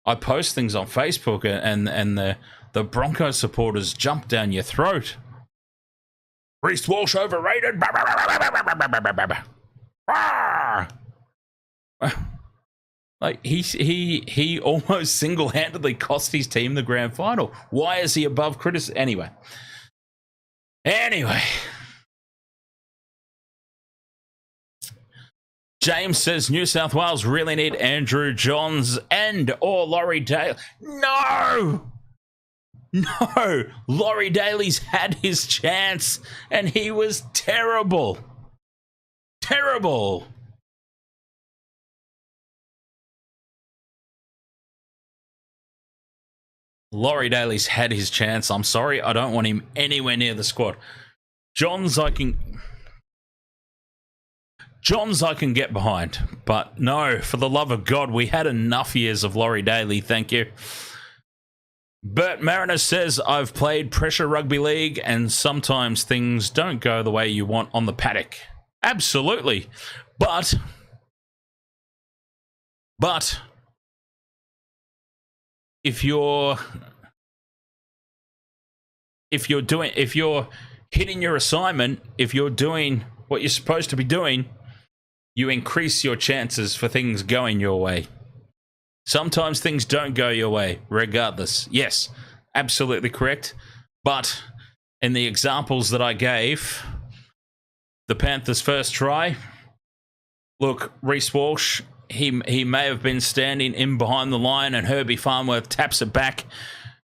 I post things on Facebook and the Broncos supporters jump down your throat. Reece Walsh overrated. Like he almost single-handedly cost his team the grand final. Why is he above criticism? Anyway. James says New South Wales really need Andrew Johns or Laurie Daly. No! Laurie Daly's had his chance and he was terrible. Terrible. Laurie Daly's had his chance. I'm sorry. I don't want him anywhere near the squad. Johns I can get behind. But no, for the love of God, we had enough years of Laurie Daly. Thank you. Bert Mariner says, I've played pressure rugby league and sometimes things don't go the way you want on the paddock. Absolutely. But if you're hitting your assignment, if you're doing what you're supposed to be doing, you increase your chances for things going your way. Sometimes things don't go your way, regardless. Yes, absolutely correct. But in the examples that I gave, the Panthers' first try, look, Reece Walsh, he may have been standing in behind the line and Herbie Farnworth taps it back,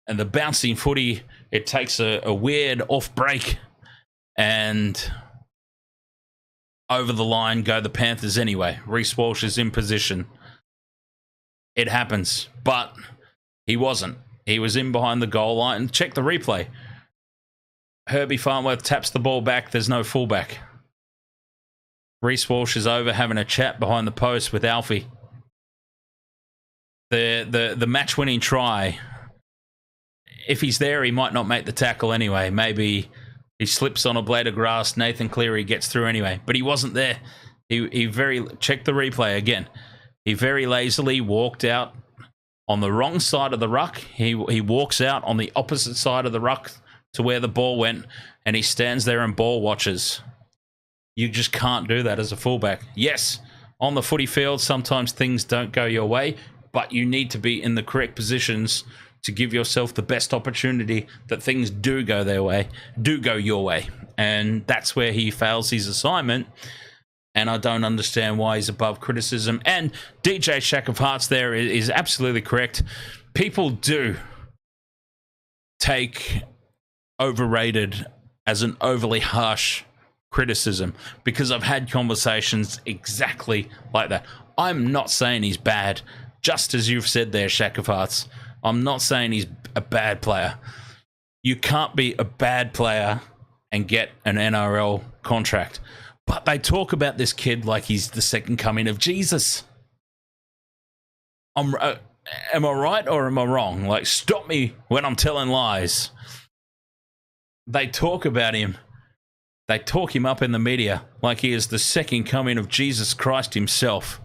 and the bouncing footy, it takes a weird off break, and over the line go the Panthers anyway. Reece Walsh is in position. It happens, but he wasn't. He was in behind the goal line. Check the replay. Herbie Farnworth taps the ball back. There's no fullback. Reece Walsh is over having a chat behind the post with Alfie. The match-winning try, if he's there, he might not make the tackle anyway. Maybe he slips on a blade of grass. Nathan Cleary gets through anyway, but he wasn't there. Check the replay again. He very lazily walked out on the wrong side of the ruck. He walks out on the opposite side of the ruck to where the ball went, and he stands there and ball watches. You just can't do that as a fullback. Yes, on the footy field, sometimes things don't go your way, but you need to be in the correct positions to give yourself the best opportunity that things do go your way. And that's where he fails his assignment. And I don't understand why he's above criticism. And DJ Shack of Hearts there is absolutely correct. People do take overrated as an overly harsh criticism, because I've had conversations exactly like that. I'm not saying he's bad, just as you've said there, Shack of Hearts. I'm not saying he's a bad player. You can't be a bad player and get an NRL contract. But they talk about this kid like he's the second coming of Jesus. Am I right or am I wrong? Like, stop me when I'm telling lies. They talk about him. They talk him up in the media like he is the second coming of Jesus Christ himself.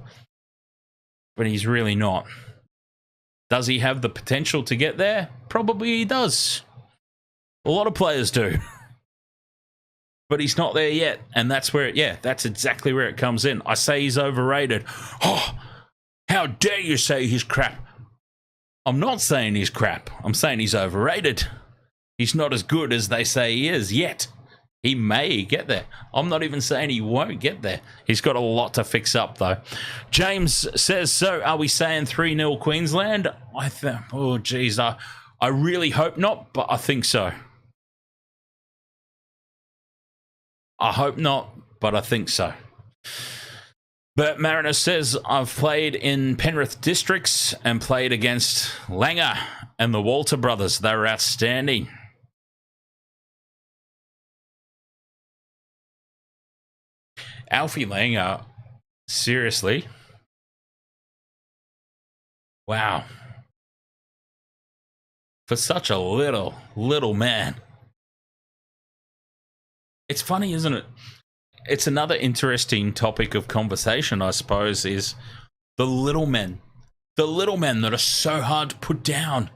But he's really not. Does he have the potential to get there? Probably he does. A lot of players do. But he's not there yet, and that's where that's exactly where it comes in. I say he's overrated. Oh, how dare you say he's crap? I'm not saying he's crap. I'm saying he's overrated. He's not as good as they say he is yet. He may get there. I'm not even saying he won't get there. He's got a lot to fix up, though. James says, so are we saying 3-0 Queensland? Oh, geez, I really hope not, but I think so. I hope not, but I think so. Bert Mariner says, I've played in Penrith districts and played against Langer and the Walter brothers. They were outstanding. Alfie Langer, seriously? Wow. For such a little man. It's funny, isn't it? It's another interesting topic of conversation, I suppose, is the little men. The little men that are so hard to put down.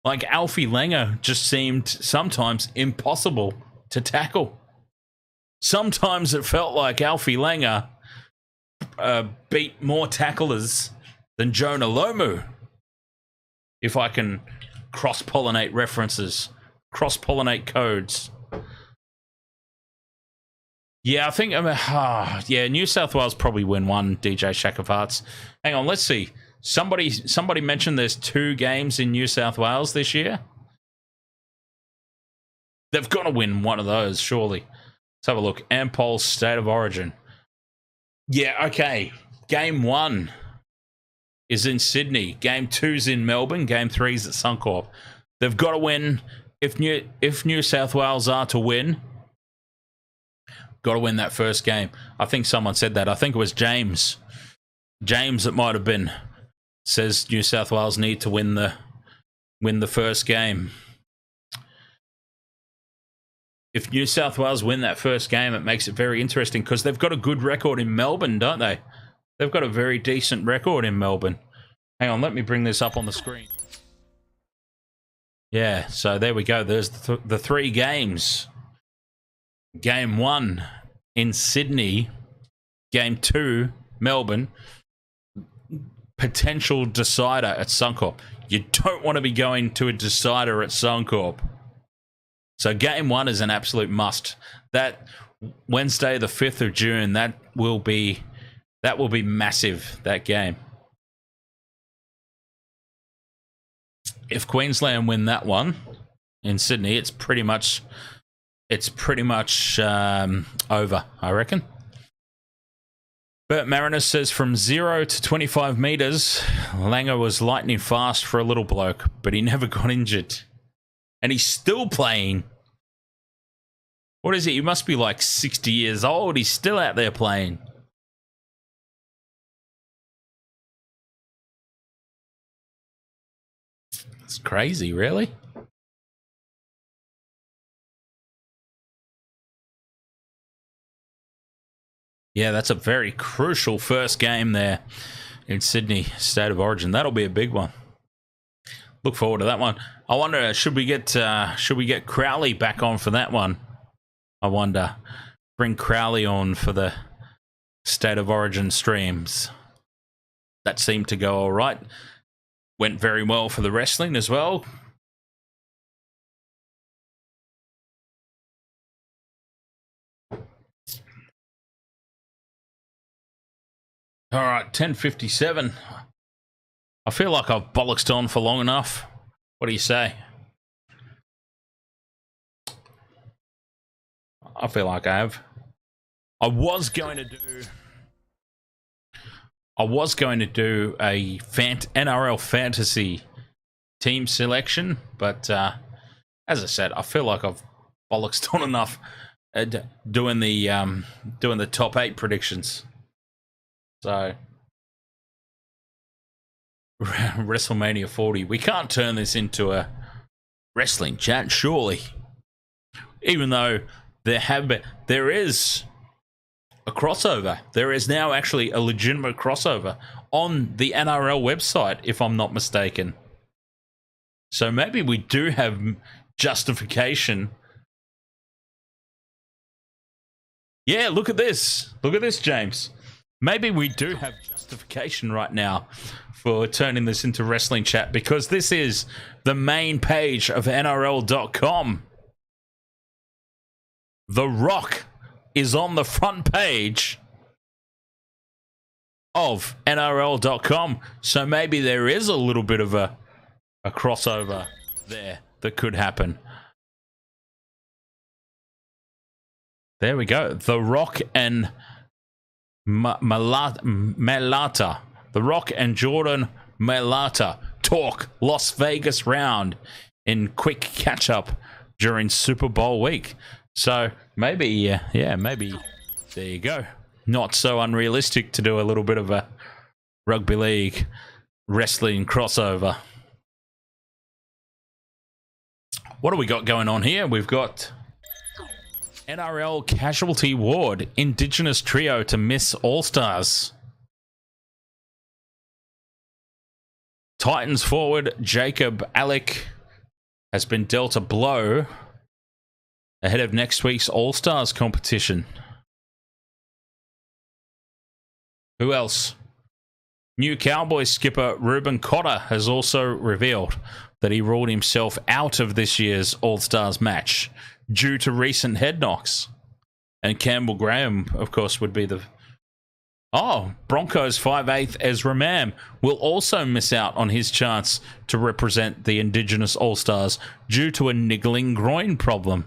Like Alfie Langer just seemed sometimes impossible to tackle. Sometimes it felt like Alfie Langer beat more tacklers than Jonah Lomu. If I can cross-pollinate references, cross-pollinate codes. Yeah, I think, New South Wales probably win one, DJ Shack of Hearts. Hang on, let's see. Somebody mentioned there's 2 games in New South Wales this year. They've got to win one of those, surely. Let's have a look. Ampol's State of Origin. Yeah, okay. Game 1 is in Sydney. Game 2's in Melbourne. Game 3's at Suncorp. They've got to win. If New South Wales are to win, got to win that first game. I think someone said that. I think it was James. James, it might have been. Says New South Wales need to win the first game. If New South Wales win that first game, it makes it very interesting because they've got a good record in Melbourne, don't they? They've got a very decent record in Melbourne. Hang on, let me bring this up on the screen. Yeah, so there we go. There's the 3 games. Game 1 in Sydney. Game 2, Melbourne. potential decider at Suncorp. You don't want to be going to a decider at Suncorp. So game 1 is an absolute must. That Wednesday, the 5th of June, that will be massive, that game. If Queensland win that one in Sydney, it's pretty much over, I reckon. Bert Marinus says from 0 to 25 metres, Langer was lightning fast for a little bloke, but he never got injured. And he's still playing. What is it? He must be like 60 years old. He's still out there playing. It's crazy, really. Yeah, that's a very crucial first game there in Sydney State of Origin. That'll be a big one. Look forward to that one. I wonder, should we get Crowley back on for that one? I wonder. Bring Crowley on for the State of Origin streams. That seemed to go all right. Went very well for the wrestling as well. All right, 10:57. I feel like I've bollocksed on for long enough. What do you say? I feel like I have. I was going to do a NRL fantasy team selection, but as I said, I feel like I've bollocksed on enough doing the top 8 predictions. So WrestleMania 40. We can't turn this into a wrestling chat, surely. Even though there is a crossover. There is now actually a legitimate crossover on the NRL website, if I'm not mistaken. So maybe we do have justification. Yeah, look at this. Look at this, James. Maybe we do have justification right now for turning this into wrestling chat, because this is the main page of NRL.com. The Rock is on the front page of NRL.com. So maybe there is a little bit of a crossover there that could happen. There we go. The Rock and Melata. The Rock and Jordan Melata talk Las Vegas round in quick catch-up during Super Bowl week. So maybe, maybe there you go. Not so unrealistic to do a little bit of a rugby league wrestling crossover. What do we got going on here? We've got NRL casualty ward, Indigenous trio to miss All-Stars. Titans forward Jacob Alec has been dealt a blow ahead of next week's All-Stars competition. Who else? New Cowboys skipper Ruben Cotter has also revealed that he ruled himself out of this year's All-Stars match due to recent head knocks. And Campbell Graham, of course, would be the... Broncos 5'8" Ezra Mam will also miss out on his chance to represent the Indigenous All-Stars due to a niggling groin problem.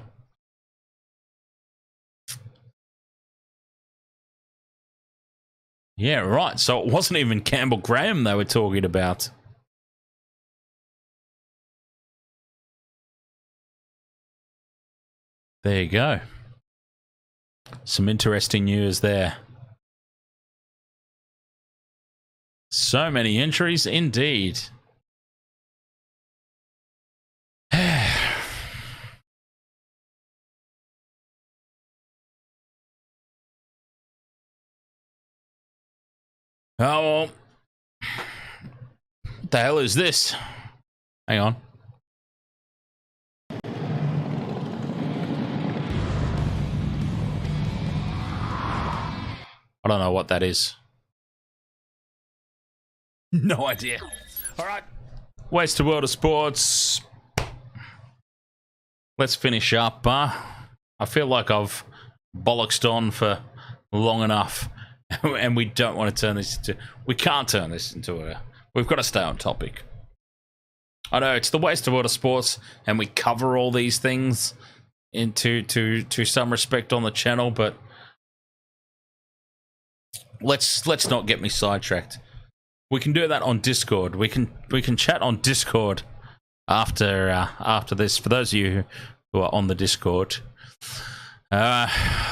Yeah, right. So it wasn't even Campbell Graham they were talking about. There you go. Some interesting news there. So many injuries indeed. Oh, well. What the hell is this? Hang on. I don't know what that is. No idea. All right. Waste the world of sports. Let's finish up. I feel like I've bollocksed on for long enough, and we don't want to turn this into... We can't turn this into a... We've got to stay on topic. I know, it's the waste of world of sports, and we cover all these things to some respect on the channel, but let's not get me sidetracked. We can do that on Discord. We can chat on Discord after this, for those of you who are on the Discord. All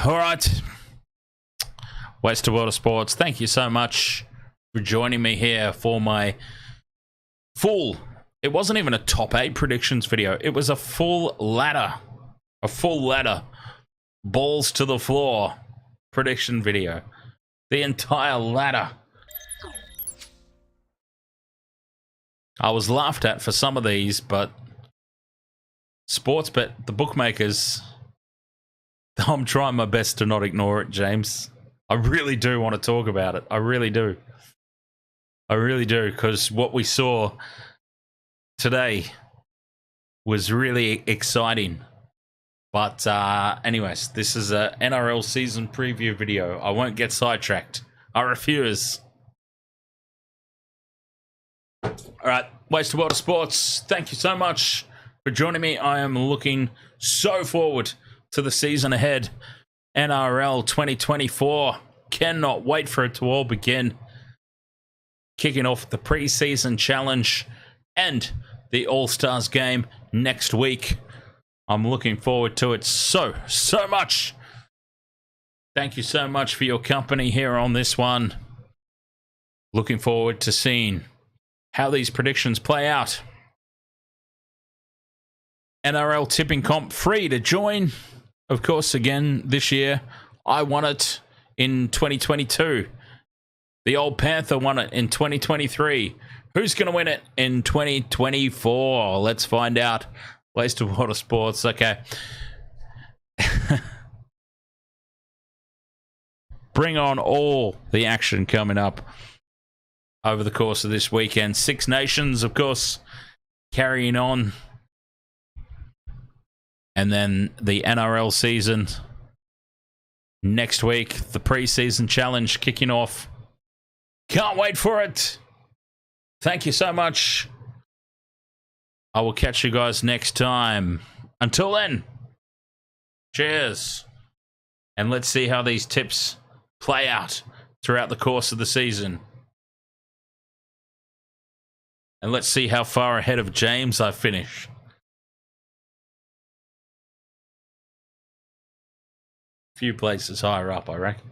right. Waste of world of sports. Thank you so much for joining me here for my full... It wasn't even a top 8 predictions video. It was a full ladder. A full ladder. Balls to the floor prediction video. The entire ladder. I was laughed at for some of these, but Sportsbet, the bookmakers, I'm trying my best to not ignore it, James. I really do want to talk about it. I really do. I really do, because what we saw today was really exciting. But anyways, this is a NRL season preview video. I won't get sidetracked. I refuse. All right, Waste of World of Sports. Thank you so much for joining me. I am looking so forward to the season ahead. NRL 2024. Cannot wait for it to all begin. Kicking off the preseason challenge and the All-Stars game next week. I'm looking forward to it so much. Thank you so much for your company here on this one. Looking forward to seeing how these predictions play out. NRL tipping comp free to join. Of course, again, this year, I won it in 2022. The old Panther won it in 2023. Who's going to win it in 2024? Let's find out. Waste of World of Sports. Okay. Bring on all the action coming up over the course of this weekend. Six Nations, of course, carrying on. And then the NRL season next week. The preseason challenge kicking off. Can't wait for it. Thank you so much. I will catch you guys next time. Until then, cheers. And let's see how these tips play out throughout the course of the season. And let's see how far ahead of James I finish. A few places higher up, I reckon.